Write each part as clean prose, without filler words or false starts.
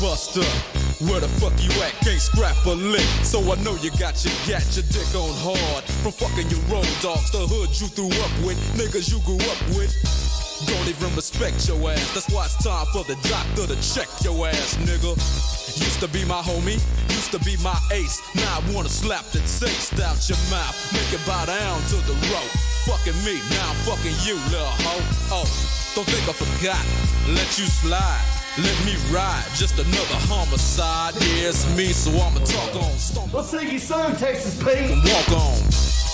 Buster. Where the fuck you at? Can't scrap a lick. So I know you got your dick on hard. From fucking your road dogs, the hood you threw up with, niggas you grew up with. Don't even respect your ass. That's why it's time for the doctor to check your ass, nigga. Used to be my homie, used to be my ace. Now I wanna slap the taste out your mouth. Make it bow down to the rope. Fucking me, now I'm fucking you, little hoe. Oh, don't think I forgot. Let you slide. Let me ride, just another homicide. Yeah, it's me, so I'ma talk on. Let's sing your song, Texas Peete. Walk on.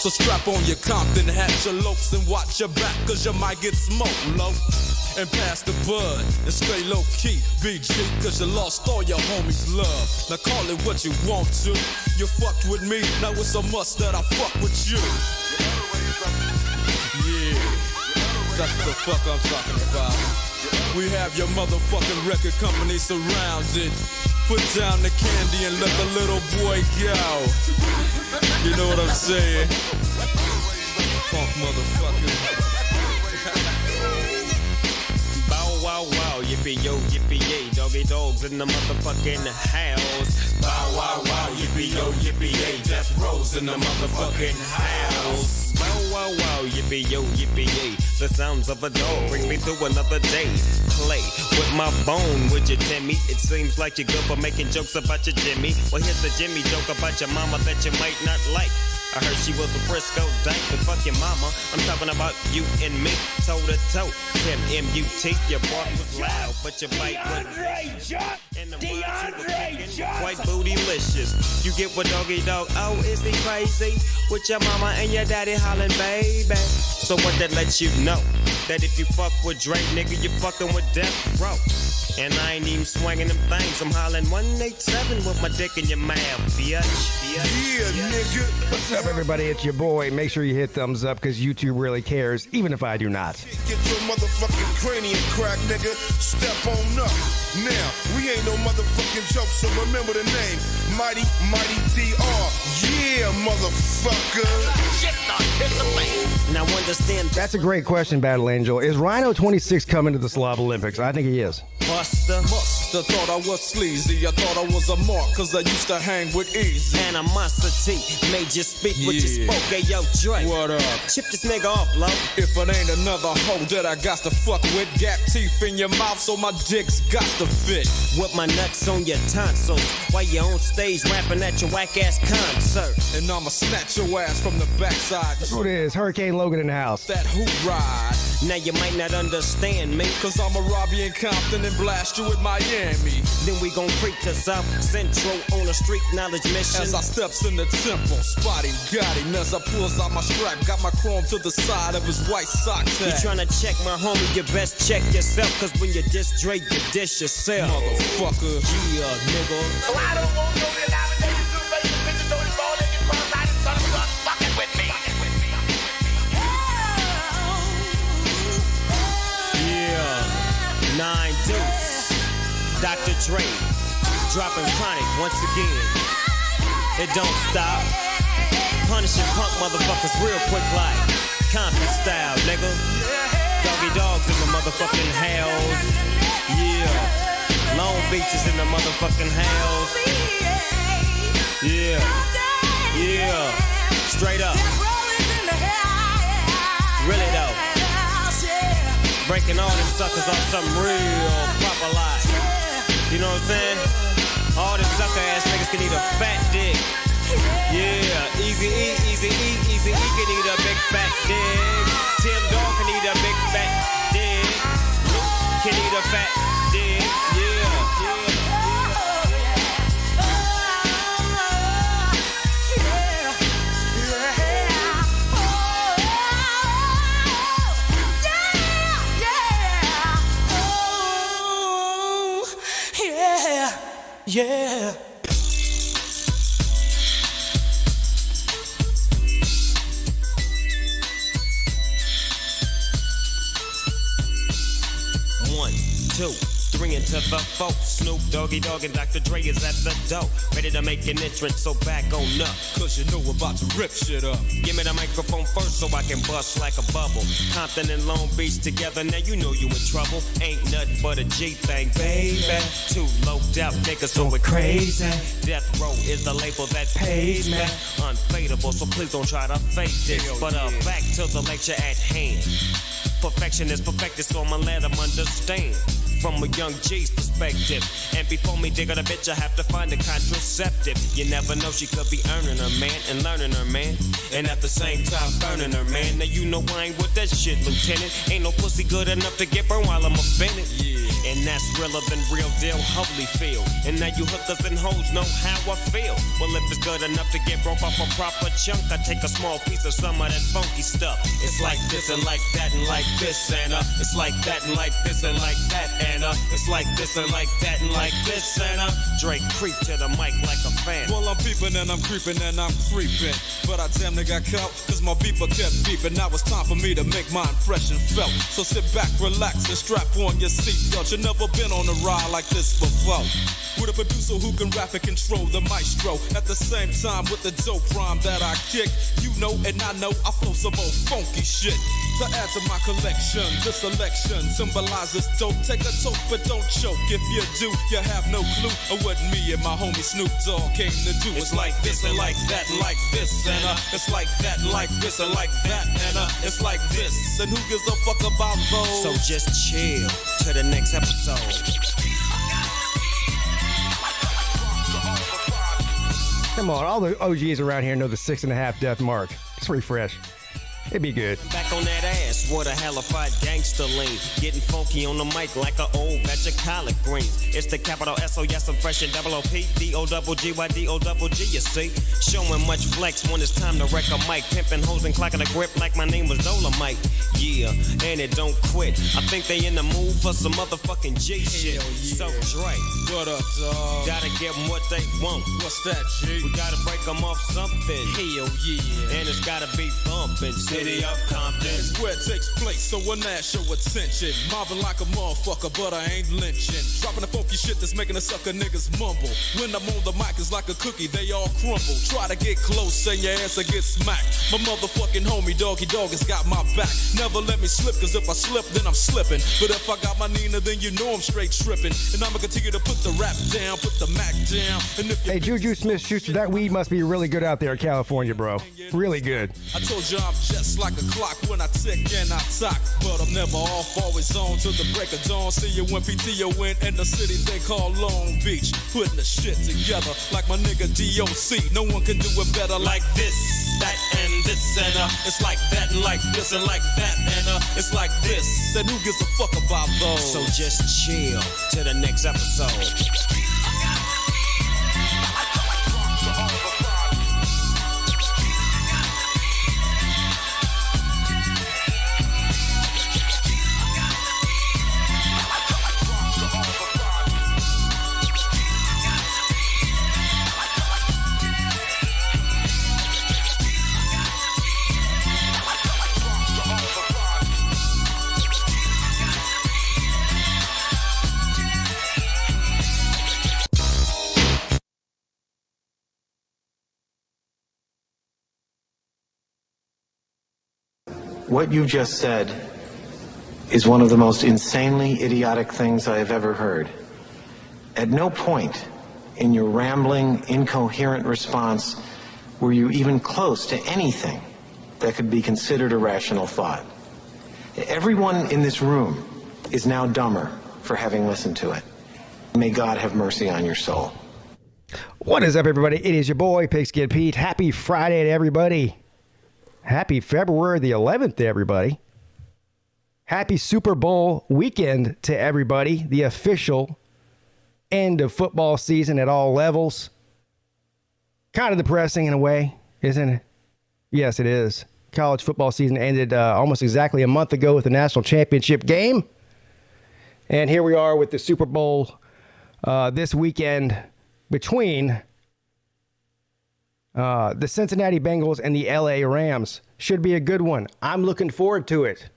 So strap on your Compton hat, your lokes, and watch your back, cause you might get smoked low. And pass the bud, and stay low key, BG, cause you lost all your homies' love. Now call it what you want to. You fucked with me, now it's a must that I fuck with you. Yeah, that's what the fuck I'm talking about. We have your motherfucking record company surrounded. Put down the candy and let the little boy go. You know what I'm saying? Funk motherfucker. Bow wow wow, yippee yo, yippee yay, doggy dogs in the motherfucking house. Bow wow wow, yippee yo, yippee yay, death rows in the motherfucking house. Bow wow wow, yippee yo, yippee yay, the sounds of a dog brings me to another day. Play with my bone, would you, Timmy? It seems like you're good for making jokes about your Jimmy. Well, here's a Jimmy joke about your mama that you might not like. I heard she was a Frisco dyke, but fuck your mama. I'm talking about you and me, toe to toe. Tim M-U-T, your bark was loud, but your bite was quite bootylicious. You get what doggy dog, oh, is he crazy? With your mama and your daddy hollering, baby. So what that lets you know? That if you fuck with Drake, nigga, you fucking with Death Row. And I ain't even swinging them things. I'm hollering 187 with my dick in your mouth, bitch. Yeah, nigga. What's up, everybody? It's your boy. Make sure you hit thumbs up because YouTube really cares, even if I do not. Get your motherfucking cranium crack, nigga. Step on up. Now, we ain't no motherfucking joke, so remember the name. Mighty, Mighty DR. Yeah, motherfucker. Shit, it's the man. Now understand. That's a great question, Battle Angel. Is Rhino 26 coming to the Slob Olympics? I think he is. Musta thought I was sleazy. I thought I was a mark, cause I used to hang with Easy. Animosity made you speak what you spoke. Hey, yo, Dre. What up? Chip this nigga off, low. If it ain't another hoe that I got to fuck with, gap teeth in your mouth so my dick's got to fit. With my nuts on your tonsils while you on stage rapping at your whack-ass concert. And I'ma snatch your ass from the backside. That's what it is. Hurricane Logan in the house. That hoop ride. Now you might not understand me, cause I'ma rob you in Compton and blast you in Miami. Then we gon' creep to South Central on a street knowledge mission. As I steps in the temple, spotting got him. As I pulls out my strap, got my chrome to the side of his white sock tag. You tryna check my homie, you best check yourself, cause when you diss Dre, you dish yourself. Motherfucker. Yeah, nigga. So I don't want no real nowadays to make the bitches don't fall in your front line and son of a gun fucking with me. Yeah, 9 Deuce. Dr. Dre, dropping chronic once again. It don't stop. Punishing punk motherfuckers real quick like Compton style, nigga. Doggy dogs in the motherfucking house. Yeah. Long Beach is in the motherfucking house. Yeah. Yeah. Straight up. Really though. Breaking all them suckers off something real proper like. You know what I'm saying? All them sucker ass niggas can eat a fat dick. Yeah, Easy E, Easy E, Easy E can eat a big fat dick. Tim Dog can eat a big fat dick. Luke can eat a fat dick. Yeah. Yeah. One, two, 3 bringing to the folks. Snoop Doggy Dogg and Dr. Dre is at the door, ready to make an entrance, so back on up. Cause you know we're about to rip shit up. Give me the microphone first so I can bust like a bubble. Compton and Long Beach together, now you know you in trouble. Ain't nothing but a G thing, baby. Too loped out niggas, so we're crazy. Death Row is the label that pays me. Unfadable, so please don't try to fake this. But back to the lecture at hand. Perfection is perfected, so I'ma let them understand. From a young G's perspective. And before me dig on a bitch, I have to find a contraceptive. You never know, she could be earning her man and learning her man. And at the same time burning her man. Now you know I ain't with that shit, Lieutenant. Ain't no pussy good enough to get burned while I'm offended. And that's realer than real deal, Holyfield. And now you hookers and hoes know how I feel. Well, if it's good enough to get broke off a proper chunk, I take a small piece of some of that funky stuff. It's like this and like that and like this and it's like that and like this and like that and it's like this and like that and like this and Drake creep to the mic like a fan. Well, I'm peeping and I'm creeping and I'm creeping, but I damn near got caught cause my beeper kept beeping. Now it's time for me to make my impression felt. So sit back, relax and strap on your seatbelt. You never been on a ride like this before. With a producer who can rap and control the maestro. At the same time with the dope rhyme that I kick. You know and I know I flow some old funky shit. To add to my collection, this selection symbolizes dope. Take a toke but don't choke. If you do, you have no clue of what me and my homie Snoop Dogg came to do. It's like this and like that and like this and it's like that and like this and like that and it's like this. And who gives a fuck about those? So just chill to the next episode. Come on, all the OGs around here know the 6.5 death mark. Just refresh. It'd be good. Back on that ass, what a hellified gangster lean. Getting funky on the mic like an old batch of collard greens. It's the capital S-O, yes, I'm fresh and double O-P. D-O-double-G-Y-D-O-double-G, you see. Showing much flex when it's time to wreck a mic. Pimping hoes and clocking a grip like my name was Dolomite. Yeah, and it don't quit. I think they in the mood for some motherfucking G shit. Yeah. So Dre, what up, dog? Gotta give them what they want. What's that, G? We gotta break them off something. Hell yeah. And it's gotta be bumping. City of Compton. It's where it takes place, so when that show attention. Mobbing like a motherfucker, but I ain't lynching. Dropping the funky shit that's making the sucker niggas mumble. When I'm on the mic, it's like a cookie, they all crumble. Try to get close, and your ass will get smacked. My motherfucking homie, Doggy Dogg, has got my back. Never let me slip, cause if I slip, then I'm slipping. But if I got my Nina, then you know I'm straight tripping. And I'ma continue to put the rap down, put the Mac down. And if hey, Juju Smith-Schuster, that weed must be really good out there in California, bro. Really good. I told you I'm just like a clock when I tick and I talk. But I'm never off, always on till the break of dawn. See you when PTO in the city they call Long Beach. Putting the shit together like my nigga DOC. No one can do it better like this, that, and this, and it's like that, and like this, and like that, and it's like this. Then who gives a fuck about those? So just chill to the next episode. What you just said is one of the most insanely idiotic things I have ever heard. At no point in your rambling, incoherent response were you even close to anything that could be considered a rational thought. Everyone in this room is now dumber for having listened to it. May God have mercy on your soul. What is up, everybody? It is your boy, PigskinPeete. Happy Friday to everybody. Happy February the 11th to everybody. Happy Super Bowl weekend to everybody. The official end of football season at all levels. Kind of depressing in a way, isn't it? Yes, it is. College football season ended almost exactly a month ago with the national championship game. And here we are with the Super Bowl this weekend between the Cincinnati Bengals and the LA Rams. Should be a good one. I'm looking forward to it.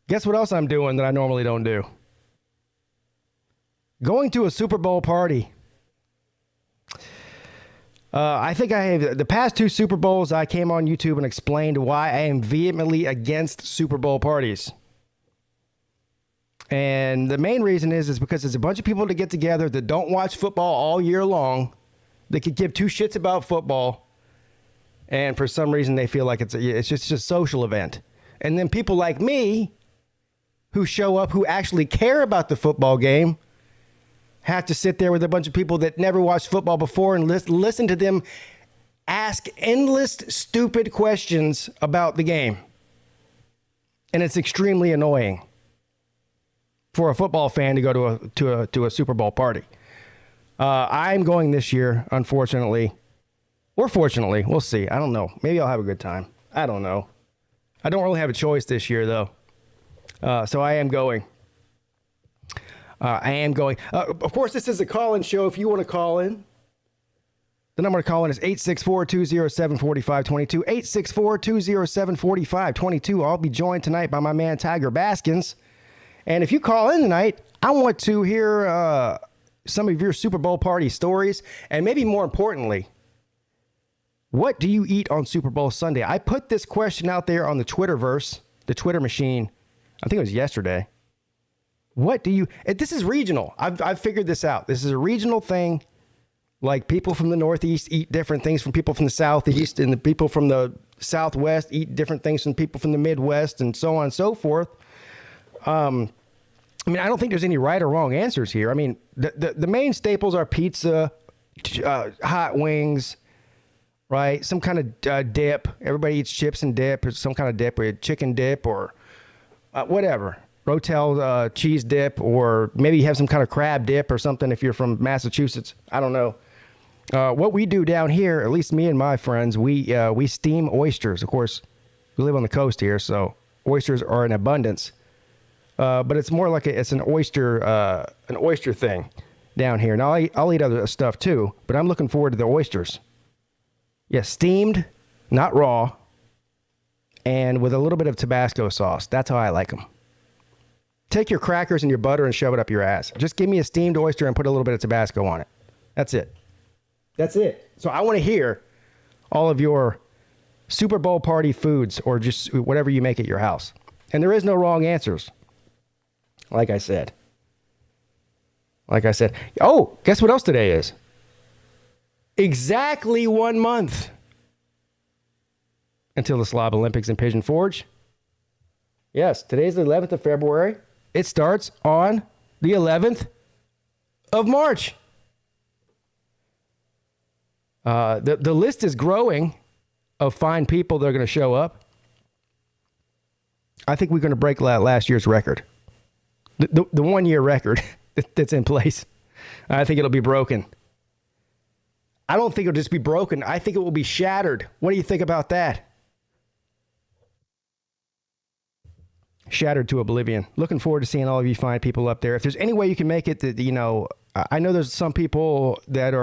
Guess what else I'm doing that I normally don't do? Going to a Super Bowl party. I think I have the past 2 Super Bowls. I came on YouTube and explained why I am vehemently against Super Bowl parties. And the main reason is because it's a bunch of people to get together that don't watch football all year long. They could give 2 shits about football. And for some reason, they feel like it's just a social event. And then people like me who show up, who actually care about the football game, have to sit there with a bunch of people that never watched football before and listen to them ask endless stupid questions about the game. And it's extremely annoying for a football fan to go to a Super Bowl party. I'm going this year, unfortunately, or fortunately. We'll see. I don't know. Maybe I'll have a good time. I don't know. I don't really have a choice this year, though. So I am going. Of course, this is a call-in show. If you want to call in, the number to call in is 864-207-4522. 864-207-4522. I'll be joined tonight by my man, Tiger Baskins. And if you call in tonight, I want to hear some of your Super Bowl party stories. And maybe more importantly, what do you eat on Super Bowl Sunday? I put this question out there on the Twitterverse, the Twitter machine. I think it was yesterday. What do you... This is regional. I've figured this out. This is a regional thing. Like people from the Northeast eat different things from people from the Southeast, and the people from the Southwest eat different things from people from the Midwest, and so on and so forth. I mean, I don't think there's any right or wrong answers here. I mean, the main staples are pizza, hot wings, right? Some kind of dip. Everybody eats chips and dip, or some kind of dip, or chicken dip, or whatever. Rotel cheese dip, or maybe you have some kind of crab dip or something if you're from Massachusetts. I don't know. What we do down here, at least me and my friends, we steam oysters. Of course, we live on the coast here, so oysters are in abundance. But it's more like it's an oyster thing down here. Now I'll eat other stuff too, but I'm looking forward to the oysters. Yeah, steamed, not raw, and with a little bit of Tabasco sauce. That's how I like them. Take your crackers and your butter and shove it up your ass. Just give me a steamed oyster and put a little bit of Tabasco on it. That's it. That's it. So I want to hear all of your Super Bowl party foods, or just whatever you make at your house. And there is no wrong answers. Like I said. Oh, guess what else today is? Exactly 1 month until the Slob Olympics in Pigeon Forge. Yes, today's the 11th of February. It starts on the 11th of March. The list is growing of fine people that are going to show up. I think we're going to break last year's record. The 1 year record that's in place. I think it'll be broken. I don't think it'll just be broken. I think it will be shattered. What do you think about that? Shattered to oblivion. Looking forward to seeing all of you fine people up there. If there's any way you can make it, that I know there's some people that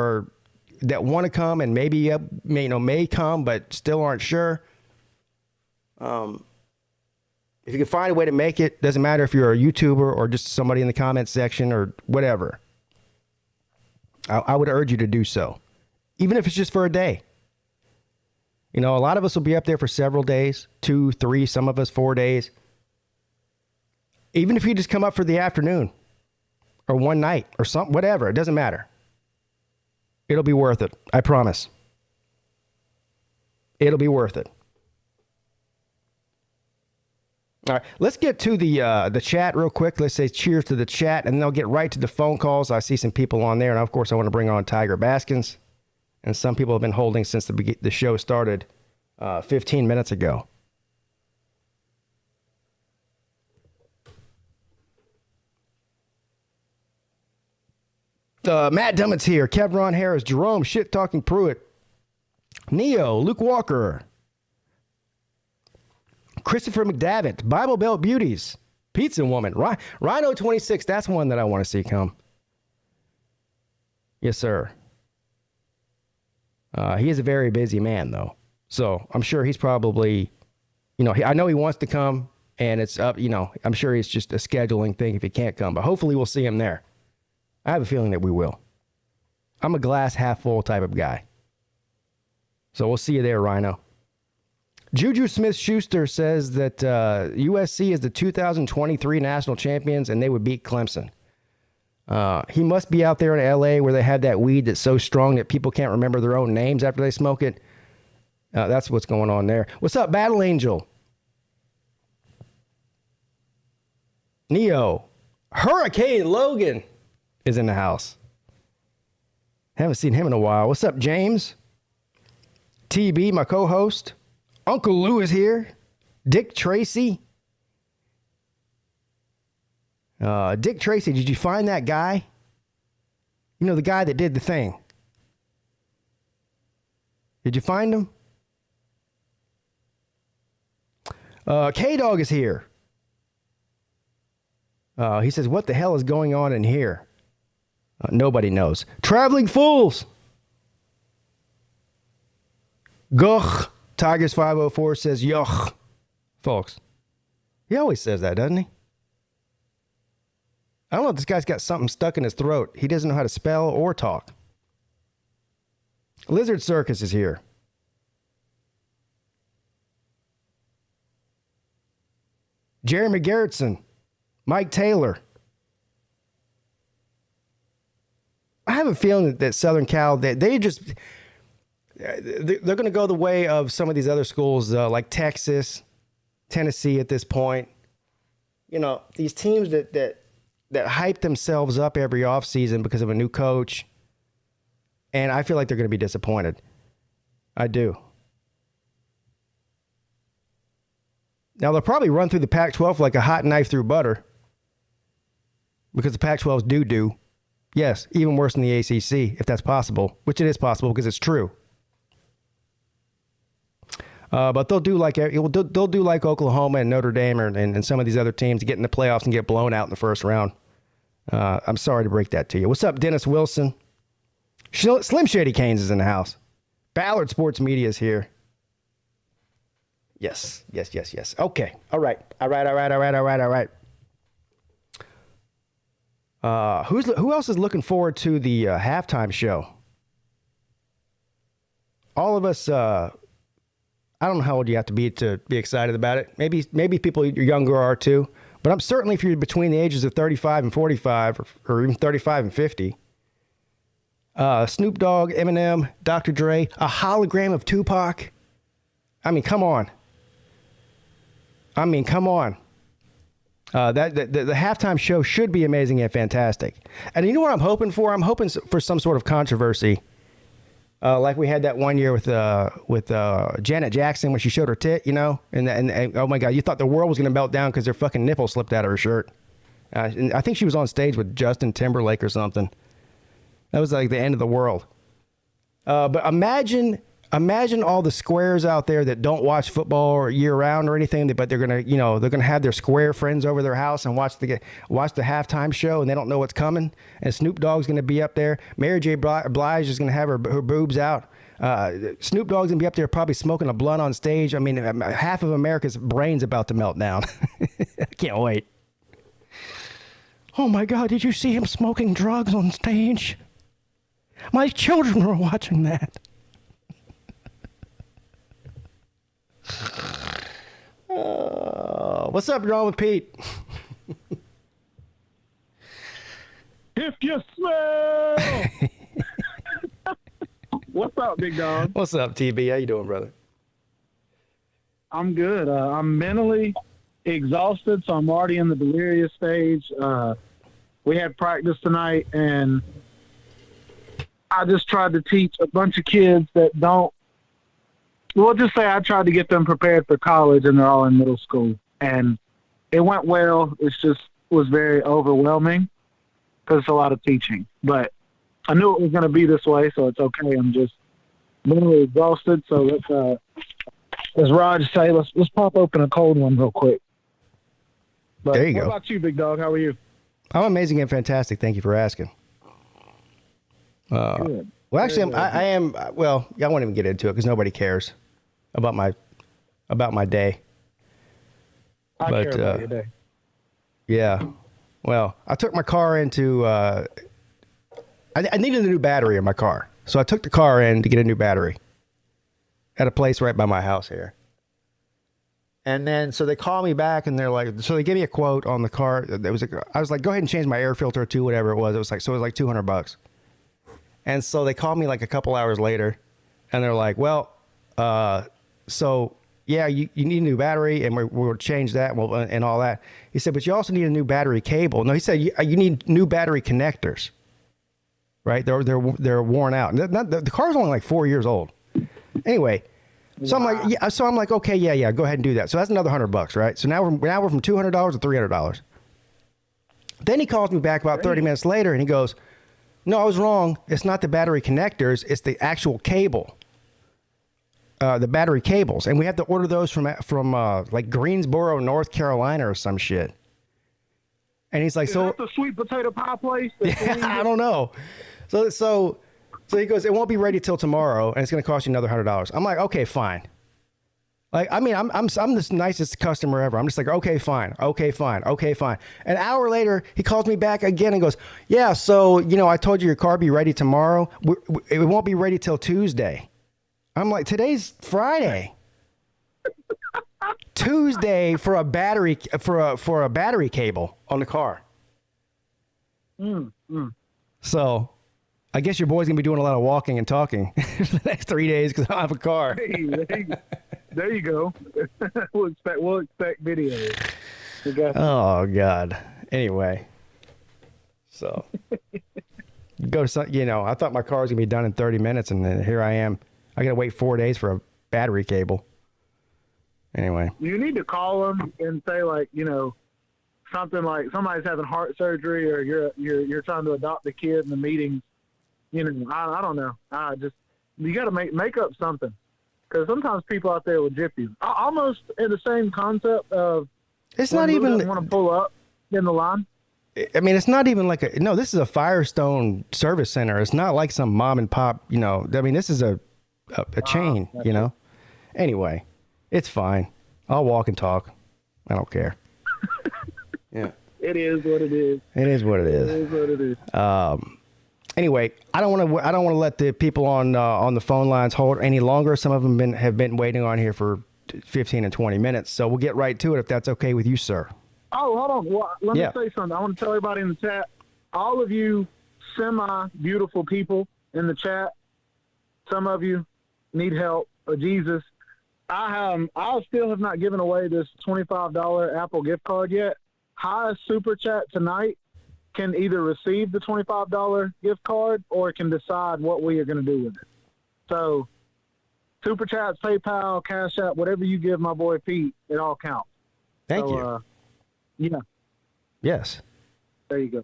want to come and may come but still aren't sure. If you can find a way to make it, doesn't matter if you're a YouTuber or just somebody in the comment section or whatever. I would urge you to do so, even if it's just for a day. A lot of us will be up there for several days, 2, 3, some of us 4 days. Even if you just come up for the afternoon or one night or something, whatever, it doesn't matter. It'll be worth it. I promise. It'll be worth it. All right, let's get to the chat real quick. Let's say cheers to the chat, and then I'll get right to the phone calls. I see some people on there, and of course, I want to bring on Tiger Baskins. And some people have been holding since the show started 15 minutes ago. Matt Dummett's here. Kevron Harris, Jerome, Shit Talking Pruitt, Neo, Luke Walker, Christopher McDavitt, Bible Belt Beauties, Pizza Woman, Rhino 26. That's one that I want to see come. Yes, sir. He is a very busy man, though. So I'm sure he's probably, I know he wants to come, and it's up, I'm sure it's just a scheduling thing if he can't come. But hopefully we'll see him there. I have a feeling that we will. I'm a glass half full type of guy. So we'll see you there, Rhino. Juju Smith-Schuster says that USC is the 2023 national champions and they would beat Clemson. He must be out there in L.A. where they have that weed that's so strong that people can't remember their own names after they smoke it. That's what's going on there. What's up, Battle Angel? Neo. Hurricane Logan is in the house. Haven't seen him in a while. What's up, James? TB, my co-host. Uncle Lou is here. Dick Tracy. Dick Tracy, did you find that guy? You know, the guy that did the thing. Did you find him? K-Dog is here. He says, what the hell is going on in here? Nobody knows. Traveling Fools. Gugh. Tigers 504 says, yuck. Folks, he always says that, doesn't he? I don't know if this guy's got something stuck in his throat. He doesn't know how to spell or talk. Lizard Circus is here. Jeremy Garrettson. Mike Taylor. I have a feeling that Southern Cal, they're going to go the way of some of these other schools, like Texas, Tennessee at this point. You know, these teams that hype themselves up every offseason because of a new coach. And I feel like they're going to be disappointed. I do. Now, they'll probably run through the Pac-12 like a hot knife through butter. Because the Pac-12's do. Yes, even worse than the ACC, if that's possible. Which it is possible because it's true. But they'll do like Oklahoma and Notre Dame and some of these other teams to get in the playoffs and get blown out in the first round. I'm sorry to break that to you. What's up, Dennis Wilson? Slim Shady Canes is in the house. Ballard Sports Media is here. Yes. Okay. All right. Who else is looking forward to the halftime show? All of us. I don't know how old you have to be excited about it. Maybe people younger are too. But I'm certainly, if you're between the ages of 35 and 45, or even 35 and 50. Snoop Dogg, Eminem, Dr. Dre, a hologram of Tupac. I mean, come on. The halftime show should be amazing and fantastic. And you know what I'm hoping for? I'm hoping for some sort of controversy. Like we had that one year with Janet Jackson when she showed her tit, you know? And oh my God, you thought the world was going to melt down because her fucking nipple slipped out of her shirt. And I think she was on stage with Justin Timberlake or something. That was like the end of the world. But imagine all the squares out there that don't watch football year round or anything, but they're gonna have their square friends over their house and watch the halftime show, and they don't know what's coming. And Snoop Dogg's gonna be up there. Mary J. Blige is gonna have her boobs out. Snoop Dogg's gonna be up there probably smoking a blunt on stage. I mean, half of America's brain's about to melt down. I can't wait. Oh my God! Did you see him smoking drugs on stage? My children were watching that. What's up, Wrong with Pete? If you smell. What's up, big dog? What's up, TB? How you doing, brother? I'm good. I'm mentally exhausted, so I'm already in the delirious stage. We had practice tonight, and I just tried to teach a bunch of kids that don't. We'll just say I tried to get them prepared for college, and they're all in middle school. And it went well. It just was very overwhelming because it's a lot of teaching. But I knew it was going to be this way, so it's okay. I'm just mentally exhausted. So let's, as Raj say, let's pop open a cold one real quick. But there you go. What about you, big dog? How are you? I'm amazing and fantastic. Thank you for asking. Good. Well, actually, I am. Well, I won't even get into it because nobody cares about my day. I care about your day. Yeah. Well, I took my car into I needed a new battery in my car. So I took the car in to get a new battery at a place right by my house here. And then, so they call me back and they're like, so they give me a quote on the car. I was like, go ahead and change my air filter to whatever it was. It was like $200. And so they called me like a couple hours later and they're like, well, so yeah, you need a new battery and we'll change that and all that. He said, but you also need a new battery cable. No, he said, you need new battery connectors, right? They're worn out. The car's only like 4 years old. Anyway. So I'm like, yeah. So I'm like, okay, yeah, go ahead and do that. So that's another $100, right? So now we're from $200 to $300. Then he calls me back about 30 minutes later, and he goes, "No, I was wrong. It's not the battery connectors. It's the actual cable, the battery cables, and we have to order those from like Greensboro, North Carolina, or some shit." And he's like, Is "So that the sweet potato pie place?" yeah, I don't know." So he goes, "It won't be ready till tomorrow, and it's going to cost you another $100." I'm like, "Okay, fine." Like, I mean, I'm the nicest customer ever. I'm just like, "Okay, fine. An hour later, he calls me back again and goes, "Yeah, so I told you your car be ready tomorrow. It won't be ready till Tuesday." I'm like, "Today's Friday." Tuesday for a battery for a battery cable on the car. So. I guess your boy's going to be doing a lot of walking and talking for the next 3 days because I don't have a car. Hey, there you go. We'll expect videos. Oh, God. Anyway. So. I thought my car was going to be done in 30 minutes, and then here I am. I got to wait 4 days for a battery cable. Anyway. You need to call them and say, like, something like somebody's having heart surgery or you're trying to adopt a kid in the meeting. I don't know. You got to make up something, because sometimes people out there will jip you. Almost in the same concept of it's not even want to pull up in the line. I mean, it's not even like this is a Firestone service center. It's not like some mom and pop. I mean, this is a chain. Anyway, it's fine. I'll walk and talk. I don't care. Yeah. It is what it is. It is what it is. It is what it is. Anyway, I don't want to let the people on the phone lines hold any longer. Some of them have been waiting on here for 15 and 20 minutes. So we'll get right to it if that's okay with you, sir. Oh, hold on. Well, let me say something. I want to tell everybody in the chat, all of you semi-beautiful people in the chat, some of you need help or Jesus. I still have not given away this $25 Apple gift card yet. Highest super chat tonight can either receive the $25 gift card or can decide what we are going to do with it. So, super chats, PayPal, Cash App, whatever you give my boy Pete, it all counts. Thank you. Yeah. Yes. There you go.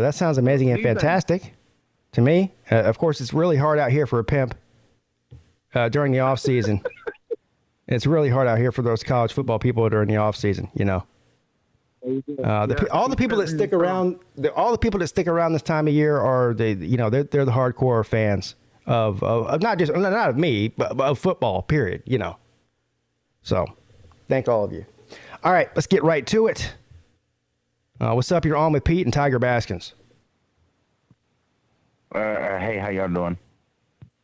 That sounds amazing and fantastic to me. Of course, it's really hard out here for a pimp during the off season. It's really hard out here for those college football people during the off season. All the people that stick around, all the people that stick around this time of year are they're the hardcore fans of not of me, but of football. Period. So, thank all of you. All right, let's get right to it. What's up? You're on with Pete and Tiger Baskins. Hey, how y'all doing?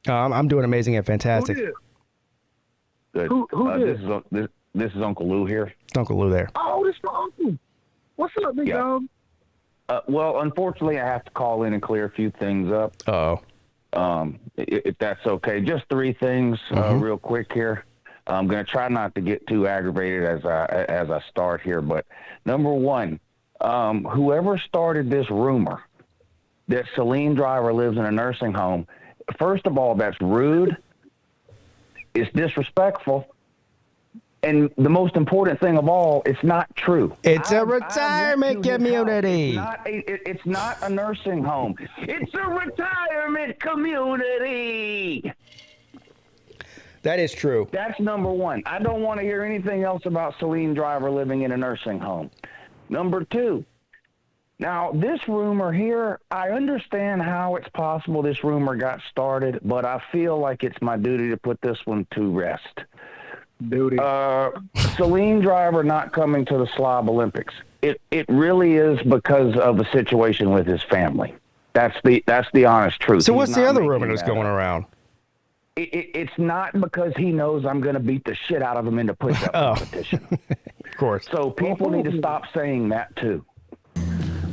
I'm doing amazing and fantastic. Good. This is Uncle Lou here. It's Uncle Lou there. Oh, this is my uncle. What's up, big dog? Well, unfortunately, I have to call in and clear a few things up. Uh-oh. If that's okay. Just three things real quick here. I'm going to try not to get too aggravated as I start here. But number one, whoever started this rumor that Celine Driver lives in a nursing home, first of all, that's rude. It's disrespectful. And the most important thing of all, it's not true. It's a retirement community. It's not a nursing home. It's a retirement community. That is true. That's number one. I don't want to hear anything else about Celine Driver living in a nursing home. Number two, now this rumor here, I understand how it's possible this rumor got started, but I feel like it's my duty to put this one to rest. Duty. Celine Driver not coming to the Slob Olympics. It really is because of a situation with his family. That's the honest truth. So He's what's the not other making rumor that's that going up. around? It's not because he knows I'm going to beat the shit out of him in the push-up competition. Of course. So people need to stop saying that too.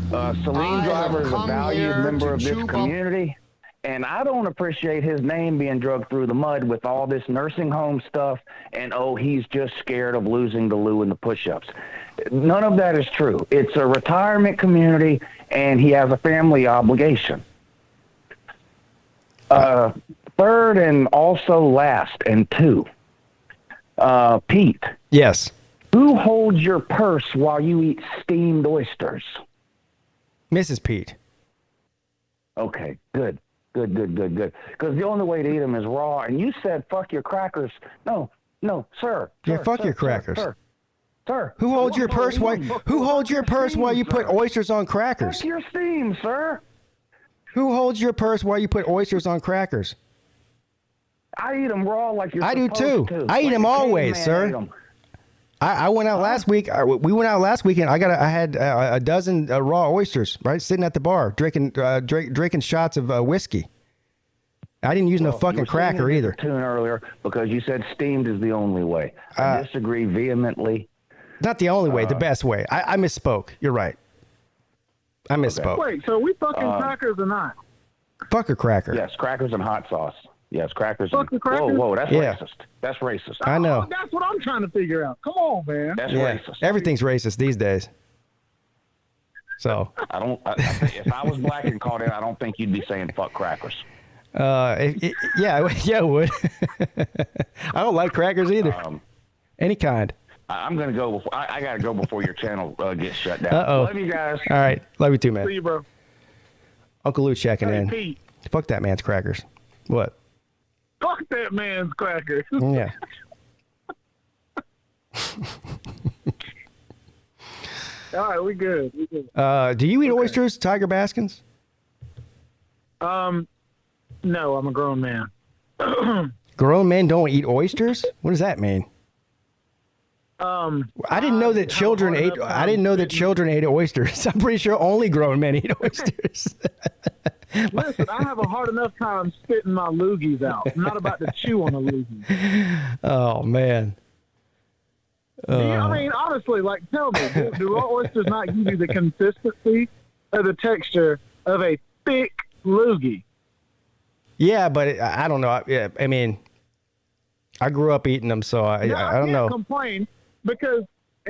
Celine Driver is a valued member of this community, and I don't appreciate his name being dragged through the mud with all this nursing home stuff and, he's just scared of losing to Lou in the push-ups. None of that is true. It's a retirement community, and he has a family obligation. Third and also last and two, Peete. Yes. Who holds your purse while you eat steamed oysters? Mrs. Peete. Okay, good. Because the only way to eat them is raw. And you said, fuck your crackers. No, sir. Yeah, Sir, fuck sir, your crackers. Sir. Who holds your purse while you put oysters on crackers? Fuck your steam, sir. Who holds your purse while you put oysters on crackers? I eat them raw like you're I do supposed too. to. I eat Like them a always, caveman sir. ate 'em. I went out last week. We went out last weekend. I had a dozen raw oysters, right, sitting at the bar, drinking shots of whiskey. I didn't use no fucking cracker either. Tune earlier because you said steamed is the only way. I disagree vehemently. Not the only way, the best way. I misspoke. You're right. I misspoke. Wait, so we fucking crackers or not? Fuck a cracker. Yes, crackers and hot sauce. Yes, crackers. Fuck the crackers? Whoa, that's Yeah. racist. That's racist. I know. That's what I'm trying to figure out. Come on, man. That's Yeah. racist. Everything's racist these days. So. If I was black and caught in, I don't think you'd be saying fuck crackers. Yeah, it would. I don't like crackers either. Any kind. I'm gonna go. I gotta go before your channel gets shut down. Uh-oh. Love you guys. All right. Love you too, man. See you, bro. Uncle Lou checking Hey, in. Pete. Fuck that man's crackers. What? Fuck that man's crackers. Yeah. All right, we good. We good. Do you eat oysters, Tiger Baskins? No, I'm a grown man. Grown men don't eat oysters? What does that mean? I didn't know that children ate. I didn't know that children ate oysters. I'm pretty sure only grown men eat oysters. Listen, I have a hard enough time spitting my loogies out. I'm not about to chew on a loogie. Oh man. I mean, honestly, like, tell me, do raw oysters not give you the consistency or the texture of a thick loogie? Yeah, but I don't know. I mean, I grew up eating them, so I don't know. I can't complain because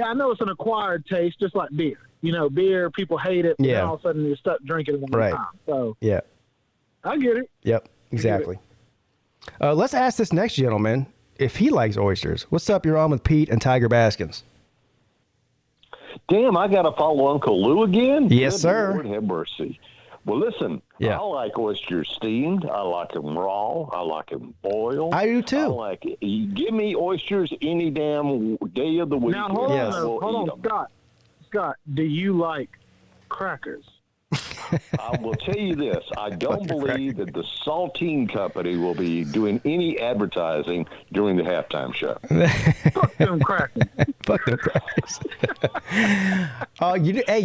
I know it's an acquired taste, just like beer. You know, beer, people hate it, but then all of a sudden you're stuck drinking it all the time. So, yeah. I get it. Yep, exactly. Let's ask this next gentleman if he likes oysters. What's up? You're on with Pete and Tiger Baskins. Damn, I got to follow Uncle Lou again? Yes, Good sir. Lord have mercy. Well, listen, Yeah. I like oysters steamed. I like them raw. I like them boiled. I do too. I like it. You give me oysters any damn day of the week. Now, hold Yes. on, hold on, Scott. Scott, do you like crackers? I will tell you this. I don't believe that the saltine company will be doing any advertising during the halftime show. Fuck them crackers. Fuck them crackers.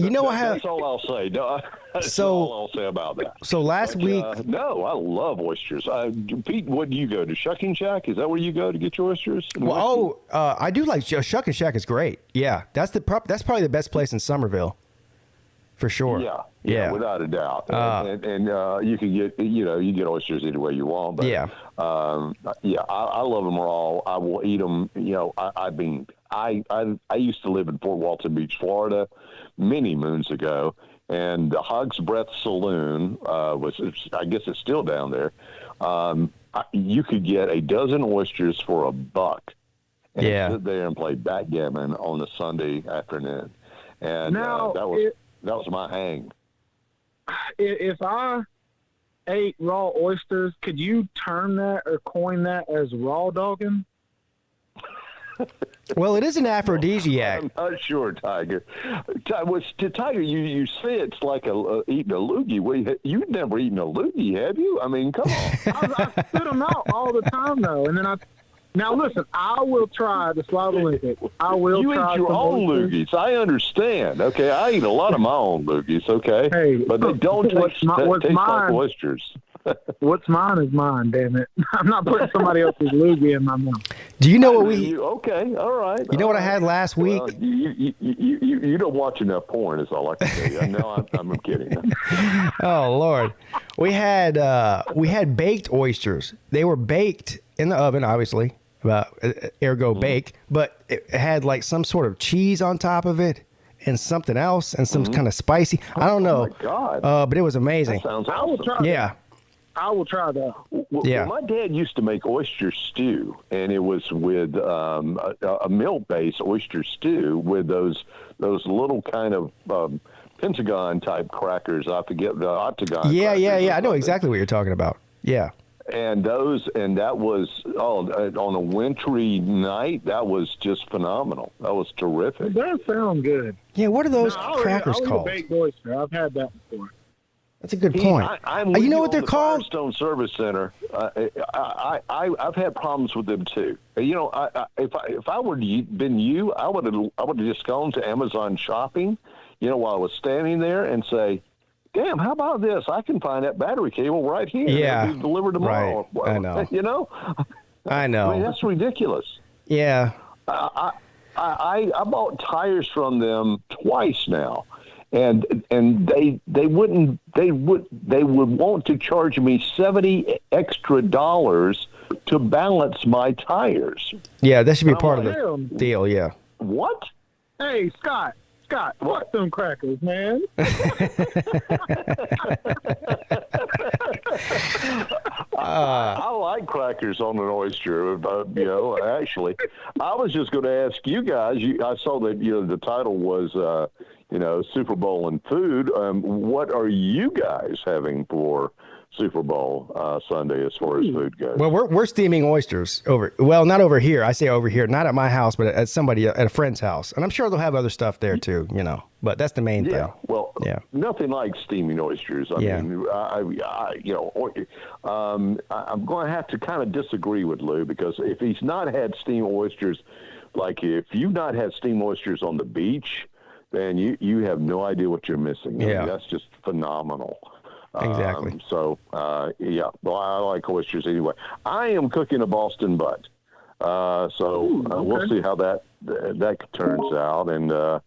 You know I have. That's all I'll say. No, that's all I'll say about that. So last week, no, I love oysters. Pete, what do you go to? Shucking Shack? Is that where you go to get your oysters? I do like Shuckin' Shack is great. Yeah, that's probably the best place in Somerville, for sure. Yeah, without a doubt. And you can get you get oysters any way you want. But I love them raw. I will eat them. I used to live in Fort Walton Beach, Florida, many moons ago. And the Hog's Breath Saloon I guess it's still down there. You could get a dozen oysters for $1 and sit there and play backgammon on a Sunday afternoon. And Now, that was my hang. If I ate raw oysters, could you term that or coin that as raw dogging? Well, it is an aphrodisiac. I'm not sure, Tiger. Tiger, you say it's like eating a loogie. Well, you've never eaten a loogie, have you? I mean, come on. I spit them out all the time, though, and then I Now listen, I will try the Slob Olympics. I will You try eat your some own oysters. loogies. I understand. Okay, I eat a lot of my own loogies. Okay, Hey, but they don't what's taste mine? like oysters. What's mine is mine. Damn it! I'm not putting somebody else's loogie in my mouth. Do you know what we? Okay, all right. You know what I had last week? Well, you don't watch enough porn. Is all I can tell you. No, I'm kidding. Oh Lord, we had baked oysters. They were baked in the oven, obviously, ergo bake, but it had like some sort of cheese on top of it and something else and some kind of spicy. I don't know. Oh my God! But it was amazing. That sounds I will awesome. try. Yeah. I will try that. Yeah. Well, my dad used to make oyster stew, and it was with a milk-based oyster stew with those little kind of pentagon type crackers. I forget the octagon. Yeah. crackers I know exactly what you're talking about. Yeah. And that was on a wintry night. That was just phenomenal. That was terrific. That sounds good. Yeah. What are those crackers I'll eat called? a baked oyster. I've had that before. That's a good point. I'm You with know what they're on the called? Firestone Service Center. I've had problems with them too. You know, if I would been you, I would have just gone to Amazon shopping. You know, while I was standing there and say, "Damn, how about this? I can find that battery cable right here. Yeah, It'll be delivered tomorrow." right. I know. You know, I know. I mean, that's ridiculous. Yeah. I bought tires from them twice now. And they would want to charge me $70 extra to balance my tires. Yeah, that should be part of the deal. Yeah. What? Hey, Scott, fuck them crackers, man. I like crackers on an oyster. You know, actually, I was just going to ask you guys. I saw that the title was Super Bowl and food. What are you guys having for Super Bowl Sunday as far as food goes? Well, we're steaming oysters not over here. I say over here, not at my house, but at a friend's house. And I'm sure they'll have other stuff there too, but that's the main thing. Well, nothing like steaming oysters. I mean, I'm going to have to kind of disagree with Lou, because if he's not had steamed oysters, like if you've not had steamed oysters on the beach, then you have no idea what you're missing. I mean, that's just phenomenal. Exactly. Well, I like oysters anyway. I am cooking a Boston butt, we'll see how that turns out, and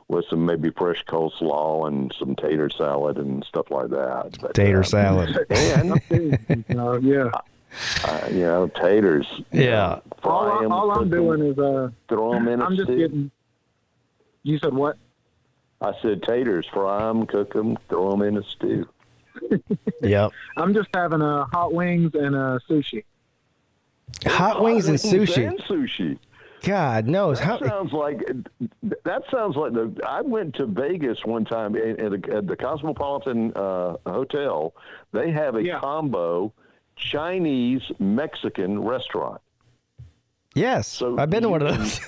with some maybe fresh coleslaw and some tater salad and stuff like that. But, tater salad. And Yeah. Taters. Yeah. All I'm doing is throw them in I'm a just stew. getting. You said what? I said taters, fry them, cook them, throw them in a stew. Yep. I'm just having hot wings and sushi. Hot wings and sushi. And sushi. God knows That sounds like I went to Vegas one time at the Cosmopolitan Hotel. They have a combo Chinese Mexican restaurant. Yes, so I've been to one of those.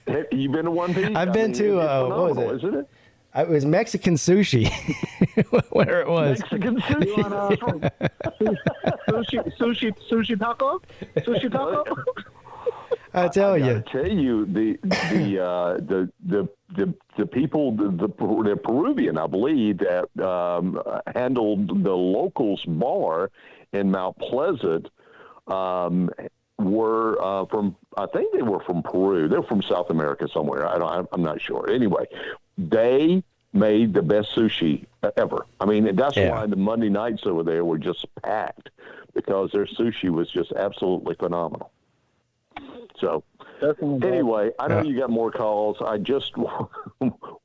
Have you been to one, Pete? I've been to what was it? Isn't it? It was Mexican sushi. Whatever it was. Mexican sushi. Sushi taco. Sushi taco. I tell you. I tell you, the people, the Peruvian, I believe, that handled the locals bar in Mount Pleasant, were from. I think they were from Peru. They're from South America somewhere. I'm not sure. Anyway, they made the best sushi ever. I mean, that's why the Monday nights over there were just packed, because their sushi was just absolutely phenomenal. So, anyway, I know you got more calls. I just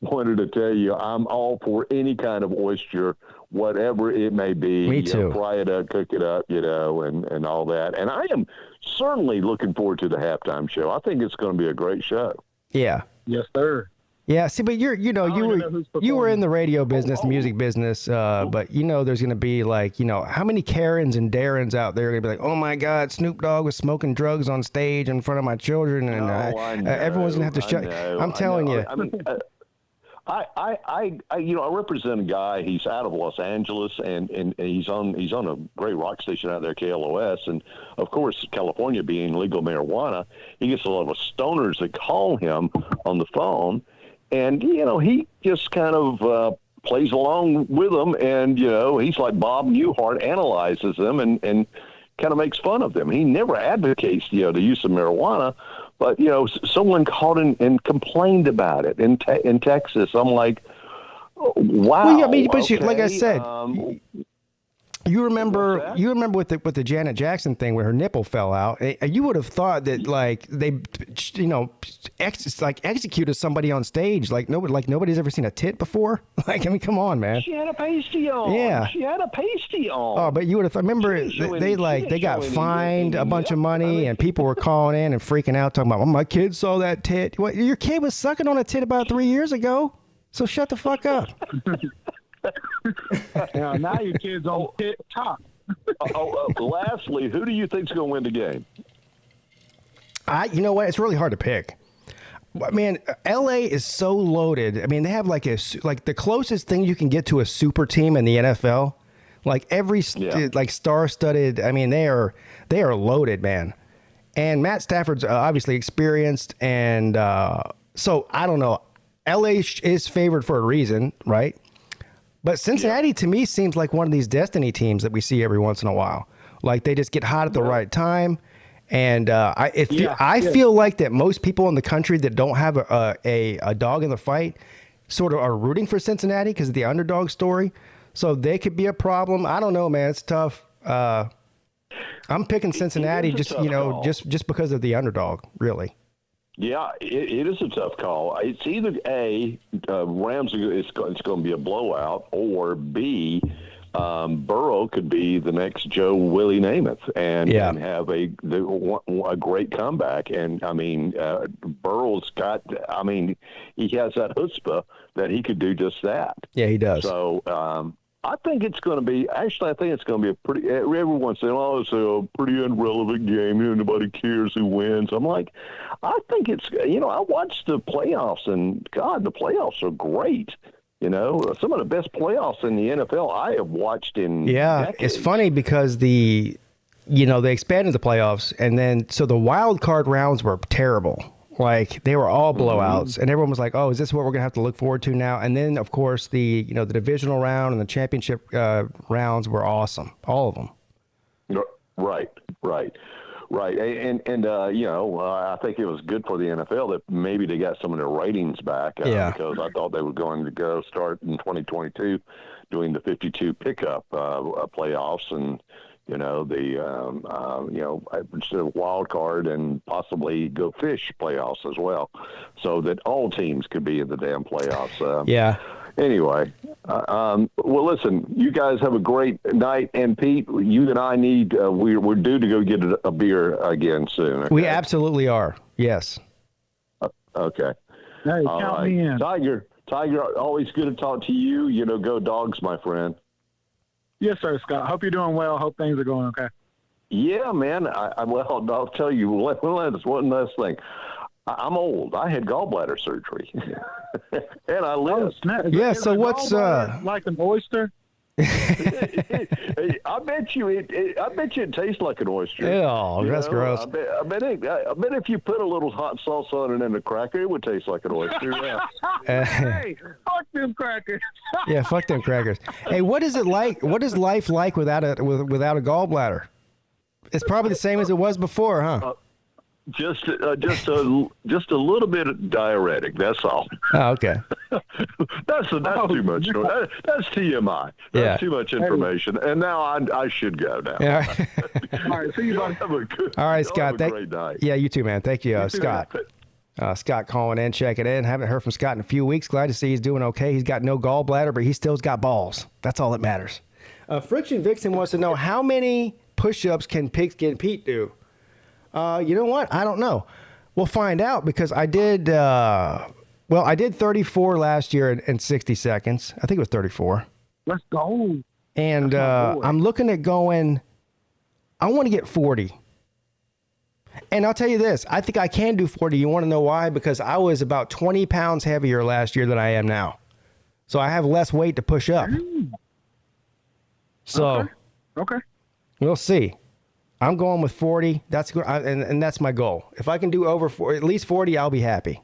wanted to tell you I'm all for any kind of oyster, whatever it may be. Me too. Fry it up, cook it up, and all that. And I am certainly looking forward to the halftime show. I think it's going to be a great show. Yeah. Yes, sir. Yeah, see, but you were in the radio business, music business, but there's going to be like, how many Karens and Darrens out there are going to be like, oh my God, Snoop Dogg was smoking drugs on stage in front of my children, and everyone's going to have to shut. I'm telling you. I represent a guy. He's out of Los Angeles, and he's on a great rock station out there, KLOS. And of course, California being legal marijuana, he gets a lot of stoners that call him on the phone, and he just kind of plays along with them, and he's like Bob Newhart, analyzes them and kind of makes fun of them. He never advocates the use of marijuana. But, someone called and complained about it in Texas. I'm like, wow. Well, yeah, I mean, but okay, like I said, you remember with the Janet Jackson thing where her nipple fell out. You would have thought that like they, executed somebody on stage. Like nobody's ever seen a tit before. Like, I mean, come on, man. She had a pasty on. Yeah. She had a pasty on. Oh, but you would have. Remember, they got fined a bunch of money, and people were calling in and freaking out, talking about, "Oh, my kid saw that tit." What? Your kid was sucking on a tit about 3 years ago. So shut the fuck up. Now your kid's on TikTok. Lastly, who do you think's going to win the game? You know what? It's really hard to pick. Man, LA is so loaded. I mean, they have like the closest thing you can get to a super team in the NFL. Like every star-studded. I mean, they are loaded, man. And Matt Stafford's obviously experienced, and so I don't know. LA is favored for a reason, right? But Cincinnati, to me, seems like one of these destiny teams that we see every once in a while. Like they just get hot at the right time. And I feel like that most people in the country that don't have a dog in the fight sort of are rooting for Cincinnati because of the underdog story. So they could be a problem. I don't know, man. It's tough. I'm picking Cincinnati just because of the underdog, really. Yeah, it is a tough call. It's either A, Rams, it's going to be a blowout, or B, Burrow could be the next Joe Willie Namath and have a great comeback. And, I mean, Burrow's got – I mean, he has that chutzpah that he could do just that. Yeah, he does. So, I think it's going to be – actually, I think it's going to be a pretty – everyone's saying, oh, it's a pretty irrelevant game. Nobody cares who wins. I'm like, I think it's – I watched the playoffs, and, God, the playoffs are great. Some of the best playoffs in the NFL I have watched in decades. It's funny because they expanded the playoffs, and then so the wild card rounds were terrible. Like they were all blowouts, and everyone was like, "Oh, is this what we're gonna have to look forward to now?" And then, of course, the divisional round and the championship rounds were awesome, all of them. Right. And I think it was good for the NFL that maybe they got some of their ratings back because I thought they were going to go start in 2022 doing the 52 pickup playoffs and, instead of wild card and possibly go fish playoffs as well so that all teams could be in the damn playoffs. Anyway, well, listen, you guys have a great night. And Pete, you and I need, we're due to go get a beer again soon. Okay? We absolutely are. Yes. Okay. Hey, count me in. Tiger, always good to talk to you. Go Dogs, my friend. Yes, sir, Scott. Hope you're doing well. Hope things are going okay. Yeah, man. I'll tell you one last thing. I'm old. I had gallbladder surgery, and I lived. So what's like an oyster? I bet you it tastes like an oyster. Yeah, that's gross. I bet if you put a little hot sauce on it and a cracker, it would taste like an oyster. Yeah. Hey, fuck them crackers. Yeah, fuck them crackers. Hey, what is it like? What is life like without a gallbladder? It's probably the same as it was before, huh? Just a little bit of diuretic. That's all. Oh, okay. That's too much. That's TMI. That's too much information. And now I should go now. Yeah. All right. See you, buddy. All right, Scott. Have a great night. Yeah, you too, man. Thank you, Scott. Scott calling in, checking in. Haven't heard from Scott in a few weeks. Glad to see he's doing okay. He's got no gallbladder, but he still's got balls. That's all that matters. Friction Vixen wants to know how many push-ups can PigskinPeete do? You know what? I don't know. We'll find out because I did 34 last year in 60 seconds. I think it was 34. Let's go. And I'm looking at going, I want to get 40. And I'll tell you this, I think I can do 40. You want to know why? Because I was about 20 pounds heavier last year than I am now. So I have less weight to push up. So Okay. we'll see. I'm going with 40. That's good, and that's my goal. If I can do at least 40, I'll be happy.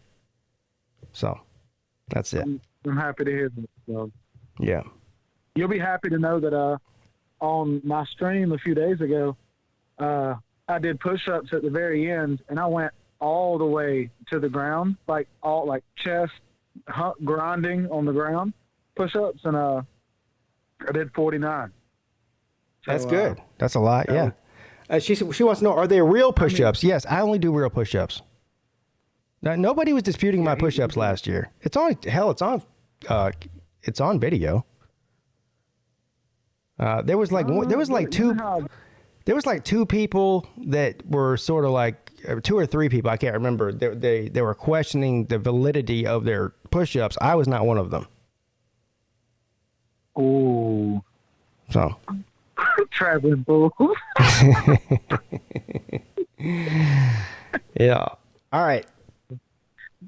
So that's it. I'm happy to hear that. So. Yeah. You'll be happy to know that on my stream a few days ago, I did push-ups at the very end, and I went all the way to the ground, like chest grinding on the ground push-ups, and I did 49. So, That's good. That's a lot. Yeah. She wants to know, are they real push-ups? Yes, I only do real push-ups. Now, nobody was disputing my push-ups last year. It's on video. There was like two people that were sort of like 2 or 3 people. I can't remember. They were questioning the validity of their push-ups. I was not one of them. Oh. So. Traveling bull. Yeah. All right.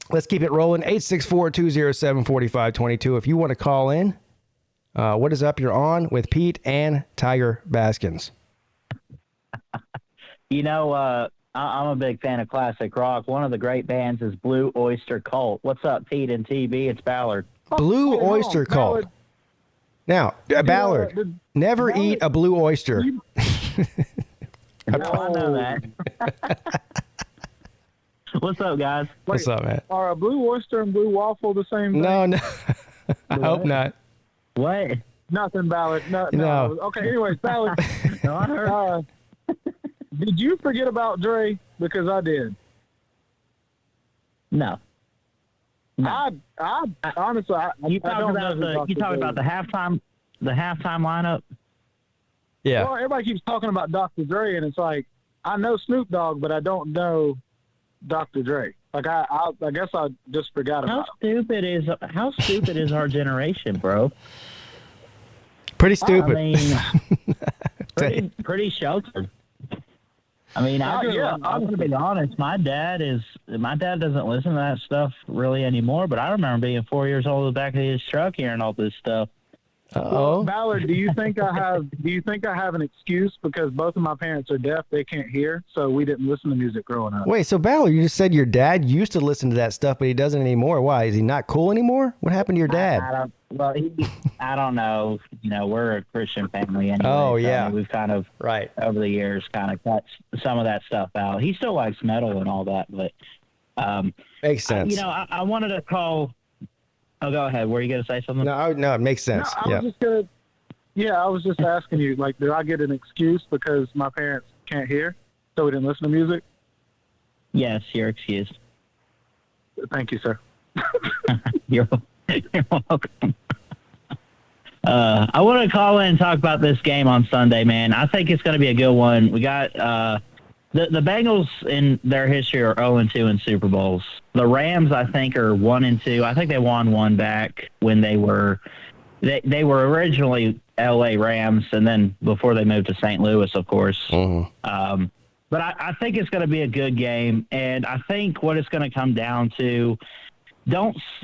Let's keep it rolling. 864-207-4522. If you want to call in, what is up? You're on with Pete and Tiger Baskins. You know, I'm a big fan of classic rock. One of the great bands is Blue Oyster Cult. What's up, Pete and TB? It's Ballard. Blue Oyster Cult. Now, Ballard, never eat a blue oyster. I know that. What's up, guys? What's up, man? Are a blue oyster and blue waffle the same thing? No. I hope not. What? Nothing, Ballard. No. Okay, anyways, Ballard. No, I heard. Did you forget about Dre? Because I did. No. I honestly, you talking about the halftime lineup? Yeah. Well, everybody keeps talking about Dr. Dre, and it's like I know Snoop Dogg, but I don't know Dr. Dre. Like I guess I just forgot about him. How stupid is our generation, bro? Pretty stupid. I mean, pretty sheltered. I mean, I'm going to be honest. My dad doesn't listen to that stuff really anymore. But I remember being 4 years old in the back of his truck hearing all this stuff. Oh, Ballard, do you think I have an excuse because both of my parents are deaf? They can't hear, so we didn't listen to music growing up. Wait, so Ballard, you just said your dad used to listen to that stuff, but he doesn't anymore. Why? Is he not cool anymore? What happened to your dad? I don't know. You know, we're a Christian family anyway. Oh, yeah. So, I mean, we've kind of, over the years, kind of cut some of that stuff out. He still likes metal and all that, but... makes sense. I wanted to call... Oh, go ahead. Were you going to say something? No, it makes sense. I was just asking you, like, do I get an excuse because my parents can't hear, so we didn't listen to music? Yes, you're excused. Thank you, sir. You're welcome. I want to call in and talk about this game on Sunday, man. I think it's going to be a good one. We got the Bengals in their history are 0-2 in Super Bowls. The Rams, I think, are 1-2. I think they won one back when they were originally L.A. Rams, and then before they moved to St. Louis, of course. Mm-hmm. But I think it's going to be a good game, and I think what it's going to come down to,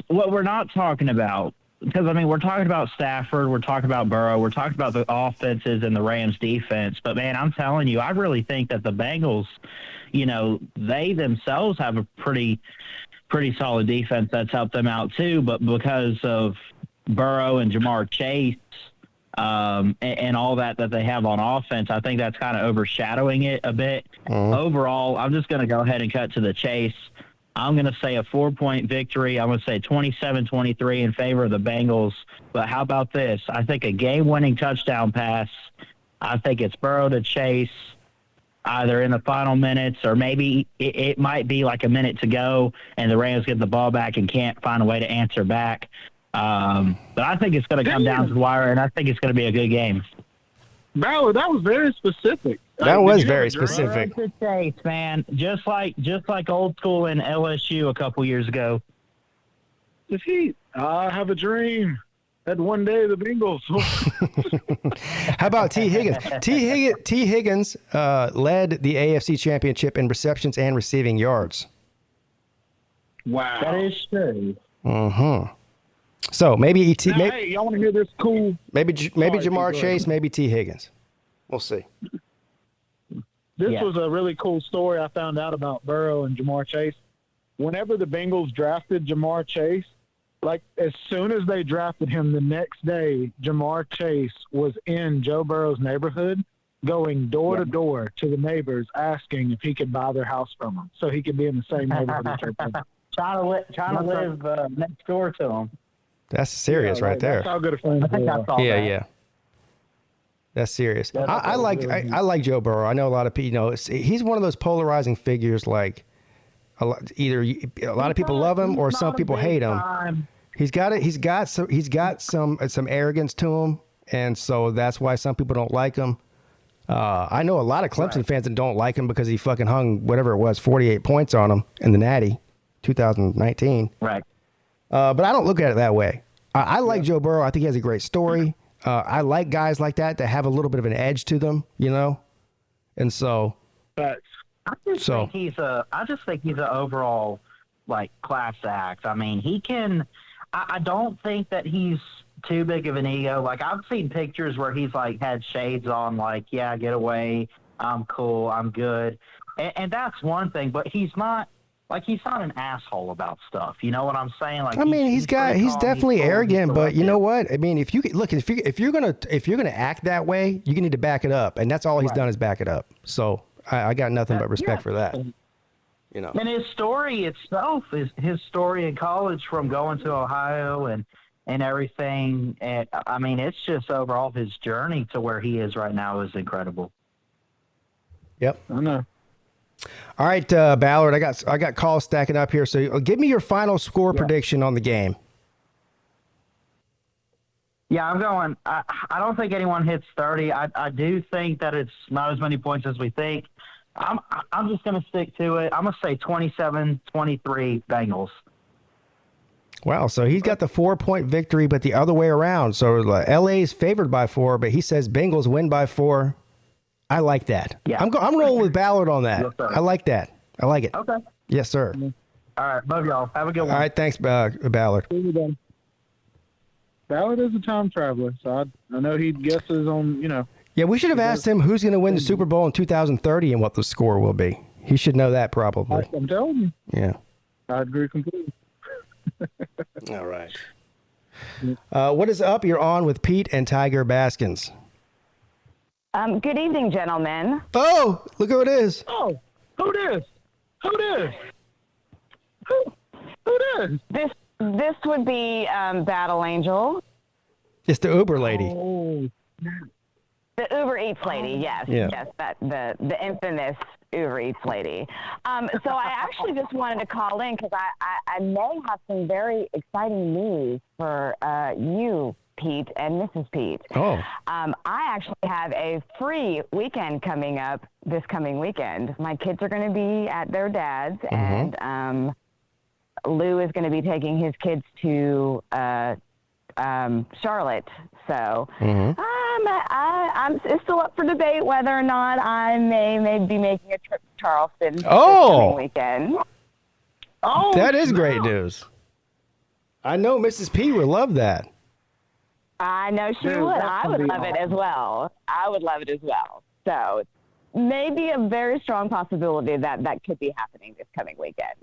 what we're not talking about, because, I mean, we're talking about Stafford, we're talking about Burrow, we're talking about the offenses and the Rams defense, but, man, I'm telling you, I really think that the Bengals, they themselves have a pretty solid defense that's helped them out too, but because of Burrow and Jamar Chase and all that they have on offense, I think that's kind of overshadowing it a bit. Overall, I'm just going to go ahead and cut to the chase. I'm going to say a 4-point victory. I'm going to say 27-23 in favor of the Bengals. But how about this? I think a game-winning touchdown pass. I think it's Burrow to Chase either in the final minutes or maybe it might be like a minute to go and the Rams get the ball back and can't find a way to answer back. But I think it's going to come down to the wire, and I think it's going to be a good game. Ballard, that was very specific. That was very specific. Chase, man, just like old school in LSU a couple years ago. I have a dream. That one day the Bengals. How about T. Higgins? T. Higgins led the AFC Championship in receptions and receiving yards. Wow. That is true. Mm-hmm. So maybe ET. Now, hey, y'all want to hear this cool? Maybe Jamar Chase. Maybe T. Higgins. We'll see. This was a really cool story I found out about Burrow and Jamar Chase. Whenever the Bengals drafted Jamar Chase, like as soon as they drafted him, the next day, Jamar Chase was in Joe Burrow's neighborhood, going door to door to the neighbors, asking if he could buy their house from them, so he could be in the same neighborhood as Joe Burrow. Trying to live next door to him. That's serious right there. That's how good a friend I think I saw that. Yeah. That's serious. I like Joe Burrow. I know a lot of people. He's one of those polarizing figures. Like, either a lot of people love him or some people hate him. He's got it. He's got some arrogance to him, and so that's why some people don't like him. I know a lot of Clemson fans that don't like him because he fucking hung whatever it was 48 points on him in the Natty 2019. Right. But I don't look at it that way. I like Joe Burrow. I think he has a great story. I like guys like that have a little bit of an edge to them, and so. But I just think he's an overall like class act. I mean, he can. I don't think that he's too big of an ego. Like I've seen pictures where he's like had shades on, like get away, I'm cool, I'm good, and that's one thing. But he's not an asshole about stuff. You know what I'm saying? Like he's definitely arrogant, but you know what? I mean, if you're gonna act that way, you need to back it up, and that's all he's done is back it up. So I got nothing but respect for that. And his story itself is his story in college from going to Ohio and everything. And I mean, it's just overall his journey to where he is right now is incredible. Yep. I know. All right, Ballard, I got calls stacking up here. So give me your final score prediction on the game. Yeah, I'm going. I don't think anyone hits 30. I do think that it's not as many points as we think. I'm just going to stick to it. I'm going to say 27-23 Bengals. Wow, so he's got the 4-point victory, but the other way around. So LA is favored by 4, but he says Bengals win by 4. I like that. Yeah. I'm rolling with Ballard on that. Yes, sir. I like that. I like it. Okay. Yes, sir. All right, love y'all. Have a good one. All right, thanks, Ballard. Ballard is a time traveler, so I know he guesses on, Yeah, we should have asked him who's going to win the Super Bowl in 2030 and what the score will be. He should know that probably. I'm telling you. Yeah. I agree completely. All right. What is up? You're on with Peete and Tiger Baskins. Good evening, gentlemen. Oh, look who it is. Oh, who this? Who this? Who this? This would be Battle Angel. It's the Uber lady. Oh. The Uber Eats lady, yes. Yeah. Yes, the infamous Uber Eats lady. So I actually just wanted to call in because I may have some very exciting news for you, Peete and Mrs. Peete. Oh. I actually have a free weekend coming up this coming weekend. My kids are going to be at their dad's, and Lou is going to be taking his kids to Charlotte. So I'm it's still up for debate whether or not I may be making a trip to Charleston this coming weekend. Oh, that is great news. I know Mrs. P would love that. I know she would. I would love it as well. I would love it as well. So maybe a very strong possibility that could be happening this coming weekend.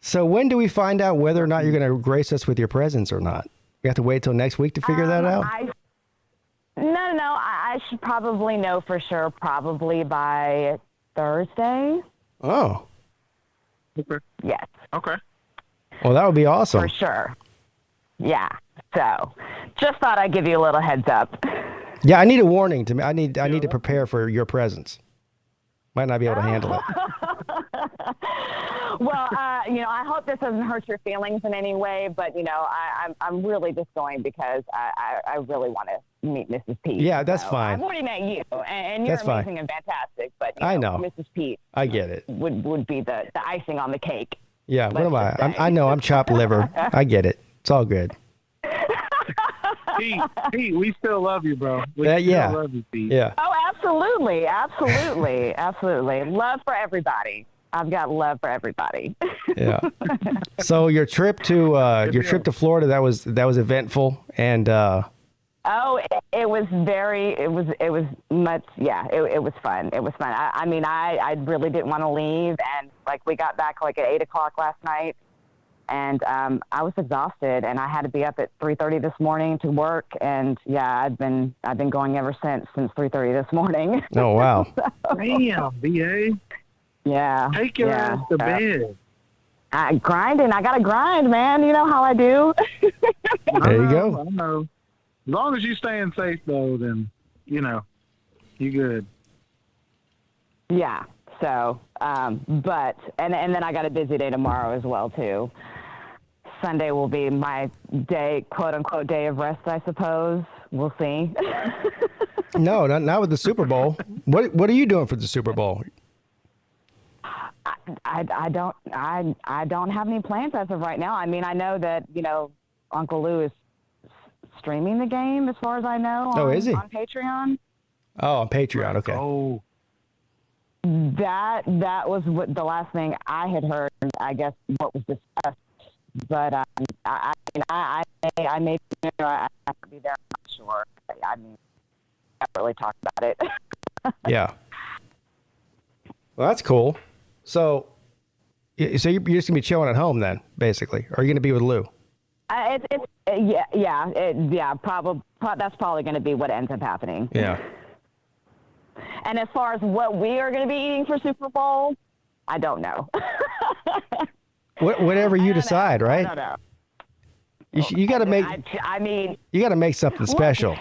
So when do we find out whether or not you're going to grace us with your presence or not? We have to wait till next week to figure that out? No. I should probably know for sure probably by Thursday. Oh. Okay. Yes. Okay. Well, that would be awesome. For sure. Yeah. So just thought I'd give you a little heads up. Yeah, I need a warning. I need to prepare for your presence. Might not be able to handle it. Well, I hope this doesn't hurt your feelings in any way, but, I'm really just going because I really want to meet Mrs. Peete. Yeah, that's fine. I've already met you, and you're that's amazing fine. and fantastic, but, I know. Mrs. Peete. I get it. Would be the icing on the cake. Yeah, what am I? I know I'm chopped liver. I get it. It's all good. Pete, we still love you, bro. We yeah. still love you, Pete. Yeah. Oh, absolutely. Love for everybody. I've got love for everybody. Yeah. So your trip to Florida, that was eventful, and Oh, it was much, yeah, it was fun. It was fun. I mean, I really didn't want to leave, and like we got back like at 8:00 last night, and I was exhausted, and I had to be up at 3:30 this morning to work, and yeah, I've been going ever since 3:30 this morning. Oh wow. Damn, BA. Yeah. Take your ass to bed. Grinding. I gotta grind, man. You know how I do. There you go. I know. As long as you're staying safe, though, then, you're good. Yeah. So, but, and then I got a busy day tomorrow as well, too. Sunday will be my day, quote unquote, day of rest, I suppose. We'll see. No, not with the Super Bowl. What are you doing for the Super Bowl? I don't have any plans as of right now. I mean, I know that, Uncle Lou is streaming the game as far as I know. Is he? On Patreon. Oh, on Patreon. Okay. Oh. That was what the last thing I had heard. I guess what was discussed, but I may be there. I have to be there. I'm not sure. I mean, I can't really talk about it. Yeah. Well, that's cool. So you're just gonna be chilling at home then, basically, or are you gonna be with Lou? Probably. That's probably going to be what ends up happening. Yeah. And as far as what we are going to be eating for Super Bowl, I don't know. Whatever you decide, right? I don't know. You got to make. you got to make something special.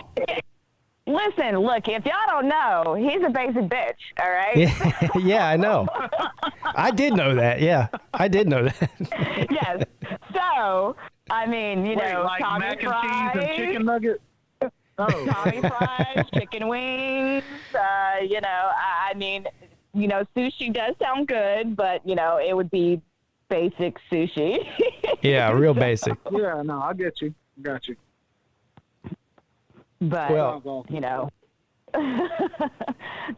Listen, look. If y'all don't know, he's a basic bitch. All right. Yeah, I know. I did know that. Yeah, I did know that. Yes. So. I mean, like Tommy mac and fries, cheese and chicken nuggets. Tommy fries, chicken wings. I mean, sushi does sound good, but it would be basic sushi. Yeah, real basic. Yeah, no, I get you. Got you. But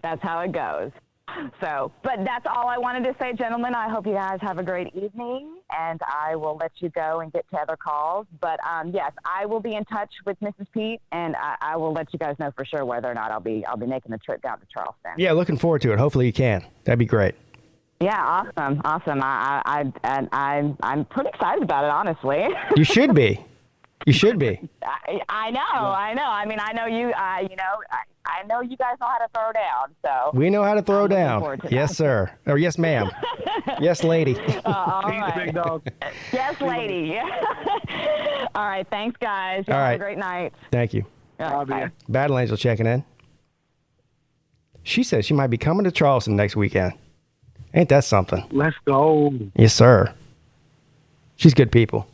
that's how it goes. So, but that's all I wanted to say, gentlemen. I hope you guys have a great evening, and I will let you go and get to other calls. But yes, I will be in touch with Mrs. Peete, and I will let you guys know for sure whether or not I'll be making the trip down to Charleston. Yeah, looking forward to it. Hopefully you can. That'd be great. Yeah, awesome. I'm pretty excited about it, honestly. You should be. You should be. I know. I mean, I know you. I know you guys know how to throw down. So we know how to throw down. Yes, sir. Or yes, ma'am. Yes, lady. All He's right. the big dog. Yes, lady. All right. Thanks, guys. All right. Have a great night. Thank you. All right, bye. Battle Angel checking in. She says she might be coming to Charleston next weekend. Ain't that something? Let's go. Yes, sir. She's good people.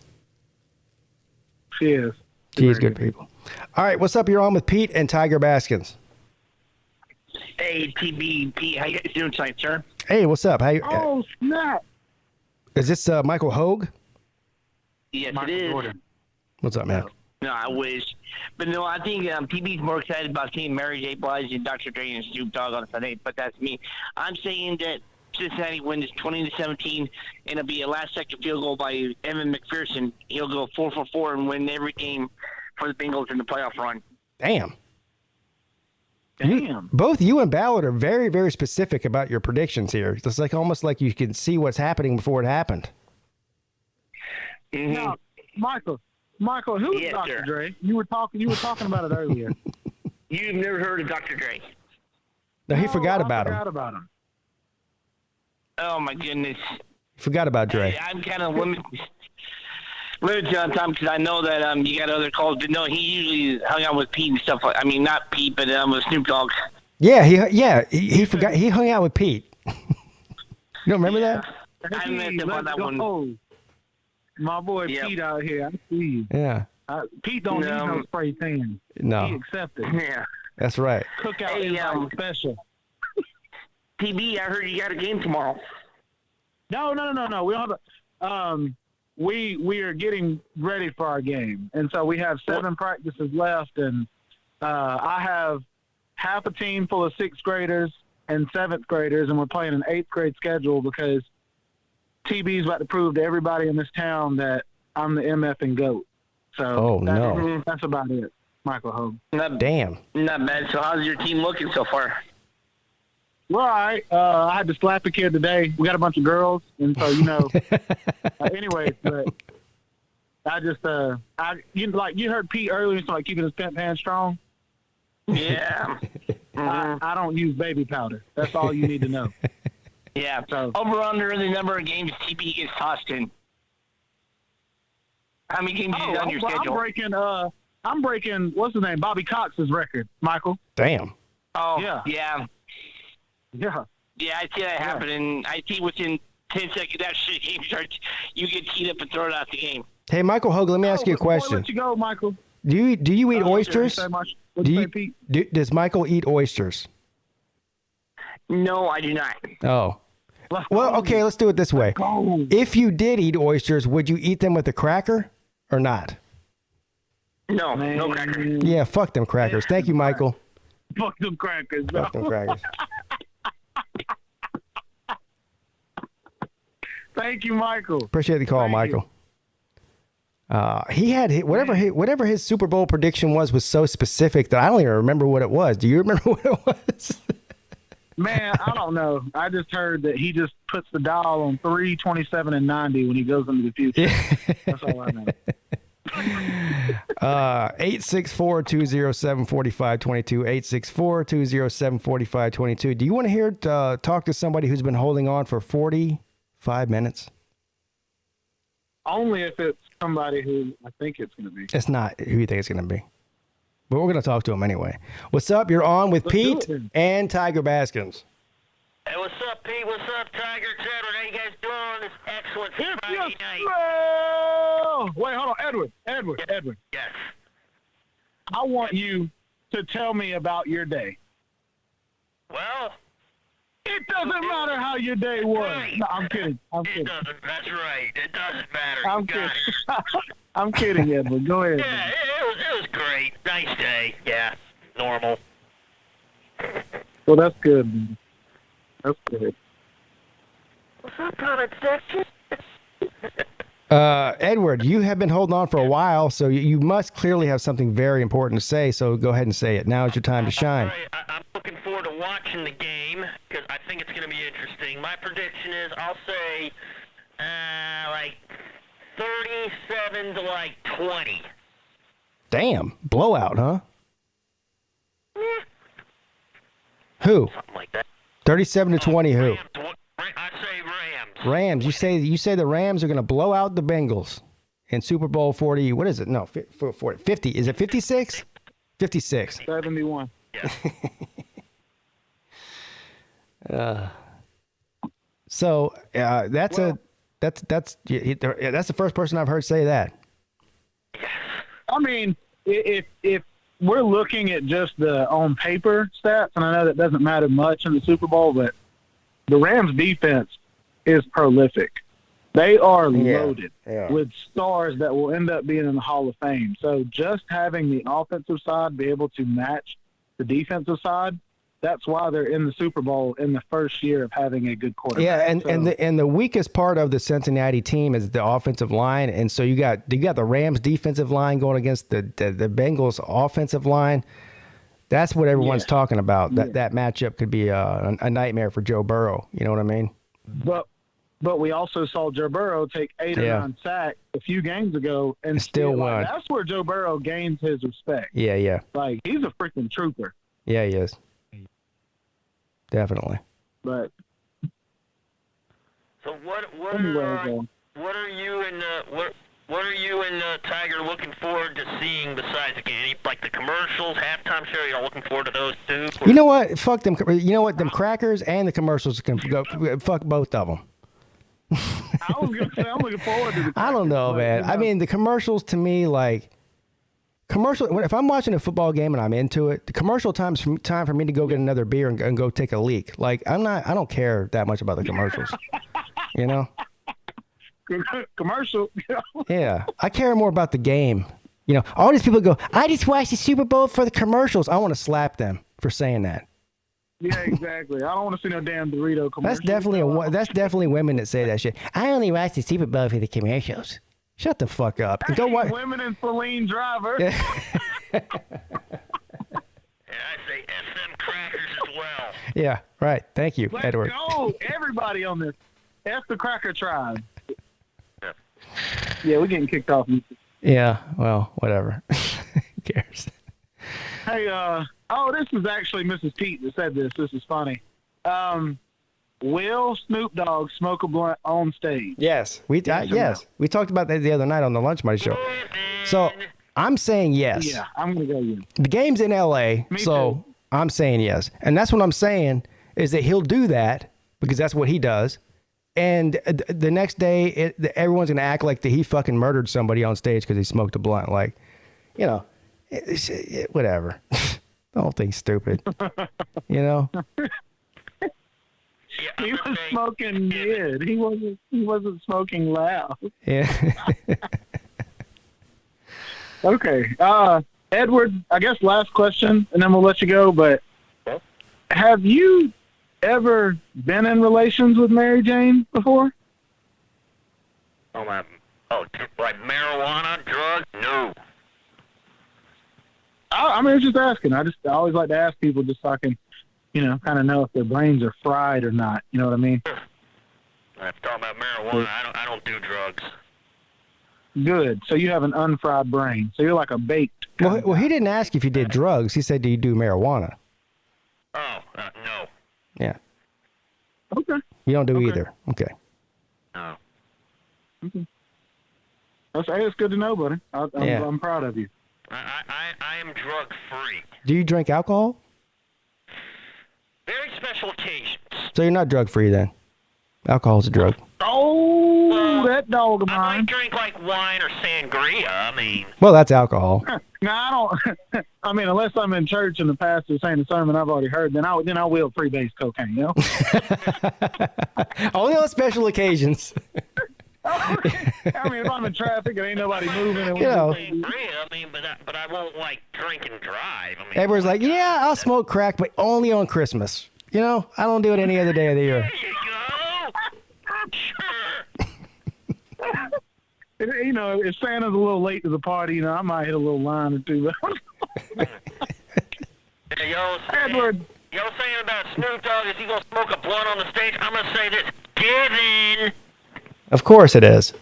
She is. She's good people. All right, what's up? You're on with Pete and Tiger Baskins. Hey, Pete, how you guys doing tonight, sir? Hey, what's up? How you, Oh, snap. is this Michael Hogue? Yes, Michael it is. Jordan. What's up, man? No, I wish. But no, I think PB's more excited about seeing Mary J. Blige and Dr. Dre and Snoop Dogg on Sunday, but that's me. I'm saying that Cincinnati wins 20-17, and it'll be a last-second field goal by Evan McPherson. He'll go 4 for 4 and win every game for the Bengals in the playoff run. Damn. Both you and Ballard are very, very specific about your predictions here. It's like almost like you can see what's happening before it happened. Mm-hmm. Now, Michael, who's Yes, Dr. sir. Dre? You were talking about it earlier. You've never heard of Dr. Dre? No, he forgot about him. I forgot about him. Oh, my goodness. Forgot about Dre. I'm kind of limited on time because I know that you got other calls, but no, he usually hung out with Pete and stuff. I mean, not Pete, but with Snoop Dogg. Yeah, he forgot. He hung out with Pete. You don't remember that? I messed up on that one. My boy Yep. Pete out here. I see you. Yeah. Pete don't need no spray tan. No. He accepted. Yeah. That's right. Cookout invite special. TB, I heard you got a game tomorrow. No. We don't have a, we are getting ready for our game, and so we have 7 practices left, and I have half a team full of 6th graders and 7th graders, and we're playing an 8th grade schedule because TB's about to prove to everybody in this town that I'm the MF and GOAT. So that's about it, Michael Hogue. Damn. Not bad. So how's your team looking so far? Well, all right. I had to slap a kid today. We got a bunch of girls, and so anyways, but I just you heard Pete earlier, so like keeping his pants strong. Yeah. I don't use baby powder. That's all you need to know. Yeah. So over under the number of games TB gets tossed in. How many games you on your schedule? I'm breaking what's his name, Bobby Cox's record, Michael. Damn. Oh yeah. Yeah. Yeah. Yeah, I see that happen, and I see within 10 seconds after the game starts, you get teed up and thrown out the game. Hey, Michael Hogue, let me ask you a question. I'll let you go, Michael. Do you eat oysters? Does Michael eat oysters? No, I do not. Oh. Well, okay, let's do it this way. If you did eat oysters, would you eat them with a cracker or not? No, no cracker. Yeah, fuck them crackers. Thank you, Michael. Fuck them crackers, bro. Fuck them crackers. Thank you, Michael. Appreciate the call, Michael. He had whatever his Super Bowl prediction was so specific that I don't even remember what it was. Do you remember what it was? Man, I don't know. I just heard that he just puts the dial on 3, 27, and 90 when he goes into the future. That's all I know. 864-207-4522. 864-207-4522. Do you want to hear talk to somebody who's been holding on for 45 minutes? Only if it's somebody who I think it's going to be. It's not who you think it's going to be. But we're going to talk to him anyway. What's up? You're on with Pete and Tiger Baskins. Hey, what's up, Pete? What's up, Tiger? It's Edward. How you guys doing on this excellent Friday night? Wait, hold on. Edward. Yes. I want you to tell me about your day. Well, it doesn't matter how your day was. Right. No, I'm kidding. It doesn't. That's right. It doesn't matter. I'm You got kidding. it. I'm kidding, Edward. Go ahead. Yeah, it was great. Nice day. Yeah, normal. Well, that's good, man. That's good. What's up, comment section? Edward, you have been holding on for a while, so you must clearly have something very important to say, so go ahead and say it. Now is your time to shine. I'm looking forward to watching the game because I think it's going to be interesting. My prediction is I'll say like 37 to like 20. Damn. Blowout, huh? Who? Something like that. 37 to 20 who? I say Rams. Rams. You say the Rams are going to blow out the Bengals in Super Bowl 40. What is it? No, 40, 50. Is it 56? 56. 71. Yeah. So that's the first person I've heard say that. I mean, if we're looking at just the on paper stats, and I know that doesn't matter much in the Super Bowl, but the Rams defense is prolific. They are loaded with stars that will end up being in the Hall of Fame. So just having the offensive side be able to match the defensive side, that's why they're in the Super Bowl in the first year of having a good quarterback. Yeah, and the weakest part of the Cincinnati team is the offensive line, and so you got the Rams defensive line going against the Bengals offensive line. That's what everyone's talking about. That matchup could be a nightmare for Joe Burrow. You know what I mean? But we also saw Joe Burrow take 8 or 9 sacks a few games ago and still won. That's where Joe Burrow gains his respect. Yeah. Like, he's a freaking trooper. Yeah, he is. Definitely. But so what are you and Tiger looking forward to seeing besides the game? Like the commercials, halftime show, y'all looking forward to those too? You know what? Fuck them. You know what? Them crackers and the commercials can go. Fuck both of them. I was going to say, I'm looking forward to the I don't know, man. I mean, the commercials to me, like, if I'm watching a football game and I'm into it, the commercial time for me to go get another beer and go take a leak. Like, I don't care that much about the commercials. You know? commercial. Yeah, I care more about the game. You know, all these people go, I just watched the Super Bowl for the commercials. I want to slap them for saying that. Yeah, exactly. I don't want to see no damn Dorito commercial. That's definitely women that say that shit. I only watch the Super Bowl for the commercials. Shut the fuck up. And go watch. Women and Celine Driver. Yeah, I say SM crackers as well. Yeah, right. Thank you, Let's Edward. go, everybody on this. F the Cracker Tribe. Yeah, we're getting kicked off. Yeah, well, whatever. Who cares? Hey, this is actually Mrs. Peete that said this. This is funny. Will Snoop Dogg smoke a blunt on stage? Yes, we talked about that the other night on the Lunch Money Show. So I'm saying yes. Yeah, I'm gonna go yes. The game's in L.A., so too. I'm saying yes, and that's what I'm saying is that he'll do that because that's what he does. And the next day, everyone's gonna act like that he fucking murdered somebody on stage because he smoked a blunt. Like, you know, whatever. The whole thing's stupid. You know. He was smoking mid. He wasn't smoking loud. Yeah. Okay. Edward, I guess last question, and then we'll let you go. But have you ever been in relations with Mary Jane before? Like marijuana, drugs? No. I mean, just asking. I always like to ask people just so I can, kind of know if their brains are fried or not. You know what I mean? I'm talking about marijuana. I don't do drugs. Good. So you have an unfried brain. So you're like a baked. Well, he didn't ask if you did drugs. He said, do you do marijuana? Oh, no. Yeah. Okay. You don't do either. Okay. No. Okay. It's good to know, buddy. I'm proud of you. I am drug free. Do you drink alcohol? Very special occasions. So you're not drug free then? Alcohol's a drug. Oh, that dog of I mine. might drink like wine or sangria. I mean. Well, that's alcohol. No, I don't. I mean, unless I'm in church and the pastor's saying a sermon I've already heard, then I will freebase cocaine. You know. Only on special occasions. I mean, if I'm in traffic and ain't nobody moving, and Sangria, I mean, but I won't like drink and drive. I mean, everyone's like, yeah, I'll smoke crack, but only on Christmas. You know, I don't do it any other day of the year. There you go. Sure. If Santa's a little late to the party, I might hit a little line or two. Edward. Y'all saying about Snoop Dogg, is he going to smoke a blunt on the stage? I'm going to say this. Given. Of course it is.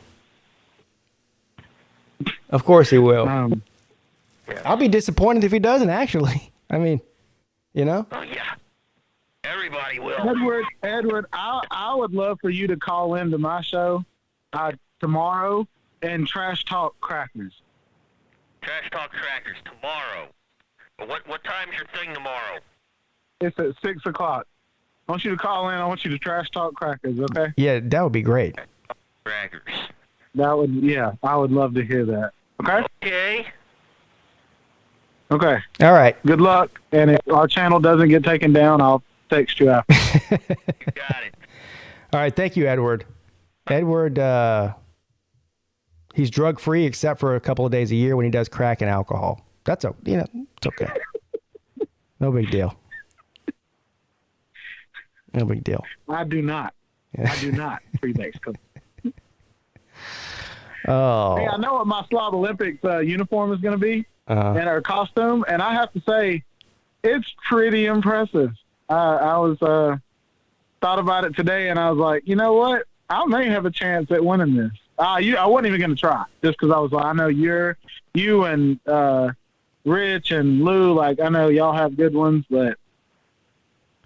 Of course he will. I'll be disappointed if he doesn't, actually. I mean, Oh, yeah. Everybody will. Edward, I would love for you to call into my show tomorrow and trash talk crackers. Trash talk crackers tomorrow. What time's your thing tomorrow? It's at 6 o'clock. I want you to call in. I want you to trash talk crackers, okay? Yeah, that would be great. Crackers. I would love to hear that. Okay? Okay. Okay. All right. Good luck. And if our channel doesn't get taken down, I'll text you after. Got it. All right. Thank you, Edward. Edward, he's drug free except for a couple of days a year when he does crack and alcohol. It's okay. No big deal. No big deal. I do not. I do not freebase cocaine. Oh. Hey, I know what my Slob Olympics uniform is going to be and our costume, and I have to say, it's pretty impressive. I was thought about it today, and I was like, you know what? I may have a chance at winning this. I wasn't even going to try, just because I was like, I know you and Rich and Lou, like I know y'all have good ones, but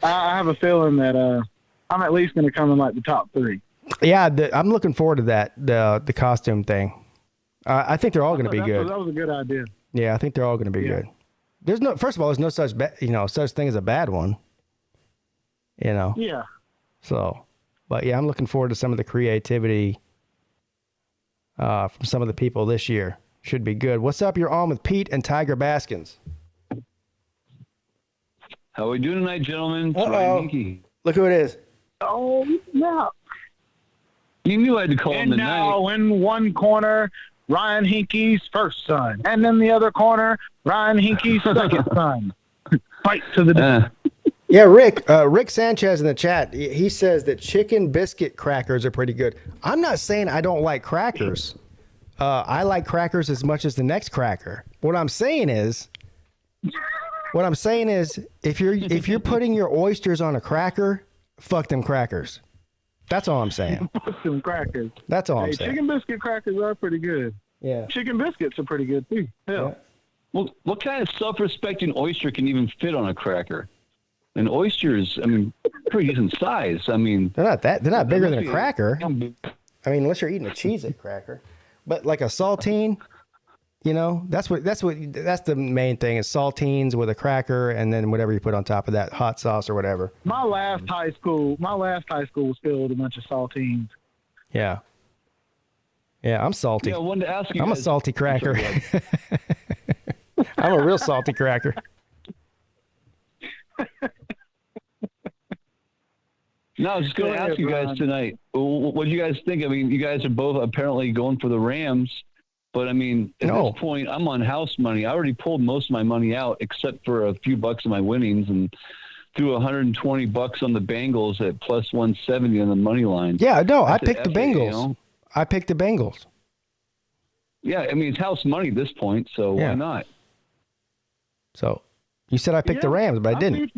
I have a feeling that I'm at least going to come in like the top 3. Yeah, I'm looking forward to that, the costume thing. I think they're all going to be good. That was a good idea. Yeah, I think they're all going to be good. First of all, there's no such such thing as a bad one. Yeah. So, but yeah, I'm looking forward to some of the creativity from some of the people this year. Should be good. What's up? You're on with Pete and Tiger Baskins. How we doing tonight, gentlemen? Uh-oh. Look who it is. Oh, no. You knew I had to call him And tonight. now in one corner, Ryan Hinkey's first son. And in the other corner, Ryan Hinkey's second son. Fight to the death. Yeah, Rick Sanchez in the chat, he says that chicken biscuit crackers are pretty good. I'm not saying I don't like crackers. I like crackers as much as the next cracker. What I'm saying is, if you're putting your oysters on a cracker, fuck them crackers. That's all I'm saying. Fuck them crackers. That's all I'm saying. Chicken biscuit crackers are pretty good. Yeah. Chicken biscuits are pretty good too. Hell. Well, what kind of self-respecting oyster can even fit on a cracker? And oysters, I mean, pretty decent size. I mean, they're not bigger than a cracker. I mean, unless you're eating a Cheez-It cracker. But like a saltine, that's the main thing is saltines with a cracker and then whatever you put on top of that, hot sauce or whatever. My last high school was filled with a bunch of saltines. Yeah. Yeah, I'm salty. Yeah, I wanted to ask you I'm guys, a salty cracker. I'm a real salty cracker. No, I was just going to ask you guys tonight, what do you guys think? I mean, you guys are both apparently going for the Rams, but I mean, at this point, I'm on house money. I already pulled most of my money out except for a few bucks of my winnings and threw $120 on the Bengals at plus 170 on the money line. Yeah, no, I That's picked the Bengals. I picked the Bengals. Yeah, I mean, it's house money at this point, so why not? So you said I picked the Rams, but I didn't.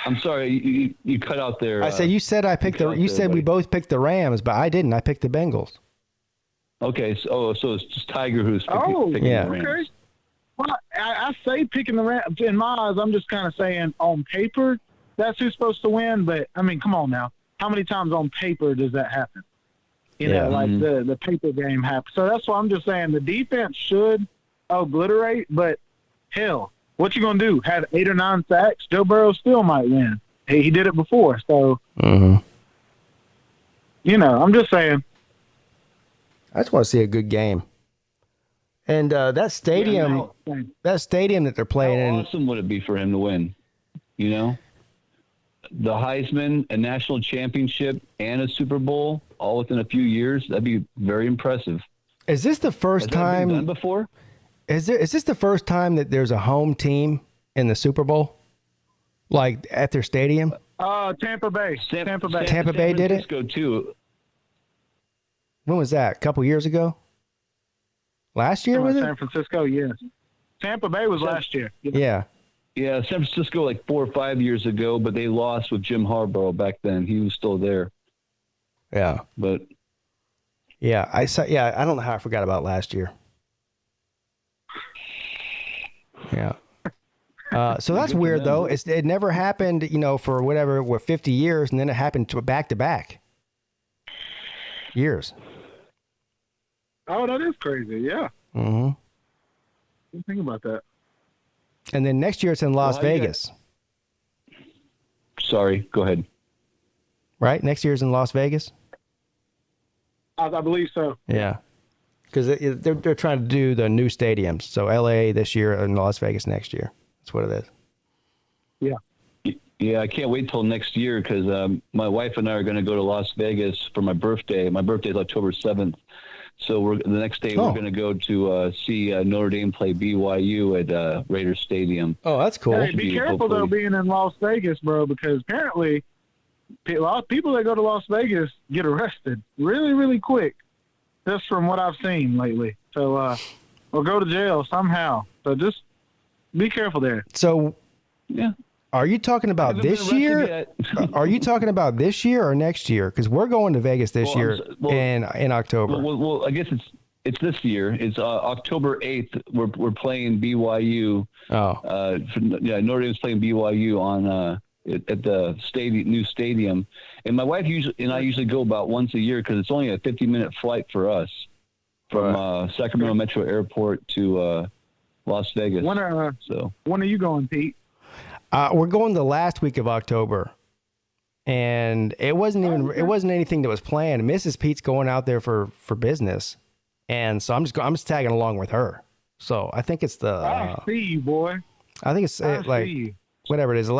I'm sorry, you cut out there. I said you said I picked the. You said we both picked the Rams, but I didn't. I picked the Bengals. Okay, so it's just Tiger who's picking the Rams. Okay. Well, I say picking the Rams. In my eyes, I'm just kind of saying on paper that's who's supposed to win. But I mean, come on now, how many times on paper does that happen? You know, like the paper game happens. So that's why I'm just saying the defense should obliterate. But hell, what you gonna do? Have 8 or 9 sacks? Joe Burrow still might win. He did it before. So, I'm just saying. I just want to see a good game. And that stadium, that they're playing in. How awesome would it be for him to win? You know, the Heisman, a national championship, and a Super Bowl all within a few years. That'd be very impressive. Is this the first time? Has that been done before? Is this the first time that there's a home team in the Super Bowl, like at their stadium? Tampa Bay. Tampa Bay. Tampa Bay did it. Too. When was that? A couple years ago. Last year was it? San Francisco, yes. Tampa Bay was last year. Yeah. Yeah, San Francisco like 4 or 5 years ago, but they lost with Jim Harbaugh back then. He was still there. Yeah. But yeah, I saw. Yeah, I don't know how I forgot about last year. Yeah. So that's weird though. It never happened, for whatever, 50 years, and then it happened to back years. Oh, that is crazy. Yeah. Mm-hmm. Didn't think about that. And then next year it's in Las Vegas. Sorry, go ahead. Right? Next year's in Las Vegas? I believe so. Yeah. Because they're trying to do the new stadiums. So LA this year and Las Vegas next year. That's what it is. Yeah. Yeah, I can't wait till next year because my wife and I are going to go to Las Vegas for my birthday. My birthday is October 7th. So the next day we're going to go to see Notre Dame play BYU at Raiders Stadium. Oh, that's cool. Hey, be careful though being in Las Vegas, bro, because apparently a lot of people that go to Las Vegas get arrested really, really quick. Just from what I've seen lately. So, or go to jail somehow. So just be careful there. So, yeah. Are you talking about this year? Are you talking about this year or next year? Because we're going to Vegas this year in October. Well, I guess it's this year. It's October 8th. We're playing BYU. Notre Dame's playing BYU on at the new stadium. And my wife I usually go about once a year because it's only a 50-minute flight for us from Sacramento Metro Airport to Las Vegas. When are you going, Pete? We're going the last week of October, and it wasn't anything that was planned. Mrs. Pete's going out there for business, and so I'm just tagging along with her. So I think it's I see you, boy. I think it's whatever it is, the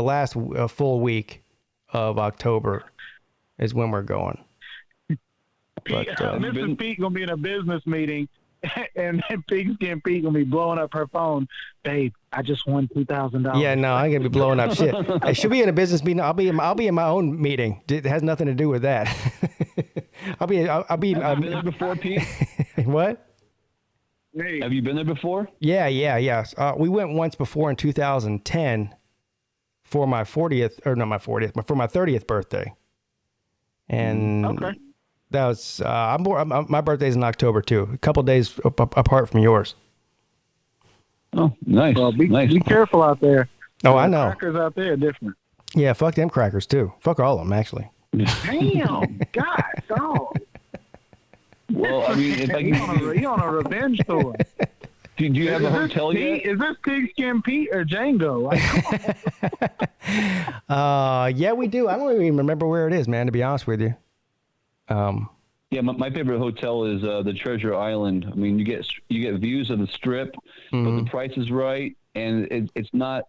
last full week of October, is when we're going. Pete, But, Mrs. Pete gonna be in a business meeting, and PigskinPeete gonna be blowing up her phone. Babe, I just won $2,000. Yeah, no, I'm gonna be blowing up shit. I should be in a business meeting. I'll be in my own meeting. It has nothing to do with that. I'll be. Have you been there before, Pete? What? Hey. Have you been there before? Yeah. We went once before in 2010 for my 40th, or not my 40th, but for my 30th birthday. And Okay. that was my birthday's in October too, a couple days apart from yours. Oh, nice. Well, be nice. careful out there. Oh, I know. Crackers out there are different. Yeah, fuck them crackers too. Fuck all of them actually. Damn, God, dog. Well, I mean, if I You on a revenge tour? do you have a hotel yet? Is this PigskinPeete or Django? Like, Yeah, we do. I don't even remember where it is, man. To be honest with you. Yeah, my favorite hotel is the Treasure Island. I mean, you get views of the Strip, but the price is right, and it's not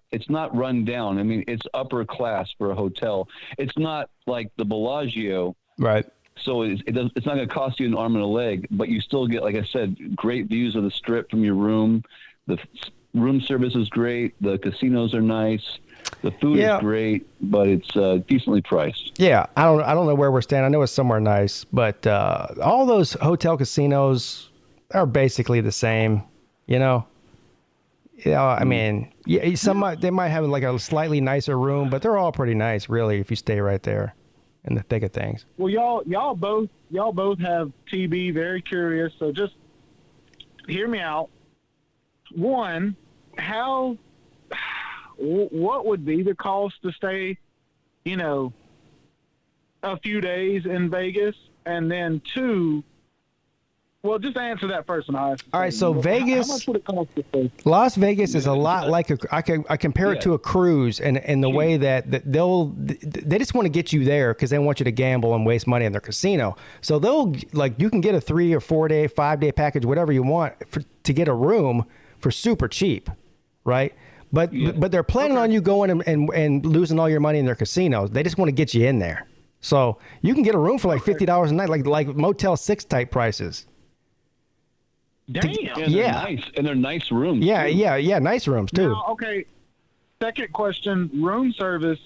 run down. I mean, it's upper class for a hotel. It's not like the Bellagio, right? So it's not going to cost you an arm and a leg, but you still get, like I said, great views of the Strip from your room. The room service is great. The casinos are nice. The food is great, but it's decently priced. Yeah, I don't know where we're staying. I know it's somewhere nice, but all those hotel casinos are basically the same. You know, I mean, yeah, they might have like a slightly nicer room, but they're all pretty nice, really, if you stay right there in the thick of things. well, y'all both have TB. Very curious. So just hear me out. One, what would be the cost to stay, a few days in Vegas? And then two, well, just answer that first one. All right, so Vegas, how much would it cost to stay? Las Vegas is a lot like I compare it to a cruise, in the way that they just want to get you there because they want you to gamble and waste money in their casino. So you can get a 3 or 4 day, 5 day package, whatever you want, to get a room for super cheap, right? But they're planning on you going and losing all your money in their casinos. They just want to get you in there. So you can get a room for like $50 a night, like Motel 6 type prices. Damn. They're nice, and they're nice rooms. Yeah, too. yeah, nice rooms too. Now, okay, second question, room service,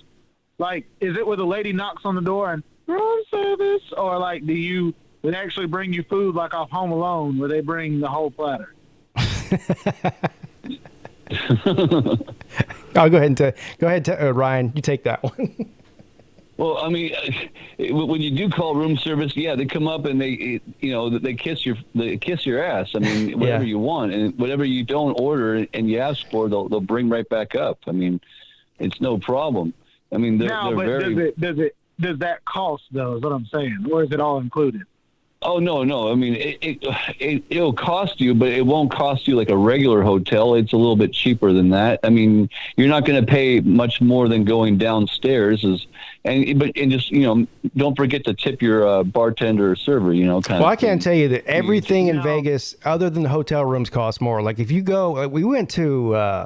like, is it where the lady knocks on the door and room service? Or like, do they actually bring you food like off Home Alone where they bring the whole platter? I'll go ahead, Ryan. You take that one. Well, I mean, when you do call room service, yeah, they come up and they kiss your ass. I mean, whatever you want, and whatever you don't order and you ask for, they'll bring right back up. I mean, it's no problem. I mean, they're very. Does that cost though? Is what I'm saying, or is it all included? Oh no! I mean, it'll cost you, but it won't cost you like a regular hotel. It's a little bit cheaper than that. I mean, you're not going to pay much more than going downstairs. Don't forget to tip your bartender or server. Well, I can tell you that everything in Vegas, other than the hotel rooms, costs more. Like if you go, we went to. I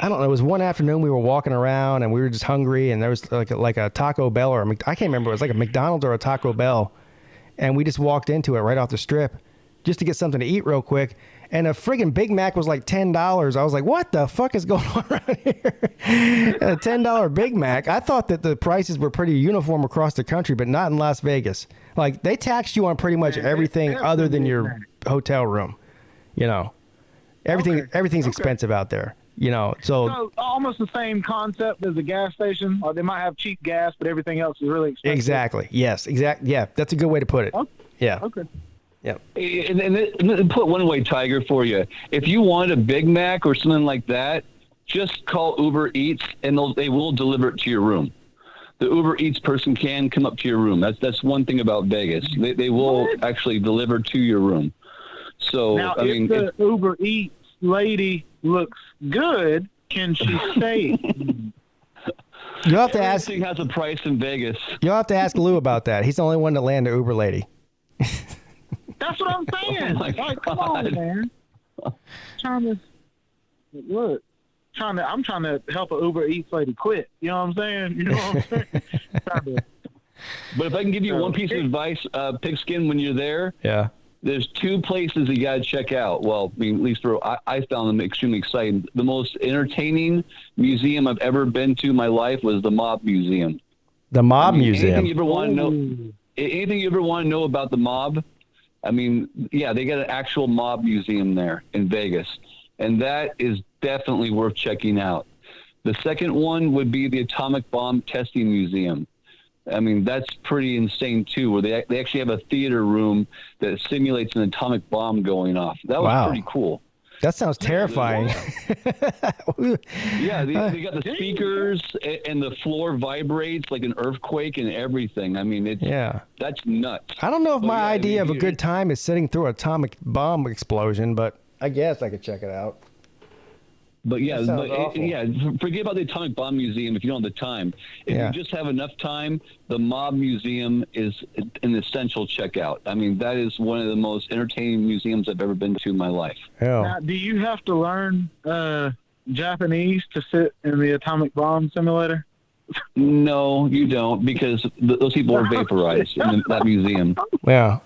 don't know. It was one afternoon we were walking around and we were just hungry, and there was like a Taco Bell I can't remember. It was like a McDonald's or a Taco Bell. And we just walked into it right off the strip just to get something to eat real quick. And a friggin' Big Mac was like $10. I was like, what the fuck is going on around here? A $10 Big Mac. I thought that the prices were pretty uniform across the country, but not in Las Vegas. Like, they taxed you on pretty much everything other than your hotel room. Everything's expensive out there. So almost the same concept as a gas station, or they might have cheap gas, but everything else is really expensive. Exactly. Yes. Exactly. Yeah, that's a good way to put it. Okay. Yeah. Okay. Yeah. And put one way, Tiger, for you. If you want a Big Mac or something like that, just call Uber Eats, and they will deliver it to your room. The Uber Eats person can come up to your room. That's one thing about Vegas. They will actually deliver to your room. So now, if the Uber Eats lady looks good, can she stay? You'll have to ask. Everything has a price in Vegas. You'll have to ask Lou about that. He's the only one to land the Uber lady. That's what I'm saying. Come on, man. I'm trying to help an Uber Eats lady quit. You know what I'm saying? But if I can give you one piece of advice, Pigskin, when you're there, yeah, there's two places you got to check out. Well, I mean, at least I found them extremely exciting. The most entertaining museum I've ever been to in my life was the Mob Museum. The Mob Museum. Anything you ever want to know? Anything you ever want to know about the mob? I mean, yeah, they got an actual mob museum there in Vegas, and that is definitely worth checking out. The second one would be the Atomic Bomb Testing Museum. I mean, that's pretty insane too, where they actually have a theater room that simulates an atomic bomb going off. That was pretty cool. That sounds terrifying. Yeah, they got the speakers and the floor vibrates like an earthquake and everything. I mean, that's nuts. I don't know if my idea of a good time is sitting through an atomic bomb explosion, but I guess I could check it out. But forget about the Atomic Bomb Museum if you don't have the time. If you just have enough time, the Mob Museum is an essential checkout. I mean, that is one of the most entertaining museums I've ever been to in my life. Now, do you have to learn Japanese to sit in the atomic bomb simulator? No, you don't, because those people are vaporized in that museum. Yeah.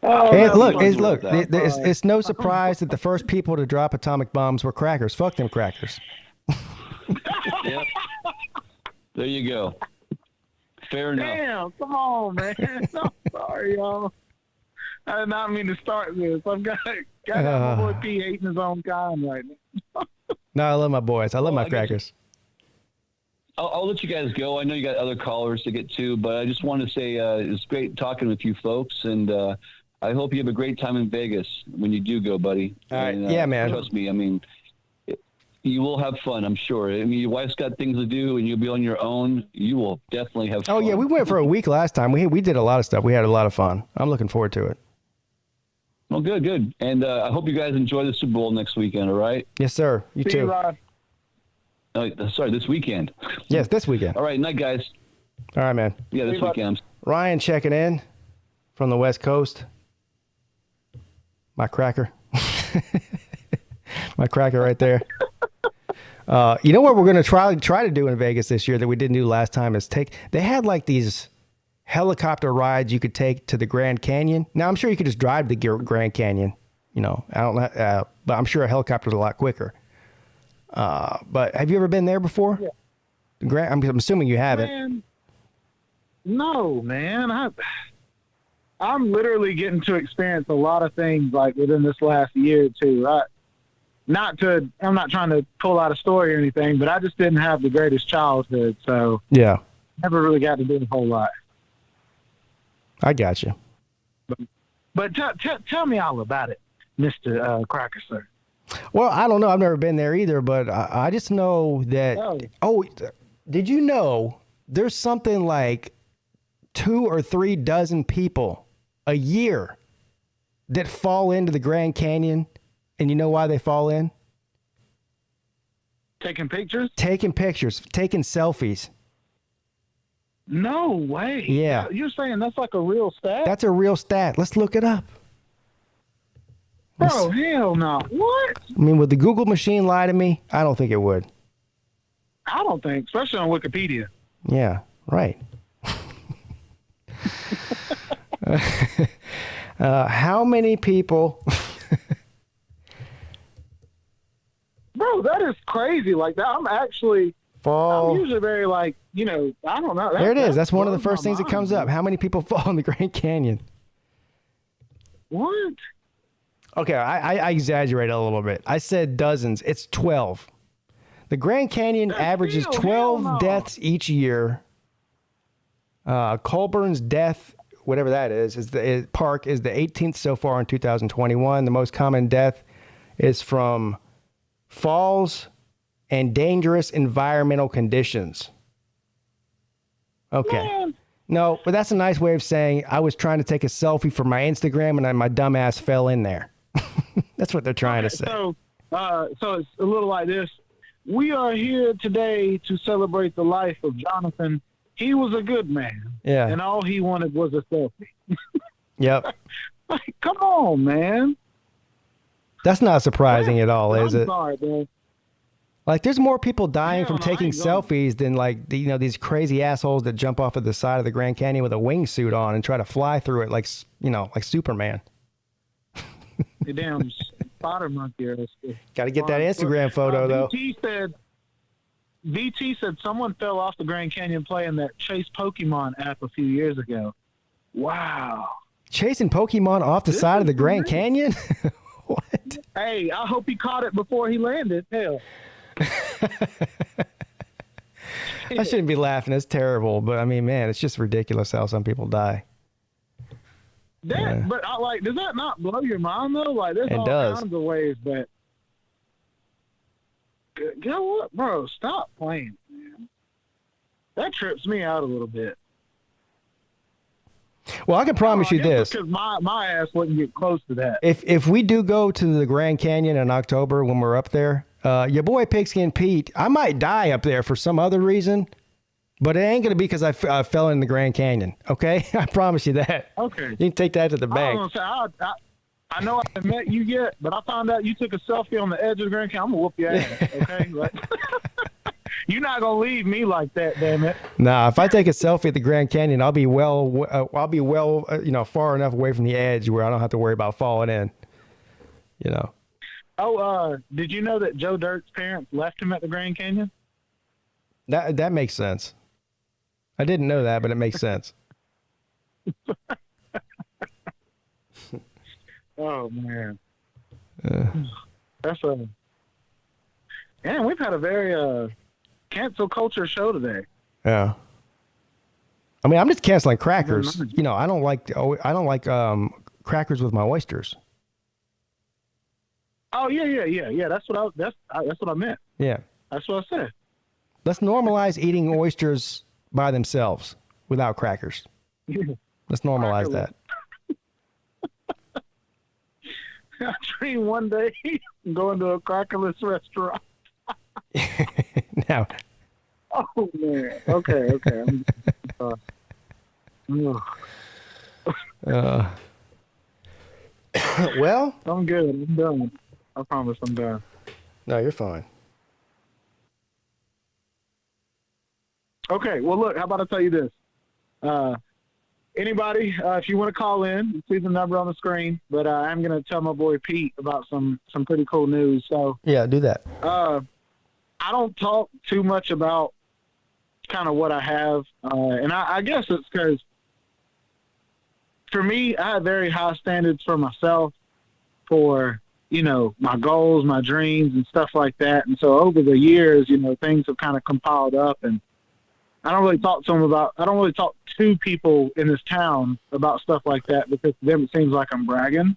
Oh, it's no surprise that the first people to drop atomic bombs were crackers. Fuck them crackers. Yep. There you go. Fair enough. Damn, come on, man. I'm sorry, y'all. I did not mean to start this. I've got my boy P hating his own kind right now. No, I love my boys. I love my crackers. I'll let you guys go. I know you got other callers to get to, but I just want to say it's great talking with you folks, and I hope you have a great time in Vegas when you do go, buddy. All right. And, yeah, man. Trust me. I mean, you will have fun, I'm sure. I mean, your wife's got things to do, and you'll be on your own. You will definitely have fun. Oh, yeah. We went for a week last time. We did a lot of stuff. We had a lot of fun. I'm looking forward to it. Well, good. And I hope you guys enjoy the Super Bowl next weekend, all right? Yes, sir. You too. Sorry, this weekend. Yes, this weekend. All right, night, guys. All right, man. Yeah, this weekend. Ryan checking in from the West Coast. My cracker. My cracker right there. You know what we're going to try to do in Vegas this year that we didn't do last time is they had like these helicopter rides you could take to the Grand Canyon. Now, I'm sure you could just drive the Grand Canyon. You know, I don't know, but I'm sure a helicopter's a lot quicker. But have you ever been there before? Yeah. I'm assuming you haven't. Man, no, man. I'm literally getting to experience a lot of things like within this last year or two. I'm not trying to pull out a story or anything, but I just didn't have the greatest childhood, so yeah, never really got to do a whole lot. I got you. But tell me all about it, Mr. Cracker, sir. Well, I don't know. I've never been there either, but I just know that. Oh, did you know there's something like 2 or 3 dozen people a year that fall into the Grand Canyon, and you know why they fall in? Taking pictures? Taking pictures, taking selfies. No way. Yeah. You're saying that's like a real stat? That's a real stat. Let's look it up. Bro, hell no. What? I mean, would the Google machine lie to me? I don't think it would. I don't think, especially on Wikipedia. Yeah, right. How many people? Bro, that is crazy. Like that, I'm usually very like, I don't know. There it is. That's one of the first things that comes up. How many people fall in the Grand Canyon? What? Okay, I exaggerated a little bit. I said dozens. It's 12. The Grand Canyon averages 12 deaths each year. Colburn's death, whatever that is the park is the 18th so far in 2021. The most common death is from falls and dangerous environmental conditions. Okay. Man. No, but that's a nice way of saying I was trying to take a selfie for my Instagram and my dumb ass fell in there. That's what they're trying to say. So it's a little like this. We are here today to celebrate the life of Jonathan. He was a good man. Yeah. And all he wanted was a selfie. Yep. Like, come on, man. That's not surprising at all, is it? I'm sorry, man. Like, there's more people dying from taking selfies than like these crazy assholes that jump off of the side of the Grand Canyon with a wingsuit on and try to fly through it like Superman. The damn spider monkey. Got to get that Instagram photo though. VT said someone fell off the Grand Canyon playing that Chase Pokemon app a few years ago. Wow. Chasing Pokemon off the side of the Grand Canyon? What? Hey, I hope he caught it before he landed. Hell. I shouldn't be laughing. That's terrible. But I mean, man, it's just ridiculous how some people die. But does that not blow your mind though? Like, there's all kinds of ways, but you know what, bro? Stop playing, man. That trips me out a little bit. Well, I can promise you this. Because my ass wouldn't get close to that. If we do go to the Grand Canyon in October when we're up there, your boy Pigskin Pete, I might die up there for some other reason, but it ain't going to be because I fell in the Grand Canyon, okay? I promise you that. Okay. You can take that to the bank. I know I haven't met you yet, but I found out you took a selfie on the edge of the Grand Canyon. I'm going to whoop your ass, okay? You're not going to leave me like that, damn it. Nah, if I take a selfie at the Grand Canyon, I'll be far enough away from the edge where I don't have to worry about falling in, Oh, did you know that Joe Dirt's parents left him at the Grand Canyon? That makes sense. I didn't know that, but it makes sense. Oh, man. That's we've had a very cancel culture show today. Yeah. I mean, I'm just canceling crackers. I don't like crackers with my oysters. Oh yeah. That's what I meant. Yeah. That's what I said. Let's normalize eating oysters by themselves without crackers. Let's normalize that. I dream one day going to a crackerless restaurant. Now. Oh man. Okay. Well, I'm good. I'm done. I promise I'm done. No, you're fine. Okay. Well, look. How about I tell you this? Anybody, if you want to call in, you see the number on the screen. But I'm going to tell my boy Pete about some pretty cool news. So yeah, do that. I don't talk too much about kind of what I have, and I guess it's because for me, I have very high standards for myself, for my goals, my dreams, and stuff like that. And so over the years, things have kind of compiled up, and I don't really talk to people in this town about stuff like that because to them it seems like I'm bragging.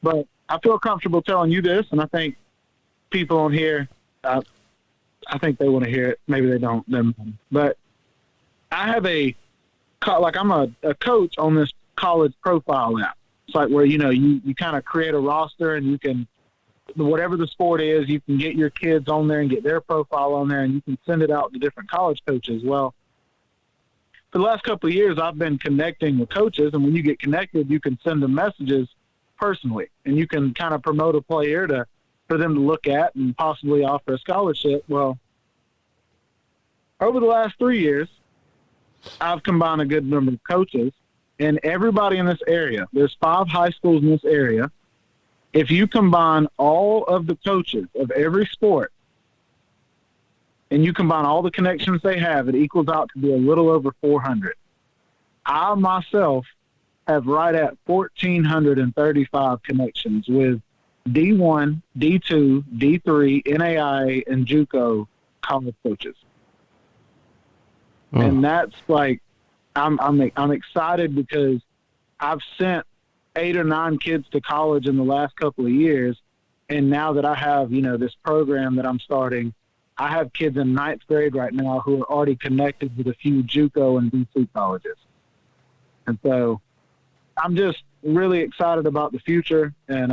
But I feel comfortable telling you this, and I think people on here, I think they want to hear it. Maybe they don't. But I have I'm a coach on this college profile app. It's like where, you kind of create a roster and you can, whatever the sport is, you can get your kids on there and get their profile on there and you can send it out to different college coaches. Well, for the last couple of years, I've been connecting with coaches, and when you get connected, you can send them messages personally, and you can kind of promote a player for them to look at and possibly offer a scholarship. Well, over the last 3 years, I've combined a good number of coaches, and everybody in this area, there's 5 high schools in this area. If you combine all of the coaches of every sport, and you combine all the connections they have, it equals out to be a little over 400. I myself have right at 1,435 connections with D1, D2, D3, NAIA, and JUCO college coaches. Oh. And that's like, I'm excited because I've sent 8 or 9 kids to college in the last couple of years. And now that I have, this program that I'm starting, I have kids in 9th grade right now who are already connected with a few JUCO and D2 colleges. And so I'm just really excited about the future. And,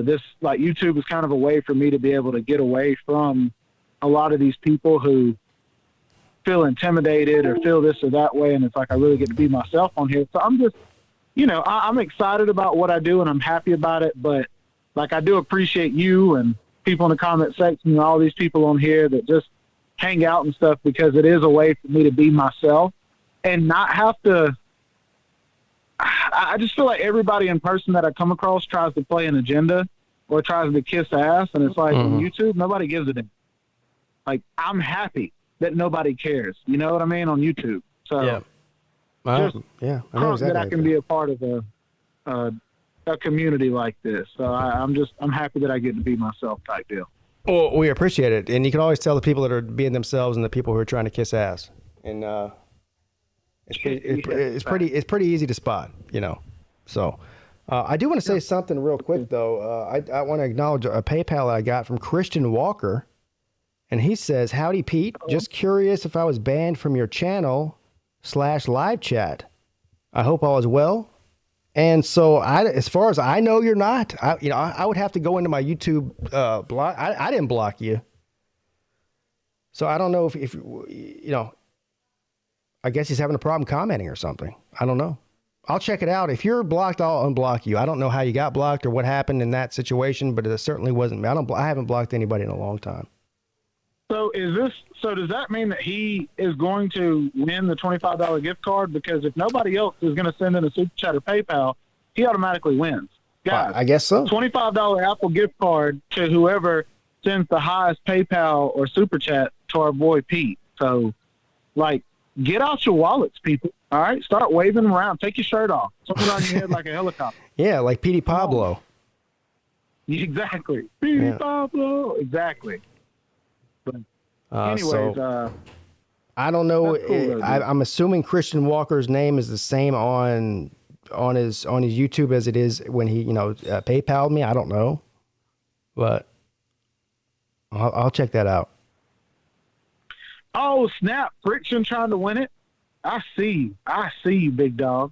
this, like, YouTube is kind of a way for me to be able to get away from a lot of these people who feel intimidated or feel this or that way. And it's like I really get to be myself on here. So I'm just, I'm excited about what I do and I'm happy about it. But, like, I do appreciate you and people in the comment section and all these people on here that just hang out and stuff, because it is a way for me to be myself and not have to. I just feel like everybody in person that I come across tries to play an agenda or tries to kiss ass, and it's like on YouTube, nobody gives a damn. Like, I'm happy that nobody cares. You know what I mean? On YouTube. So yeah, I know exactly that I can be a part of a community like this. So I'm happy that I get to be myself type deal. Well, we appreciate it, and you can always tell the people that are being themselves and the people who are trying to kiss ass, and it's pretty easy to spot, you know. So I do want to say something real quick though. I want to acknowledge a PayPal I got from Christian Walker, and he says, "Howdy, Pete. Just curious if I was banned from your channel /live chat. I hope all is well." And so, as far as I know, you're not. I would have to go into my YouTube block. I didn't block you, so I don't know if you know. I guess he's having a problem commenting or something. I don't know. I'll check it out. If you're blocked, I'll unblock you. I don't know how you got blocked or what happened in that situation, but it certainly wasn't me. I haven't blocked anybody in a long time. So does that mean that he is going to win the $25 gift card? Because if nobody else is going to send in a Super Chat or PayPal, he automatically wins. Guys, I guess so. $25 Apple gift card to whoever sends the highest PayPal or Super Chat to our boy Pete. So, like, get out your wallets, people. All right? Start waving them around. Take your shirt off. Something on your head like a helicopter. Yeah, like Peete Pablo. Exactly. Peete Pablo. Exactly. But anyways, I don't know. Cool, I'm assuming Christian Walker's name is the same on his YouTube as it is when he PayPal'd me. I don't know, but I'll check that out. Oh snap! Friction trying to win it. I see you, big dog.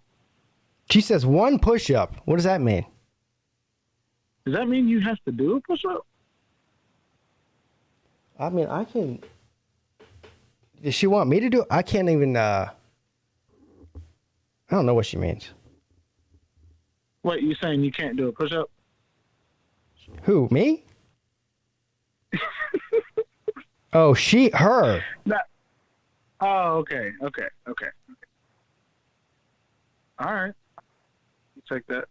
She says 1 push-up. What does that mean? Does that mean you have to do a push-up? I mean, I can. Does she want me to do it? I can't even. I don't know what she means. What, you saying you can't do a push-up? Who, me? Oh, her. Oh, okay. All right. You take that.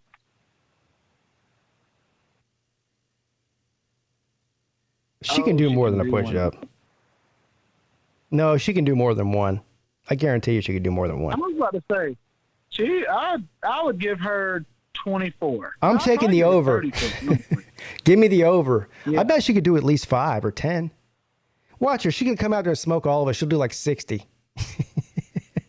She can do more than a push-up. No, she can do more than 1. I guarantee you she can do more than 1. I was about to say, I would give her 24. I'm taking the over. Give me the over. Yeah. I bet she could do at least 5 or 10. Watch her. She can come out there and smoke all of us. She'll do like 60.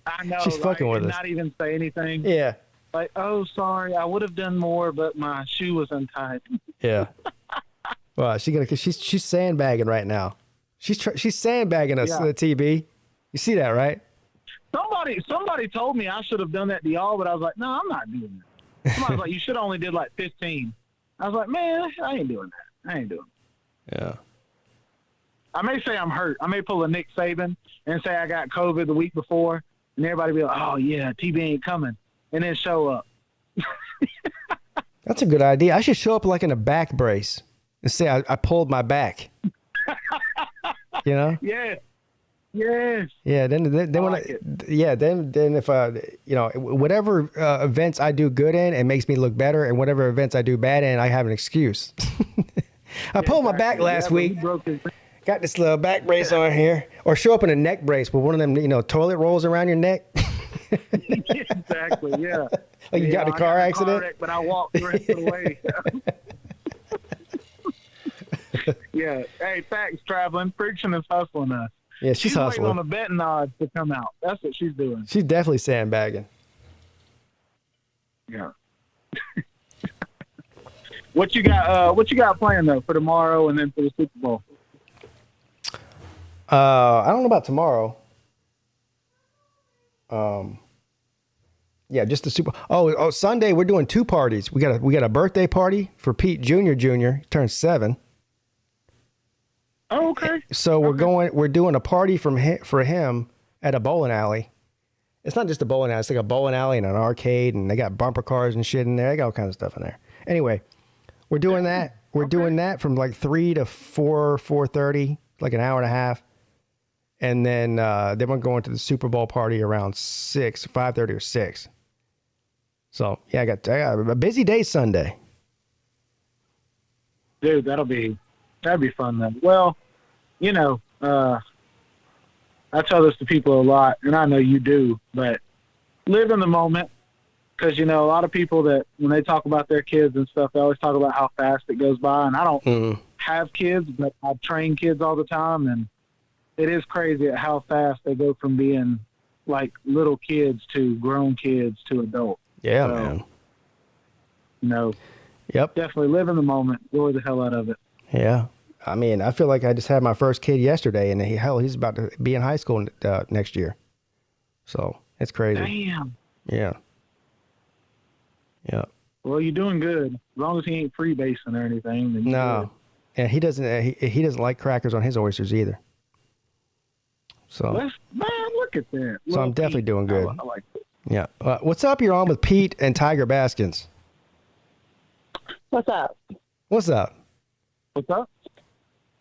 I know. She's fucking with us. Not even say anything. Yeah. Like, oh, sorry, I would have done more, but my shoe was untied. Yeah. Well, she's sandbagging right now. She's sandbagging us to the TV. You see that, right? Somebody told me I should have done that to y'all, but I was like, no, I'm not doing that. Somebody was like, you should have only did like 15. I was like, man, I ain't doing that. Yeah. I may say I'm hurt. I may pull a Nick Saban and say I got COVID the week before, and everybody be like, oh, yeah, TB ain't coming, and then show up. That's a good idea. I should show up like in a back brace and say I pulled my back. You know? Yeah. Yes. Yeah. Then if whatever events I do good in, it makes me look better, and whatever events I do bad in, I have an excuse. I pulled my back last week. Got this little back brace on here, or show up in a neck brace with one of them, toilet rolls around your neck. Exactly. Yeah. Like you got in a car accident, but I walked the rest of the way. Yeah. Hey, thanks, traveling. Friction is hustling us. Yeah, she's hustling. Waiting on the betting odds to come out. That's what she's doing. She's definitely sandbagging. Yeah. What you got planned though for tomorrow and then for the Super Bowl? I don't know about tomorrow. Yeah, just the Super. Oh, Sunday we're doing 2 parties. We got a birthday party for Pete Jr. He turns 7. Oh, okay. So we're doing a party for him at a bowling alley. It's not just a bowling alley. It's like a bowling alley and an arcade, and they got bumper cars and shit in there. They got all kinds of stuff in there. Anyway, we're doing that, we're doing that from like 3 to 4:30, like an hour and a half. And then we're going to the Super Bowl party around 6, 5:30 or 6. So yeah, I got a busy day Sunday. Dude, that'd be fun then. Well, you know, I tell this to people a lot, and I know you do, but live in the moment. Because, you know, a lot of people that when they talk about their kids and stuff, they always talk about how fast it goes by. And I don't have kids, but I train kids all the time. And it is crazy at how fast they go from being like little kids to grown kids to adults. Yeah, man. You know, yep. Definitely live in the moment. Enjoy the hell out of it. Yeah. I mean, I feel like I just had my first kid yesterday, and he's about to be in high school next year. So it's crazy. Damn. Yeah. Yeah. Well, you're doing good. As long as he ain't freebasing or anything. Then no. And he doesn't. He doesn't like crackers on his oysters either. So. Man, look at that. So I'm definitely doing good. I like it. Yeah. What's up? You're on with Peete and Tiger Baskins. What's up? What's up? What's up?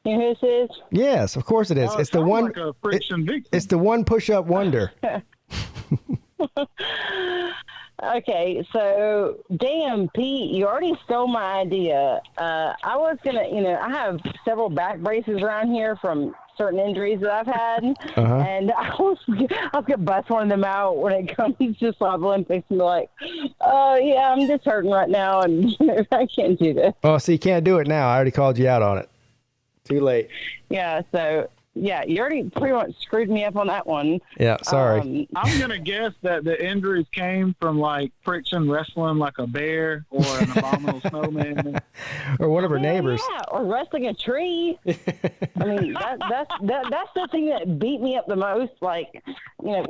You know who this is? Yes, of course it is. It's the one. Like a friction victim. It's the one push-up wonder. Okay, so damn, Pete, you already stole my idea. I was gonna, I have several back braces around here from certain injuries that I've had, and I was gonna bust one of them out when it comes to Slob Olympics and be like, "Oh yeah, I'm just hurting right now, and I can't do this." Oh, so you can't do it now. I already called you out on it. Too late. Yeah, so. Yeah, you already pretty much screwed me up on that one. Yeah, sorry. I'm going to guess that the injuries came from, like, friction wrestling like a bear or an abominable snowman. Or one of her neighbors. Yeah, or wrestling a tree. I mean, that's the thing that beat me up the most. Like, my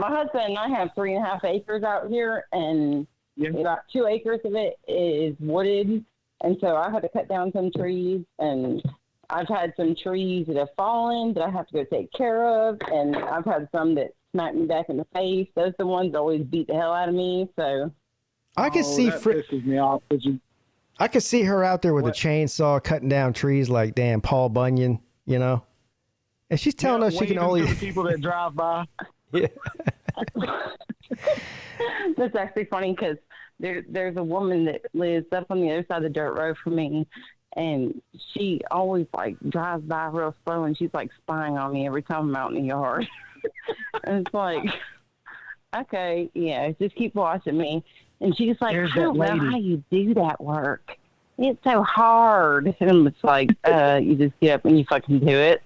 husband and I have 3.5 acres out here, and about 2 acres of it is wooded. And so I had to cut down some trees, and I've had some trees that have fallen that I have to go take care of, and I've had some that smacked me back in the face. Those are the ones that always beat the hell out of me. So I can see pisses me off. I could see her out there with a chainsaw cutting down trees like damn Paul Bunyan, and she's telling us she can only the people that drive by. Yeah. That's actually funny because there's a woman that lives up on the other side of the dirt road from me. And she always, drives by real slow, and she's, spying on me every time I'm out in the yard. And it's like, okay, yeah, just keep watching me. And she's like, I don't know how you do that work. It's so hard. And it's like, you just get up and you fucking do it.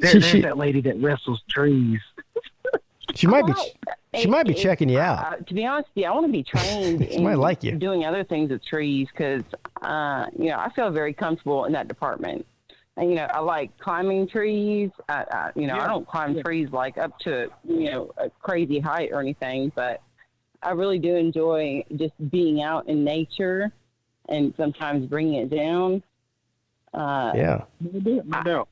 There's that lady that wrestles trees. She might be checking you out. To be honest with you, I want to be trained She might like you. Doing other things with trees because, I feel very comfortable in that department. And, I like climbing trees. I don't climb trees up to, a crazy height or anything, but I really do enjoy just being out in nature and sometimes bringing it down. Yeah. To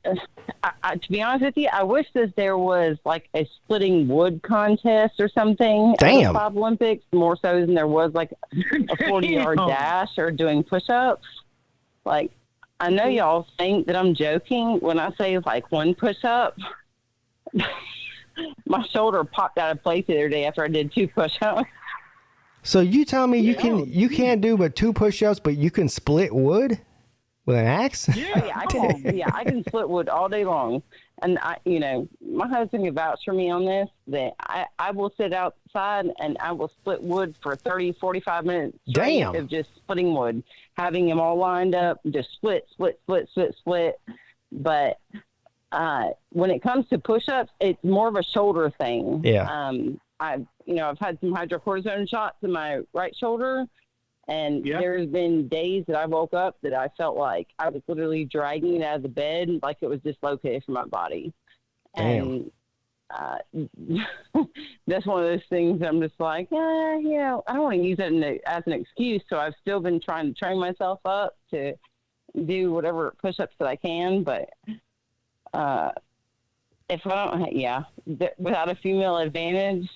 be honest with you, I wish that there was a splitting wood contest or something. Damn. At the Slob Olympics, more so than there was a 40-yard dash or doing push-ups. I know y'all think that I'm joking when I say one push-up. My shoulder popped out of place the other day after I did 2 push-ups. So you tell me you can't do but 2 push-ups, but you can split wood? With an axe? Yeah, I can split wood all day long. And my husband can vouch for me on this, that I will sit outside and I will split wood for 30, 45 minutes straight of just splitting wood, having them all lined up, just split. But when it comes to push-ups, it's more of a shoulder thing. Yeah. I've had some hydrocortisone shots in my right shoulder. And there's been days that I woke up that I felt like I was literally dragging it out of the bed like it was dislocated from my body. Damn. And that's one of those things that I'm just like, I don't want to use it as an excuse. So I've still been trying to train myself up to do whatever push-ups that I can. But if I don't, without a female advantage,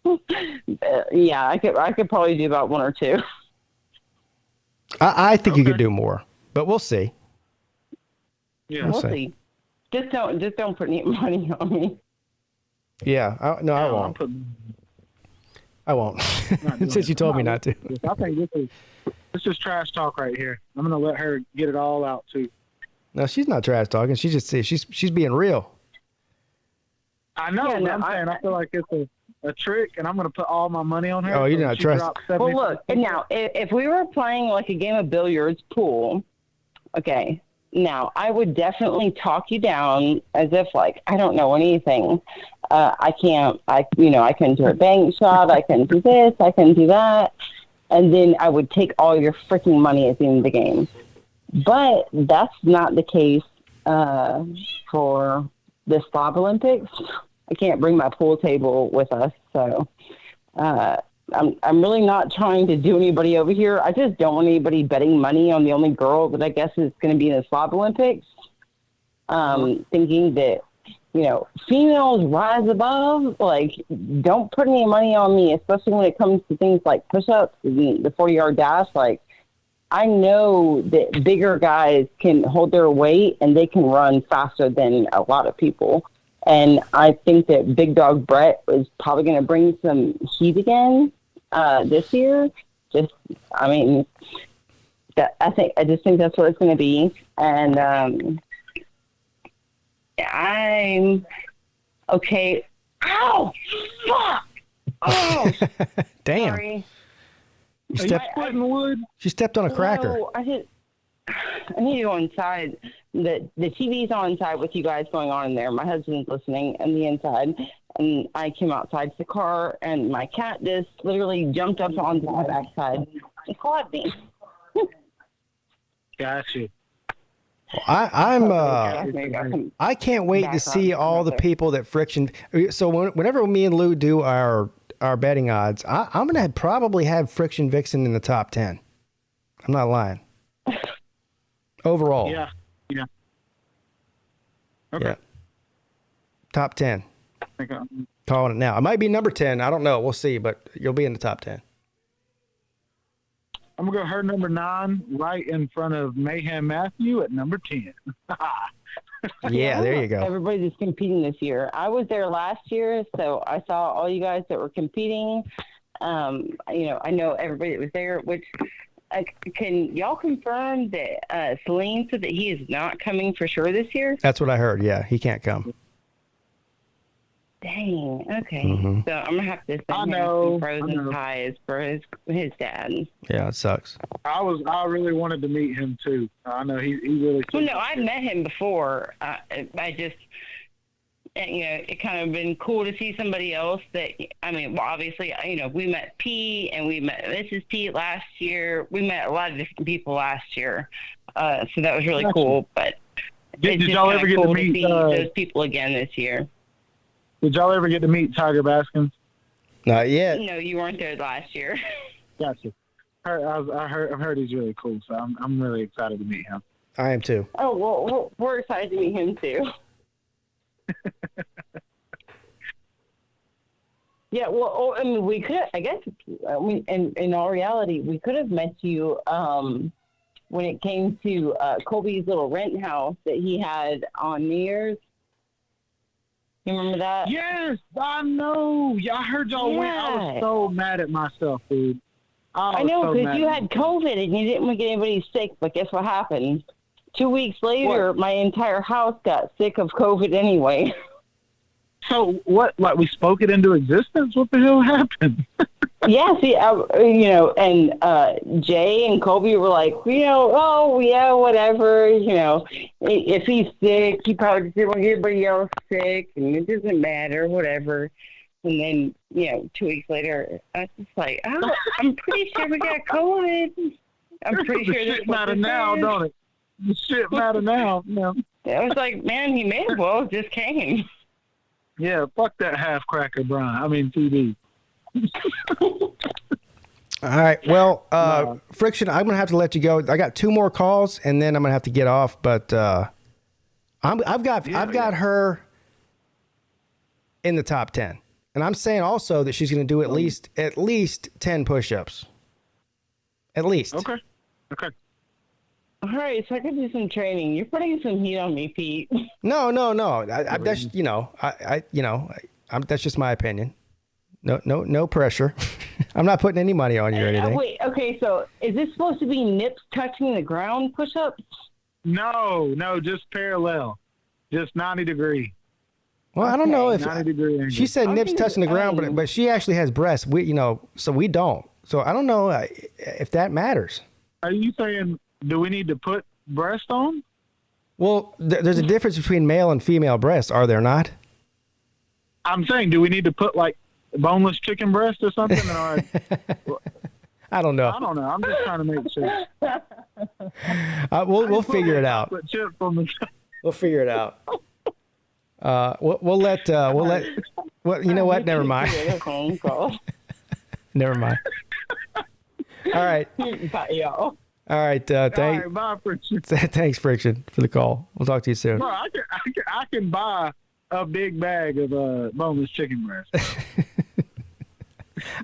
I could probably do about 1 or 2. I think you could do more. But we'll see. Yeah, we'll see. Just don't put any money on me. Yeah, I won't. I won't. Since you told me not to. I think this is trash talk right here. I'm gonna let her get it all out too. No, she's not trash talking. She's being real. I know. I'm saying I feel like it's a trick, and I'm gonna put all my money on her. Oh, you're not trust. Well, look now. If we were playing like a game of billiards pool, okay. Now, I would definitely talk you down as if, like, I don't know anything. I can do a bank shot. I can do this. I can do that. And then I would take all your freaking money at the end of the game. But that's not the case for the Slob Olympics. I can't bring my pool table with us. So I'm really not trying to do anybody over here. I just don't want anybody betting money on the only girl that I guess is going to be in the Slob Olympics, thinking that, females rise above. Like, don't put any money on me, especially when it comes to things like push-ups and the 40-yard dash. Like, I know that bigger guys can hold their weight and they can run faster than a lot of people. And I think that Big Dog Brett is probably going to bring some heat again this year. I just think that's what it's going to be. And I'm okay. Ow! Fuck! Oh, damn! Sorry. She stepped on a cracker. No, I need to go inside. The TV's on inside with you guys going on in there. My husband's listening on the inside. And I came outside to the car, and my cat just literally jumped up onto my backside and clawed me. Got you. I can't wait to see all the people that Friction. So whenever me and Lou do our betting odds, I'm going to probably have Friction Vixen in the top 10. I'm not lying. Overall. Yeah. Okay. Yeah. Top 10. Calling it now. It might be number 10. I don't know. We'll see, but you'll be in the top 10. I'm going to go her number 9 right in front of Mayhem Matthew at number 10. Yeah, there you go. Everybody's just competing this year. I was there last year, so I saw all you guys that were competing. I know everybody that was there, which can y'all confirm that Celine said that he is not coming for sure this year? That's what I heard. Yeah, he can't come. Dang. Okay. Mm-hmm. So I'm gonna have to send him some frozen pies for his dad. Yeah, it sucks. I really wanted to meet him too. I know he really. Well, no, I've met him before. I just, it kind of been cool to see somebody else that. Obviously, we met Peete and we met Mrs. Peete last year. We met a lot of different people last year, so that was really cool. But did y'all ever get to meet those people again this year? Did y'all ever get to meet Tiger Baskins? Not yet. No, you weren't there last year. Gotcha. I've heard he's really cool, so I'm really excited to meet him. I am too. Oh, well, we're excited to meet him too. Yeah, well, we could, I guess, in all reality, we could have met you when it came to Colby's little rent house that he had on New Year's. You remember that? Yes, I know. Yeah, I heard y'all went. I was so mad at myself, dude. I know, because you had COVID and you didn't want to get anybody sick, but guess what happened? 2 weeks later, my entire house got sick of COVID anyway. So what? Like, we spoke it into existence? What the hell happened? Yeah, see, and Jay and Colby were like, oh, yeah, whatever, if he's sick, he probably just didn't want to get everybody else sick, and it doesn't matter, whatever. And then, 2 weeks later, I was just like, oh, I'm pretty sure we got COVID. I'm pretty sure the shit matter now, don't it? The shit matter now. No. I was like, man, he may as well just came. Yeah, fuck that half-cracker, Brian. TB. All right. Well, Friction, I'm going to have to let you go. I got 2 more calls, and then I'm going to have to get off. But I've got her in the top 10. And I'm saying also that she's going to do at least 10 push-ups. At least. Okay. All right, so I could do some training. You're putting some heat on me, Pete. No. That's that's just my opinion. No pressure. I'm not putting any money on you or anything. Wait, okay, so is this supposed to be nips touching the ground push-ups? No, just parallel, just 90 degree. Well, I don't know if 90 degree angle. she said nips touching the ground, but she actually has breasts. So we don't. So I don't know if that matters. Are you saying, do we need to put breast on? Well, there's a difference between male and female breasts, are there not? I'm saying, do we need to put like boneless chicken breast or something? I don't know. I don't know. I'm just trying to make sure. We'll figure it out. We'll figure it out. We'll let. Well, you know what? Never mind. Never mind. All right. Bye, y'all. All right. Bye, Friction. Thanks, Friction, for the call. We'll talk to you soon. Bro, I can buy a big bag of boneless chicken breast.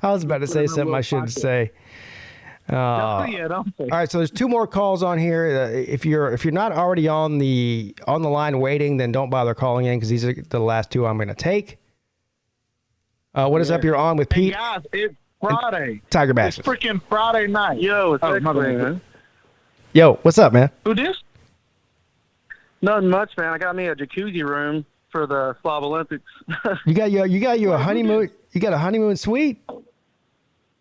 I was about to say something I shouldn't say. Don't say. All right, so there's two more calls on here. If you're not already on the line waiting, then don't bother calling in because these are the last two I'm going to take. What is up? You're on with Pete. Hey guys, it's Friday. Tiger Bastards. It's freaking Friday night. Yo, it's man. Yo, what's up, man? Who this? Nothing much, man. I got me a jacuzzi room for the Slob Olympics. You got a honeymoon. You got a honeymoon suite?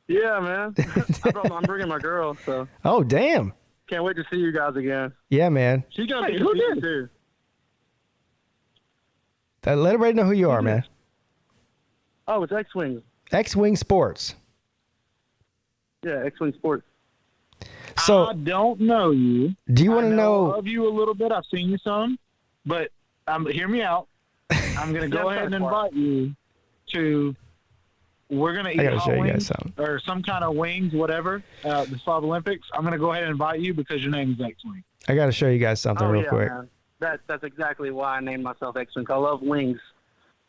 Yeah, man. I'm bringing my girl, so. Oh, damn. Can't wait to see you guys again. Yeah, man. She's gonna be here too. Let everybody know who you are, man. Oh, it's X-Wing. X-Wing Sports. Yeah, X-Wing Sports. So I don't know you. Do you want to know of you a little bit? I've seen you some, but hear me out. I'm going to go ahead and invite you to. We're going to eat hot wings or some kind of wings, whatever. The Slob Olympics. I'm going to go ahead and invite you because your name is X-Wing. I got to show you guys something real quick. Man. That's exactly why I named myself X-Wing. I love wings.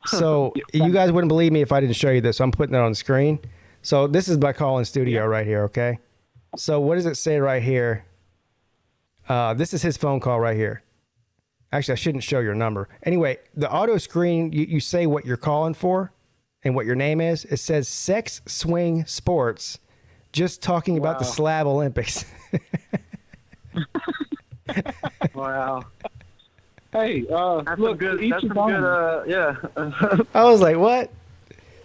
So you guys wouldn't believe me if I didn't show you this. I'm putting it on the screen. So this is my call in studio right here, okay? So what does it say right here? This is his phone call right here. Actually, I shouldn't show your number. Anyway, the auto screen, you say what you're calling for and what your name is. It says Sex Swing Sports, just talking about the Slob Olympics. Wow. Hey, that's look, good. That's some good. Yeah. I was like, what?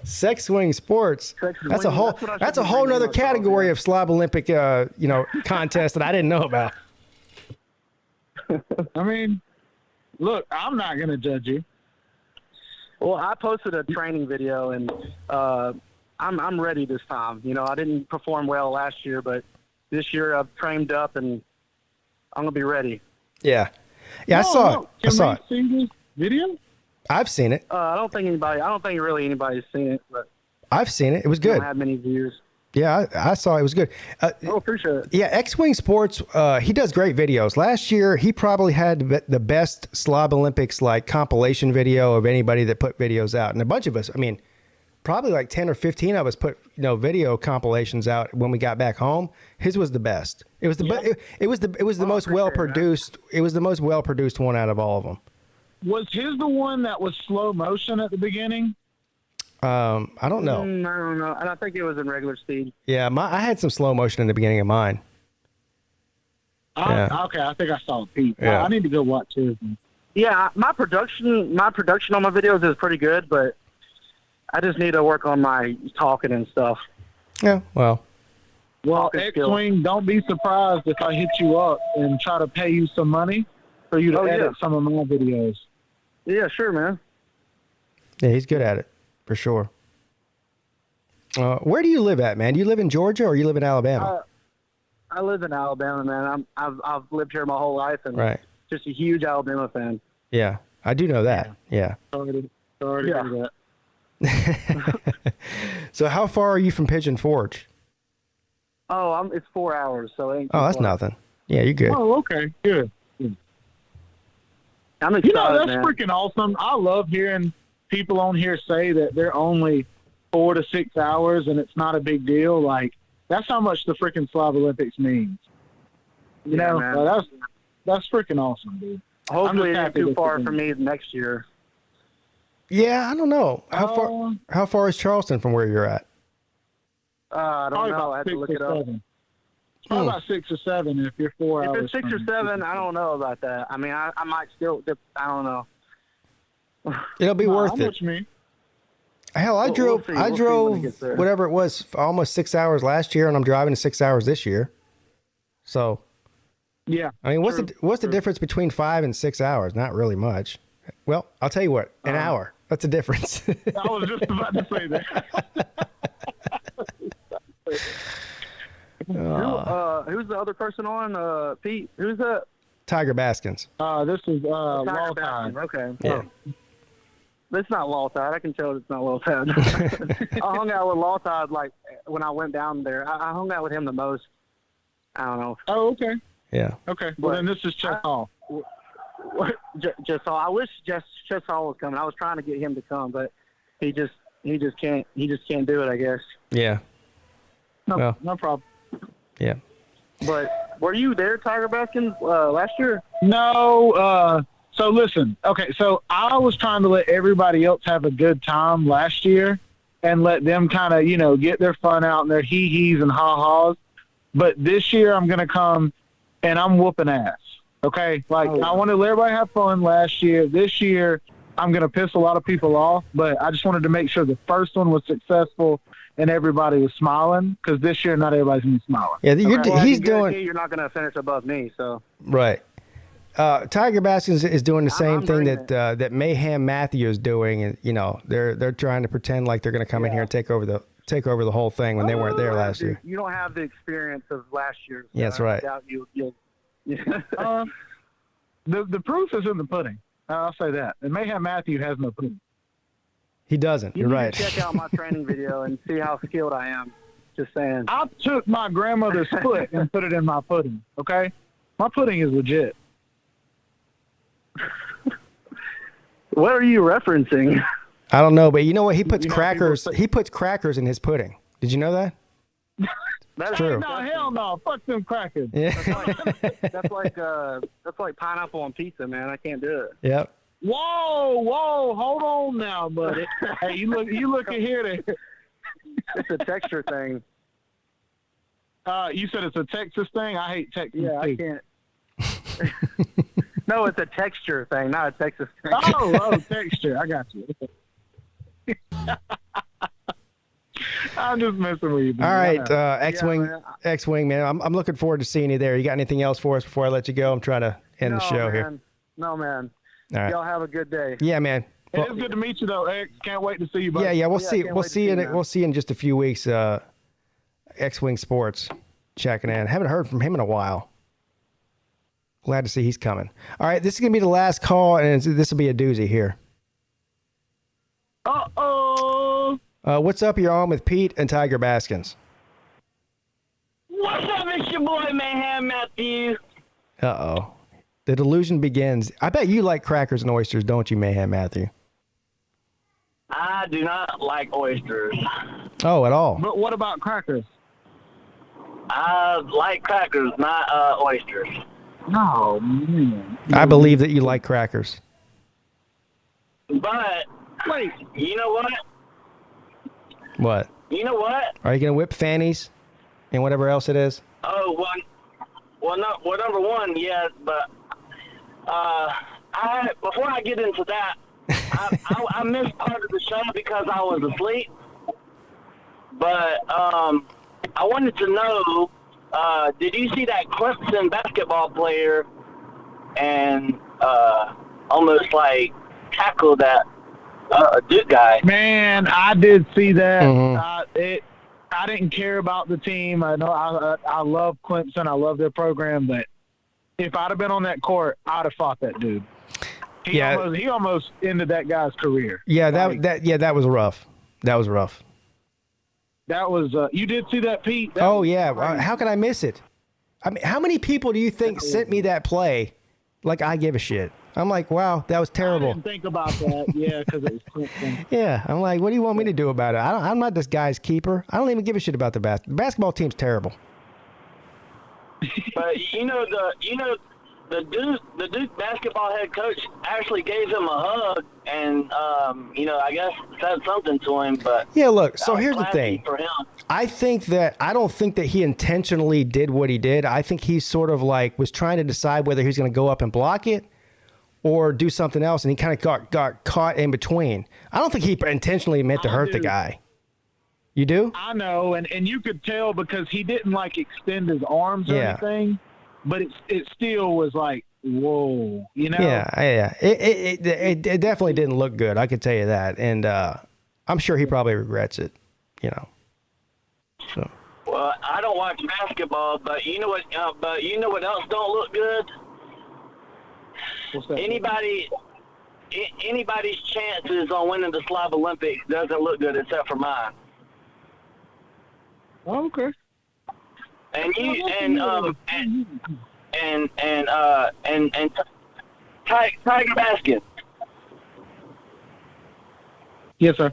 Sex Swing Sports. That's a whole nother category of Slob Olympic, contest that I didn't know about. I mean, look, I'm not gonna judge you. Well, I posted a training video, and I'm ready this time. You know, I didn't perform well last year, but this year I've trained up, and I'm gonna be ready. Yeah, I saw it. I saw it. Seen this video? I've seen it. I don't think really anybody's seen it, but I've seen it. It was good. Don't have many views. Yeah, I saw it was good. Appreciate it. Yeah, X-Wing Sports, he does great videos. Last year, he probably had the best Slob Olympics compilation video of anybody that put videos out. And a bunch of us, probably like 10 or 15 of us put video compilations out when we got back home. His was the best. It was the most well produced. It was the most well produced one out of all of them. Was his the one that was slow motion at the beginning? I don't know. I don't know, and I think it was in regular speed. Yeah, I had some slow motion in the beginning of mine. Okay, I think I saw Pete. Yeah. I need to go watch his. Yeah, my production on my videos is pretty good, but I just need to work on my talking and stuff. Yeah, well, X-Wing, don't be surprised if I hit you up and try to pay you some money for you to edit some of my videos. Yeah, sure, man. Yeah, he's good at it, for sure. Where do you live at, man? Do you live in Georgia or you live in Alabama? I live in Alabama, man. I've lived here my whole life, and just a huge Alabama fan. Yeah, I do know that. Yeah. Sorry to hear that. So how far are you from Pigeon Forge? Oh, it's 4 hours, so it ain't too that's far. nothing. Yeah, you're good. Oh, okay, good. I'm excited, that's man. freaking awesome. I love hearing people on here say that they're only 4 to 6 hours and it's not a big deal. Like, that's how much the freaking Slob Olympics means. You Yeah, know, man. that's freaking awesome, dude. Hopefully I'm just it ain't happy too that far you for can- me next year. Yeah, I don't know. How far is Charleston from where you're at? I don't Probably know. about I have to 6 look or it up. 7. It's probably about 6 or 7 if you're 4 hours. If it's 6 or from 7, I don't know about that. I mean, I might still. I don't know. It'll be worth I know it. what you mean. Hell, I We'll drove. see. I We'll see when it drove gets there. whatever it was, almost 6 hours last year, and I'm driving 6 hours this year. So, Yeah. I mean, what's the difference between 5 and 6 hours? Not really much. Well, I'll tell you what, an hour. That's the difference. I was just about to say that. Who's the other person on? Pete. Who's that? Tiger Baskins. This is Tiger Law Baskin. Tide. Okay. Yeah. It's not Law Tide. I can tell it's not Law Tide. I hung out with Law Tide like when I went down there. I hung out with him the most. I don't know. Oh, okay. Yeah. Okay. Well, then this is Chet Hall. Just Hall. I wish Chet Hall was coming. I was trying to get him to come, but he just can't do it, I guess. Yeah. No, Well. no problem. Yeah. But were you there, Tiger Baskins, last year? No. So listen. Okay. So I was trying to let everybody else have a good time last year, and let them kind of get their fun out and their hee-hees and ha-has. But this year I'm gonna come, and I'm whooping ass. Okay. Like I wanted to let everybody have fun last year. This year I'm gonna piss a lot of people off, but I just wanted to make sure the first one was successful and everybody was smiling, because this year not everybody's gonna be smiling. Yeah, Well, I he's can doing guarantee you're not gonna finish above me, so. right. Tiger Baskins is doing the same I'm thing bringing that Mayhem Matthew is doing, and they're trying to pretend like they're going to come in here and take over the whole thing when they weren't there last year. You don't have the experience of last year. So Yeah, that's right. I doubt you'll. The proof is in the pudding. I'll say that. And Mayhem Matthew has no proof. He doesn't. You You're need right. to check out my training video and see how skilled I am. Just saying. I took my grandmother's foot and put it in my pudding. Okay, my pudding is legit. What are you referencing? I don't know, but you know what? He puts crackers. He puts crackers in his pudding. Did you know that? That's true. No, hell no. Fuck them crackers. Yeah. That's like pineapple on pizza, man. I can't do it. Yep. Whoa, hold on now, buddy. Hey, you look at here. It's a texture thing. You said it's a Texas thing. I hate Texas. Yeah, I too. can't. No, it's a texture thing, not a Texas thing. Oh, texture. I got you. I'm just messing with you. All right, X-Wing, man. I'm looking forward to seeing you there. You got anything else for us before I let you go? I'm trying to end the show here. No, man. All right. Y'all have a good day. Yeah, man. It is good to meet you, though, X. Can't wait to see you. Buddy. Yeah. We'll see. can't We'll wait to see see in you, man. we'll see in just a few weeks. X-Wing Sports checking in. Haven't heard from him in a while. Glad to see he's coming. All right, this is gonna be the last call, and this will be a doozy here. Uh-oh. What's up? You're on with Pete and Tiger Baskins. What's up? It's your boy Mayhem Matthew. Uh-oh. The delusion begins. I bet you like crackers and oysters, don't you, Mayhem Matthew? I do not like oysters. Oh, at all? But what about crackers? I like crackers, not oysters. No, man. I believe that you like crackers. But, wait, you know what? What? You know what? Are you going to whip fannies and whatever else it is? Oh, well, number one, yeah, but before I get into that, I missed part of the show because I was asleep. But I wanted to know, did you see that Clemson basketball player and almost like tackle that Duke guy? Man, I did see that. Mm-hmm. I didn't care about the team. I know I love Clemson. I love their program, but if I'd have been on that court, I'd have fought that dude. He almost ended that guy's career. Yeah, that was rough. That was rough. That was you did see that, Pete? Oh yeah. How could I miss it? I mean, how many people do you think sent me that play? Like I give a shit. I'm like, wow, that was terrible. I didn't think about that. Yeah, because it was Clemson. Yeah, I'm like, what do you want me to do about it? I'm not this guy's keeper. I don't even give a shit about the basketball team's terrible. But the Duke basketball head coach actually gave him a hug, and I guess said something to him. But yeah, look. So that was here's the classy thing. for him. I don't think that he intentionally did what he did. I think he sort of like was trying to decide whether he's going to go up and block it or do something else, and he kind of got caught in between. I don't think he intentionally meant to hurt the guy. You do? I know, and you could tell because he didn't like extend his arms or anything, but it still was like, whoa, you know? Yeah. It definitely didn't look good. I could tell you that, and I'm sure he probably regrets it. So. Well, I don't watch basketball, but you know what? What else don't look good? What's that? Anybody's chances on winning the Slob Olympics doesn't look good except for mine. Oh, okay. And Tiger Baskin. Yes, sir.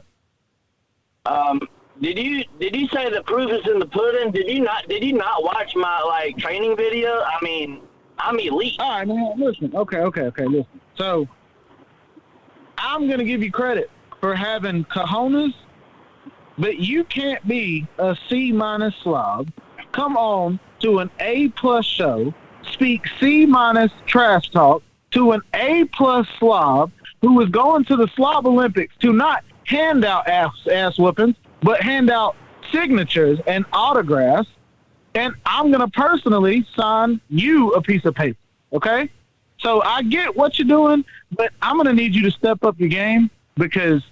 Did you say the proof is in the pudding? Did you not watch my training video? I mean, I'm elite. All right, man. Listen. Okay. Listen. So I'm gonna give you credit for having cojones, but you can't be a C- slob, come on to an A+ show, speak C- trash talk to an A+ slob who was going to the Slob Olympics to not hand out ass whoopings, but hand out signatures and autographs, and I'm going to personally sign you a piece of paper, okay? So I get what you're doing, but I'm going to need you to step up your game because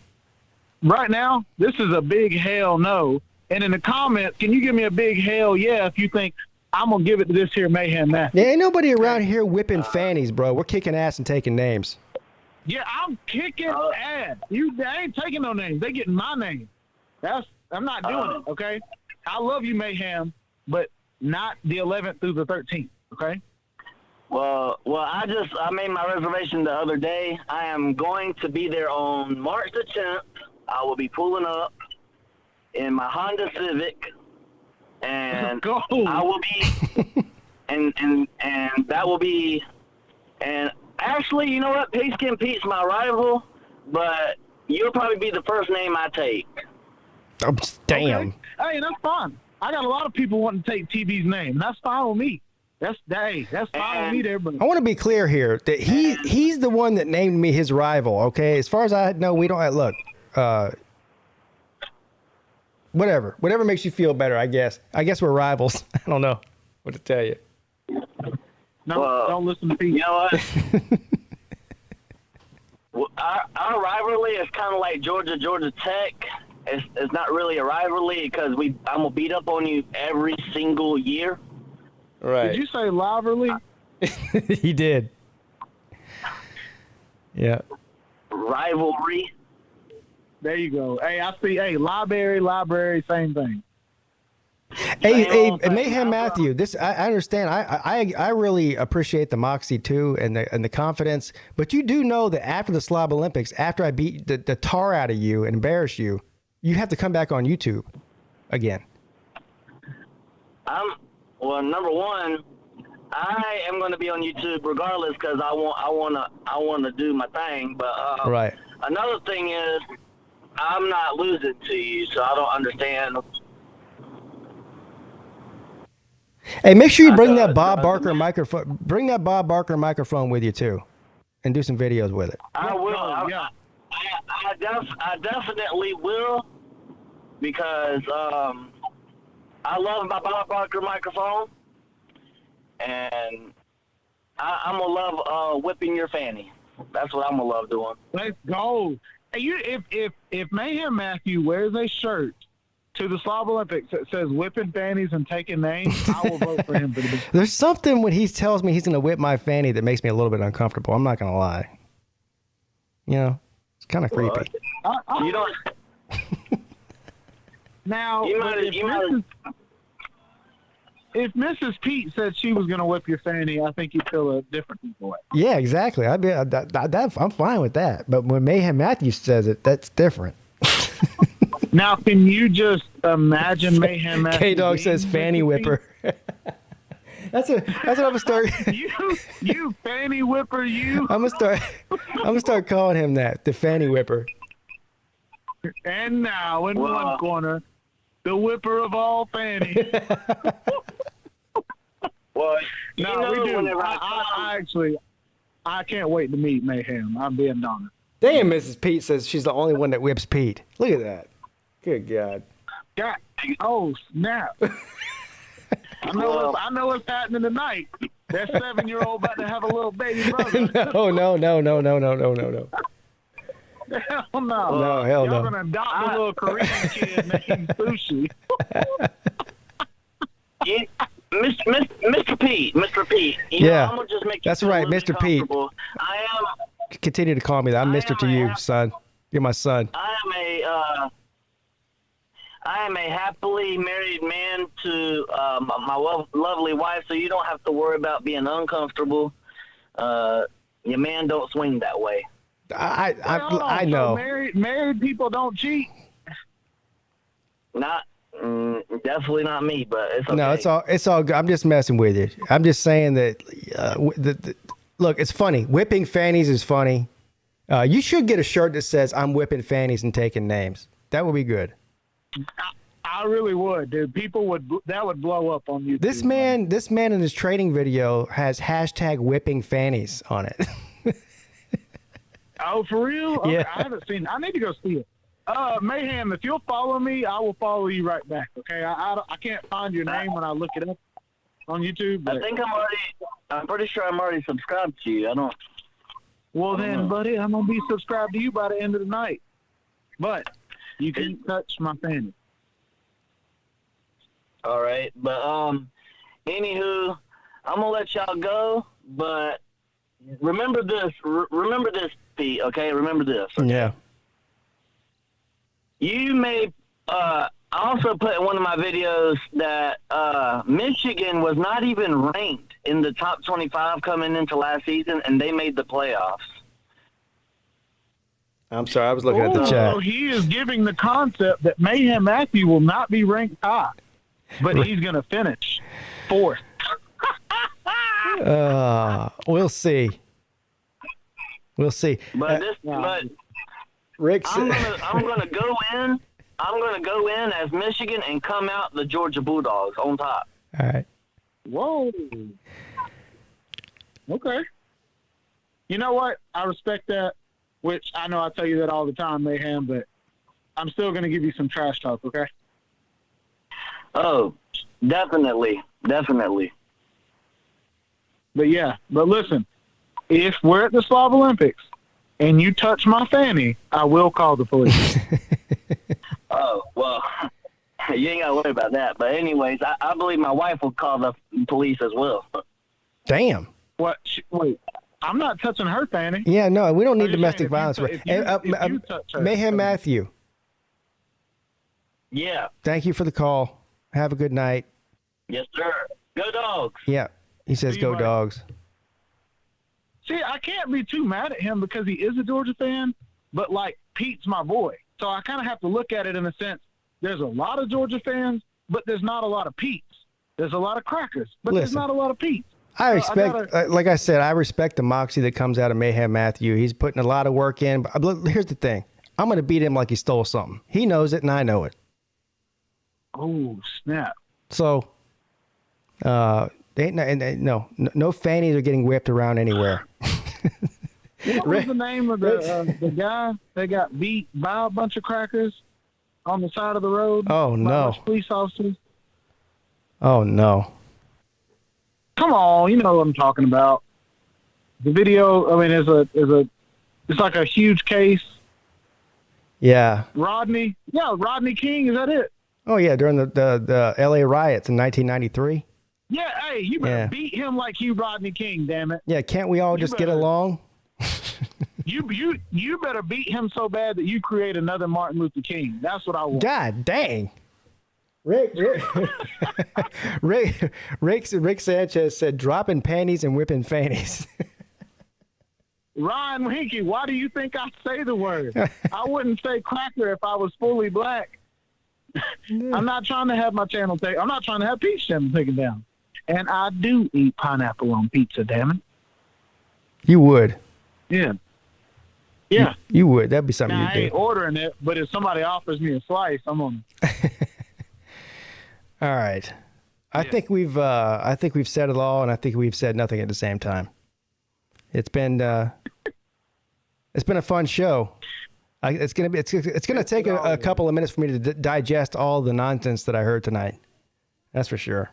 right now, this is a big hell no. And in the comments, can you give me a big hell yeah if you think I'm going to give it to this here Mayhem Matt? Yeah, ain't nobody around here whipping fannies, bro. We're kicking ass and taking names. Yeah, I'm kicking ass. I ain't taking no names. They getting my name. I'm not doing it, okay? I love you, Mayhem, but not the 11th through the 13th, okay? Well, I made my reservation the other day. I am going to be there on March the 10th. I will be pulling up in my Honda Civic, and I will be, and that will be, and actually, you know what? PigskinPeete's my rival, but you'll probably be the first name I take. Oh, damn. Okay. Hey, that's fine. I got a lot of people wanting to take TB's name. That's fine with me. That's fine with me there, but I want to be clear here that he's the one that named me his rival, okay? As far as I know, we don't look. Whatever makes you feel better, I guess. I guess we're rivals. I don't know what to tell you. No, don't listen to Pete. You know what? Our rivalry is kind of like Georgia Tech. It's not really a rivalry because I'm gonna beat up on you every single year. Right. Did you say rivalry? He did. Yeah. Rivalry. There you go. Hey, I see. Hey, library, same thing. Hey, Mayhem Matthew. This I understand. I really appreciate the moxie too, and the confidence. But you do know that after the Slob Olympics, after I beat the tar out of you and embarrass you, you have to come back on YouTube again. Well, number one, I am going to be on YouTube regardless because I want to do my thing. But right. Another thing is, I'm not losing to you, so I don't understand. Hey, make sure you bring that Bob Barker microphone. Bring that Bob Barker microphone with you too, and do some videos with it. I will. I definitely will, because I love my Bob Barker microphone, and I'm gonna love whipping your fanny. That's what I'm gonna love doing. Let's go. Hey, if Mayhem Matthew wears a shirt to the Slob Olympics that says whipping fannies and taking names, I will vote for him. There's something when he tells me he's going to whip my fanny that makes me a little bit uncomfortable. I'm not going to lie. You know, it's kind of creepy. You don't. Now, if Mrs. Peete said she was going to whip your fanny, I think you'd feel a different way. Yeah, exactly. I'm fine with that. But when Mayhem Matthews says it, that's different. Now, can you just imagine Mayhem Matthews? K-Dog says fanny whipper. That's what I'm gonna start. You fanny whipper, you. I'm gonna start calling him that, the fanny whipper. And now in one corner, the whipper of all fannies. Well, no, we do. I can't wait to meet Mayhem. I'm being honest. Damn, Mrs. Peete says she's the only one that whips Pete. Look at that. Good God. God. Oh, snap. I know what's happening tonight. That 7-year-old about to have a little baby brother. No. Hell no. No, hell Y'all no. gonna adopt a little Korean kid named Sushi. Mr. Peete. Yeah, I'm gonna just make that's you feel right, a little Mr. Peete. comfortable. Continue to call me that. I'm Mr. to you, son. You're my son. I am a happily married man to my lovely wife, so you don't have to worry about being uncomfortable. Your man don't swing that way. I know. So married people don't cheat. Definitely not me, but it's okay. No, it's all good. I'm just messing with you. I'm just saying that. Look, it's funny. Whipping fannies is funny. You should get a shirt that says "I'm whipping fannies and taking names." That would be good. I really would, dude. That would blow up on YouTube. This man in his training video has hashtag whipping fannies on it. Oh, for real? Okay, Yeah. I haven't seen it. I need to go see it. Mayhem, if you'll follow me, I will follow you right back. Okay, I can't find your name when I look it up on YouTube. But... I'm pretty sure I'm already subscribed to you. Well then, buddy, I'm gonna be subscribed to you by the end of the night. But you can't touch my fanny. All right, but anywho, I'm gonna let y'all go. But remember this, Pete. Okay, remember this. Okay? Yeah. You may. I also put in one of my videos that Michigan was not even ranked in the top 25 coming into last season, and they made the playoffs. I'm sorry, I was looking at the chat. So he is giving the concept that Mayhem Matthew will not be ranked high, but he's going to finish fourth. We'll see. We'll see. But Rick, I'm gonna go in. I'm gonna go in as Michigan and come out the Georgia Bulldogs on top. All right. Whoa. Okay. You know what? I respect that, which I know I tell you that all the time, Mayhem, but I'm still going to give you some trash talk, okay? Oh, definitely. Definitely. But listen, if we're at the Slob Olympics and you touch my fanny, I will call the police. Oh, well, you ain't got to worry about that. But anyways, I believe my wife will call the police as well. Damn. What? Wait, I'm not touching her fanny. Yeah, no, we don't need domestic saying violence. if you touch her, Mayhem Matthew, Yeah. thank you for the call. Have a good night. Yes, sir. Go Dogs. Yeah, he says See you, go buddy. Dogs. See, I can't be too mad at him because he is a Georgia fan, but, like, Pete's my boy. So I kind of have to look at it in a sense. There's a lot of Georgia fans, but there's not a lot of Pete's. There's a lot of crackers, but there's Listen. not a lot of Pete's. I respect, like I said, I respect the moxie that comes out of Mayhem Matthew. He's putting a lot of work in. But here's the thing. I'm going to beat him like he stole something. He knows it, and I know it. Oh, snap. So, no fannies are getting whipped around anywhere. What was the name of the guy that got beat by a bunch of crackers on the side of the road? Oh, no. By police officers? Oh, no. Come on, you know what I'm talking about. The video, I mean, it's like a huge case. Yeah. Rodney King, is that it? Oh, yeah, during the L.A. riots in 1993. Yeah, hey, you better beat him like you Rodney King, damn it. Yeah, can't we all just get along? You better beat him so bad that you create another Martin Luther King. That's what I want. God dang. Rick Sanchez said dropping panties and whipping fannies. Ryan Winky, why do you think I say the word? I wouldn't say cracker if I was fully black. I'm not trying to have my channel I'm not trying to have Pete's channel taken down. And I do eat pineapple on pizza, damn it. You would. Yeah. Yeah. You would. That'd be something Now, you'd I do. ain't ordering it, but if somebody offers me a slice, I'm on. All right. I think we've said it all, and I think we've said nothing at the same time. It's been a fun show. It's gonna take a couple of minutes for me to digest all the nonsense that I heard tonight. That's for sure.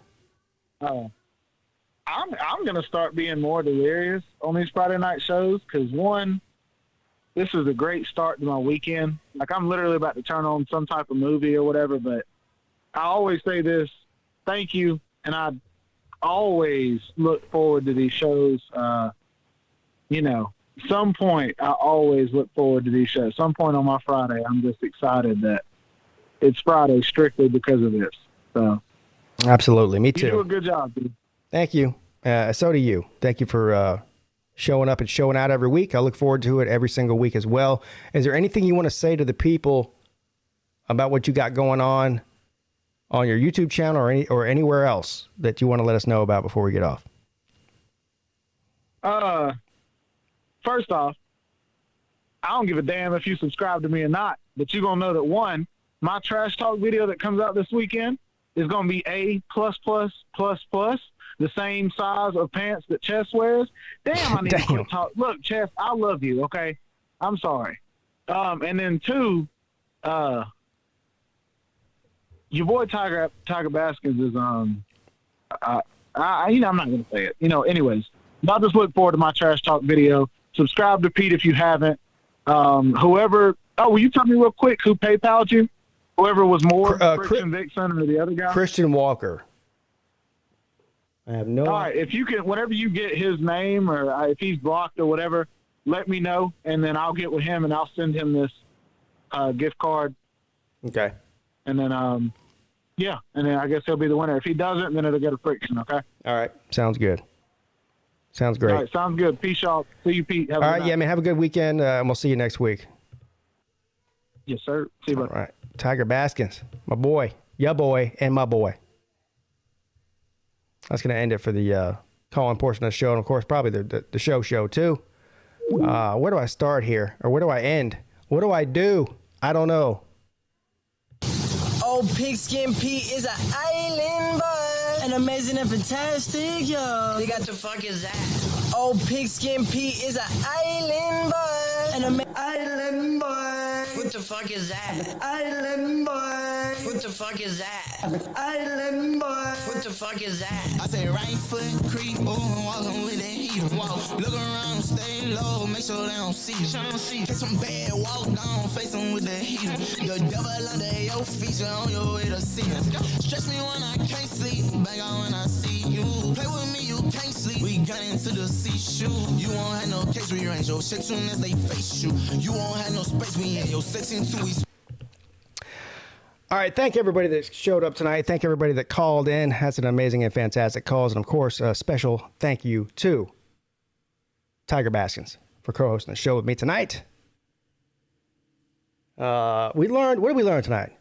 I'm gonna start being more delirious on these Friday night shows because one, this is a great start to my weekend. Like I'm literally about to turn on some type of movie or whatever, but I always say this, thank you, and I always look forward to these shows. Some point I always look forward to these shows. Some point on my Friday, I'm just excited that it's Friday strictly because of this. So absolutely, me too. You do a good job, dude. Thank you. So do you. Thank you for showing up and showing out every week. I look forward to it every single week as well. Is there anything you want to say to the people about what you got going on your YouTube channel or anywhere else that you want to let us know about before we get off? First off, I don't give a damn if you subscribe to me or not, but you're going to know that one, my trash talk video that comes out this weekend is going to be A++++, the same size of pants that Chess wears. Damn, I need to quit talk. Look, Chess, I love you, okay? I'm sorry. And then two, your boy Tiger Baskins is, I'm not going to say it. Anyways, I'll just look forward to my trash talk video. Subscribe to Peete if you haven't. Will you tell me real quick who PayPal'd you? Whoever was more, Christian Vixen or the other guy? Christian Walker. I have no. All right, if you can, whenever you get his name or if he's blocked or whatever, let me know, and then I'll get with him and I'll send him this gift card. Okay. And then, and then I guess he'll be the winner. If he doesn't, then it'll get a friction. Okay. All right. Sounds good. Sounds great. All right, sounds good. Peace, y'all. See you, Pete. Have a All good right, night. yeah, man. Have a good weekend, and we'll see you next week. Yes, sir. See you, buddy. All right. Tiger Baskins, my boy, your boy, and my boy. That's going to end it for the call-in portion of the show, and, of course, probably the show too. Where do I start here? Or where do I end? What do I do? I don't know. Oh, PigskinPeete is an island boy. An amazing and fantastic, yo. They got the fuck is that? Oh, PigskinPeete is an island boy. An island boy. What the fuck is that? Island boy. What the fuck is that? Island boy. What the fuck is that? I say right foot creep, walking with that heater. Look around, stay low, make sure they don't see you. Catch some bad, walk down, face them with the heater. The devil under your feet, you're on your way to see him. Stress me when I can't sleep, back out when I see you. Play with me, you can't sleep. We got into the sea-shoe. You won't have no case, rearrange your shit soon as they face you. You won't have no space, we in your section too. All right, thank everybody that showed up tonight. Thank everybody that called in. Had some amazing and fantastic calls. And, of course, a special thank you to Tiger Baskins for co-hosting the show with me tonight. What did we learn tonight?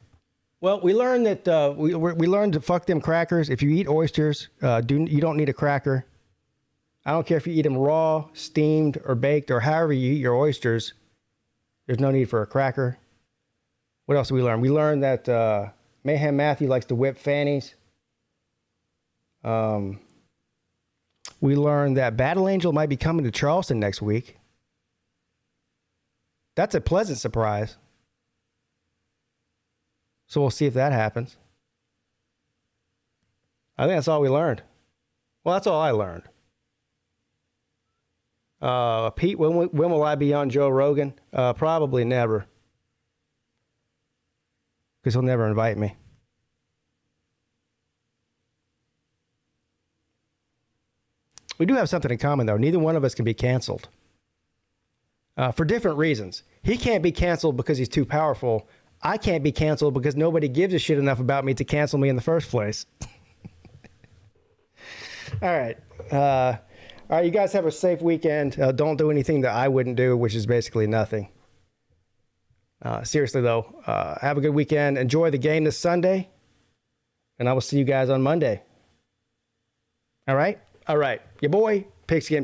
Well, we learned that we learned to fuck them crackers. If you eat oysters, you don't need a cracker. I don't care if you eat them raw, steamed, or baked, or however you eat your oysters. There's no need for a cracker. What else did we learn? We learned that Mayhem Matthew likes to whip fannies. We learned that Battle Angel might be coming to Charleston next week. That's a pleasant surprise. So we'll see if that happens. I think that's all we learned. Well, that's all I learned. Pete, when will I be on Joe Rogan? Probably never. Because he'll never invite me. We do have something in common, though. Neither one of us can be canceled. For different reasons. He can't be canceled because he's too powerful. I can't be canceled because nobody gives a shit enough about me to cancel me in the first place. All right. All right, you guys have a safe weekend. Don't do anything that I wouldn't do, which is basically nothing. Seriously, though, have a good weekend. Enjoy the game this Sunday, and I will see you guys on Monday. All right? All right. Your boy, Pigskin Pete.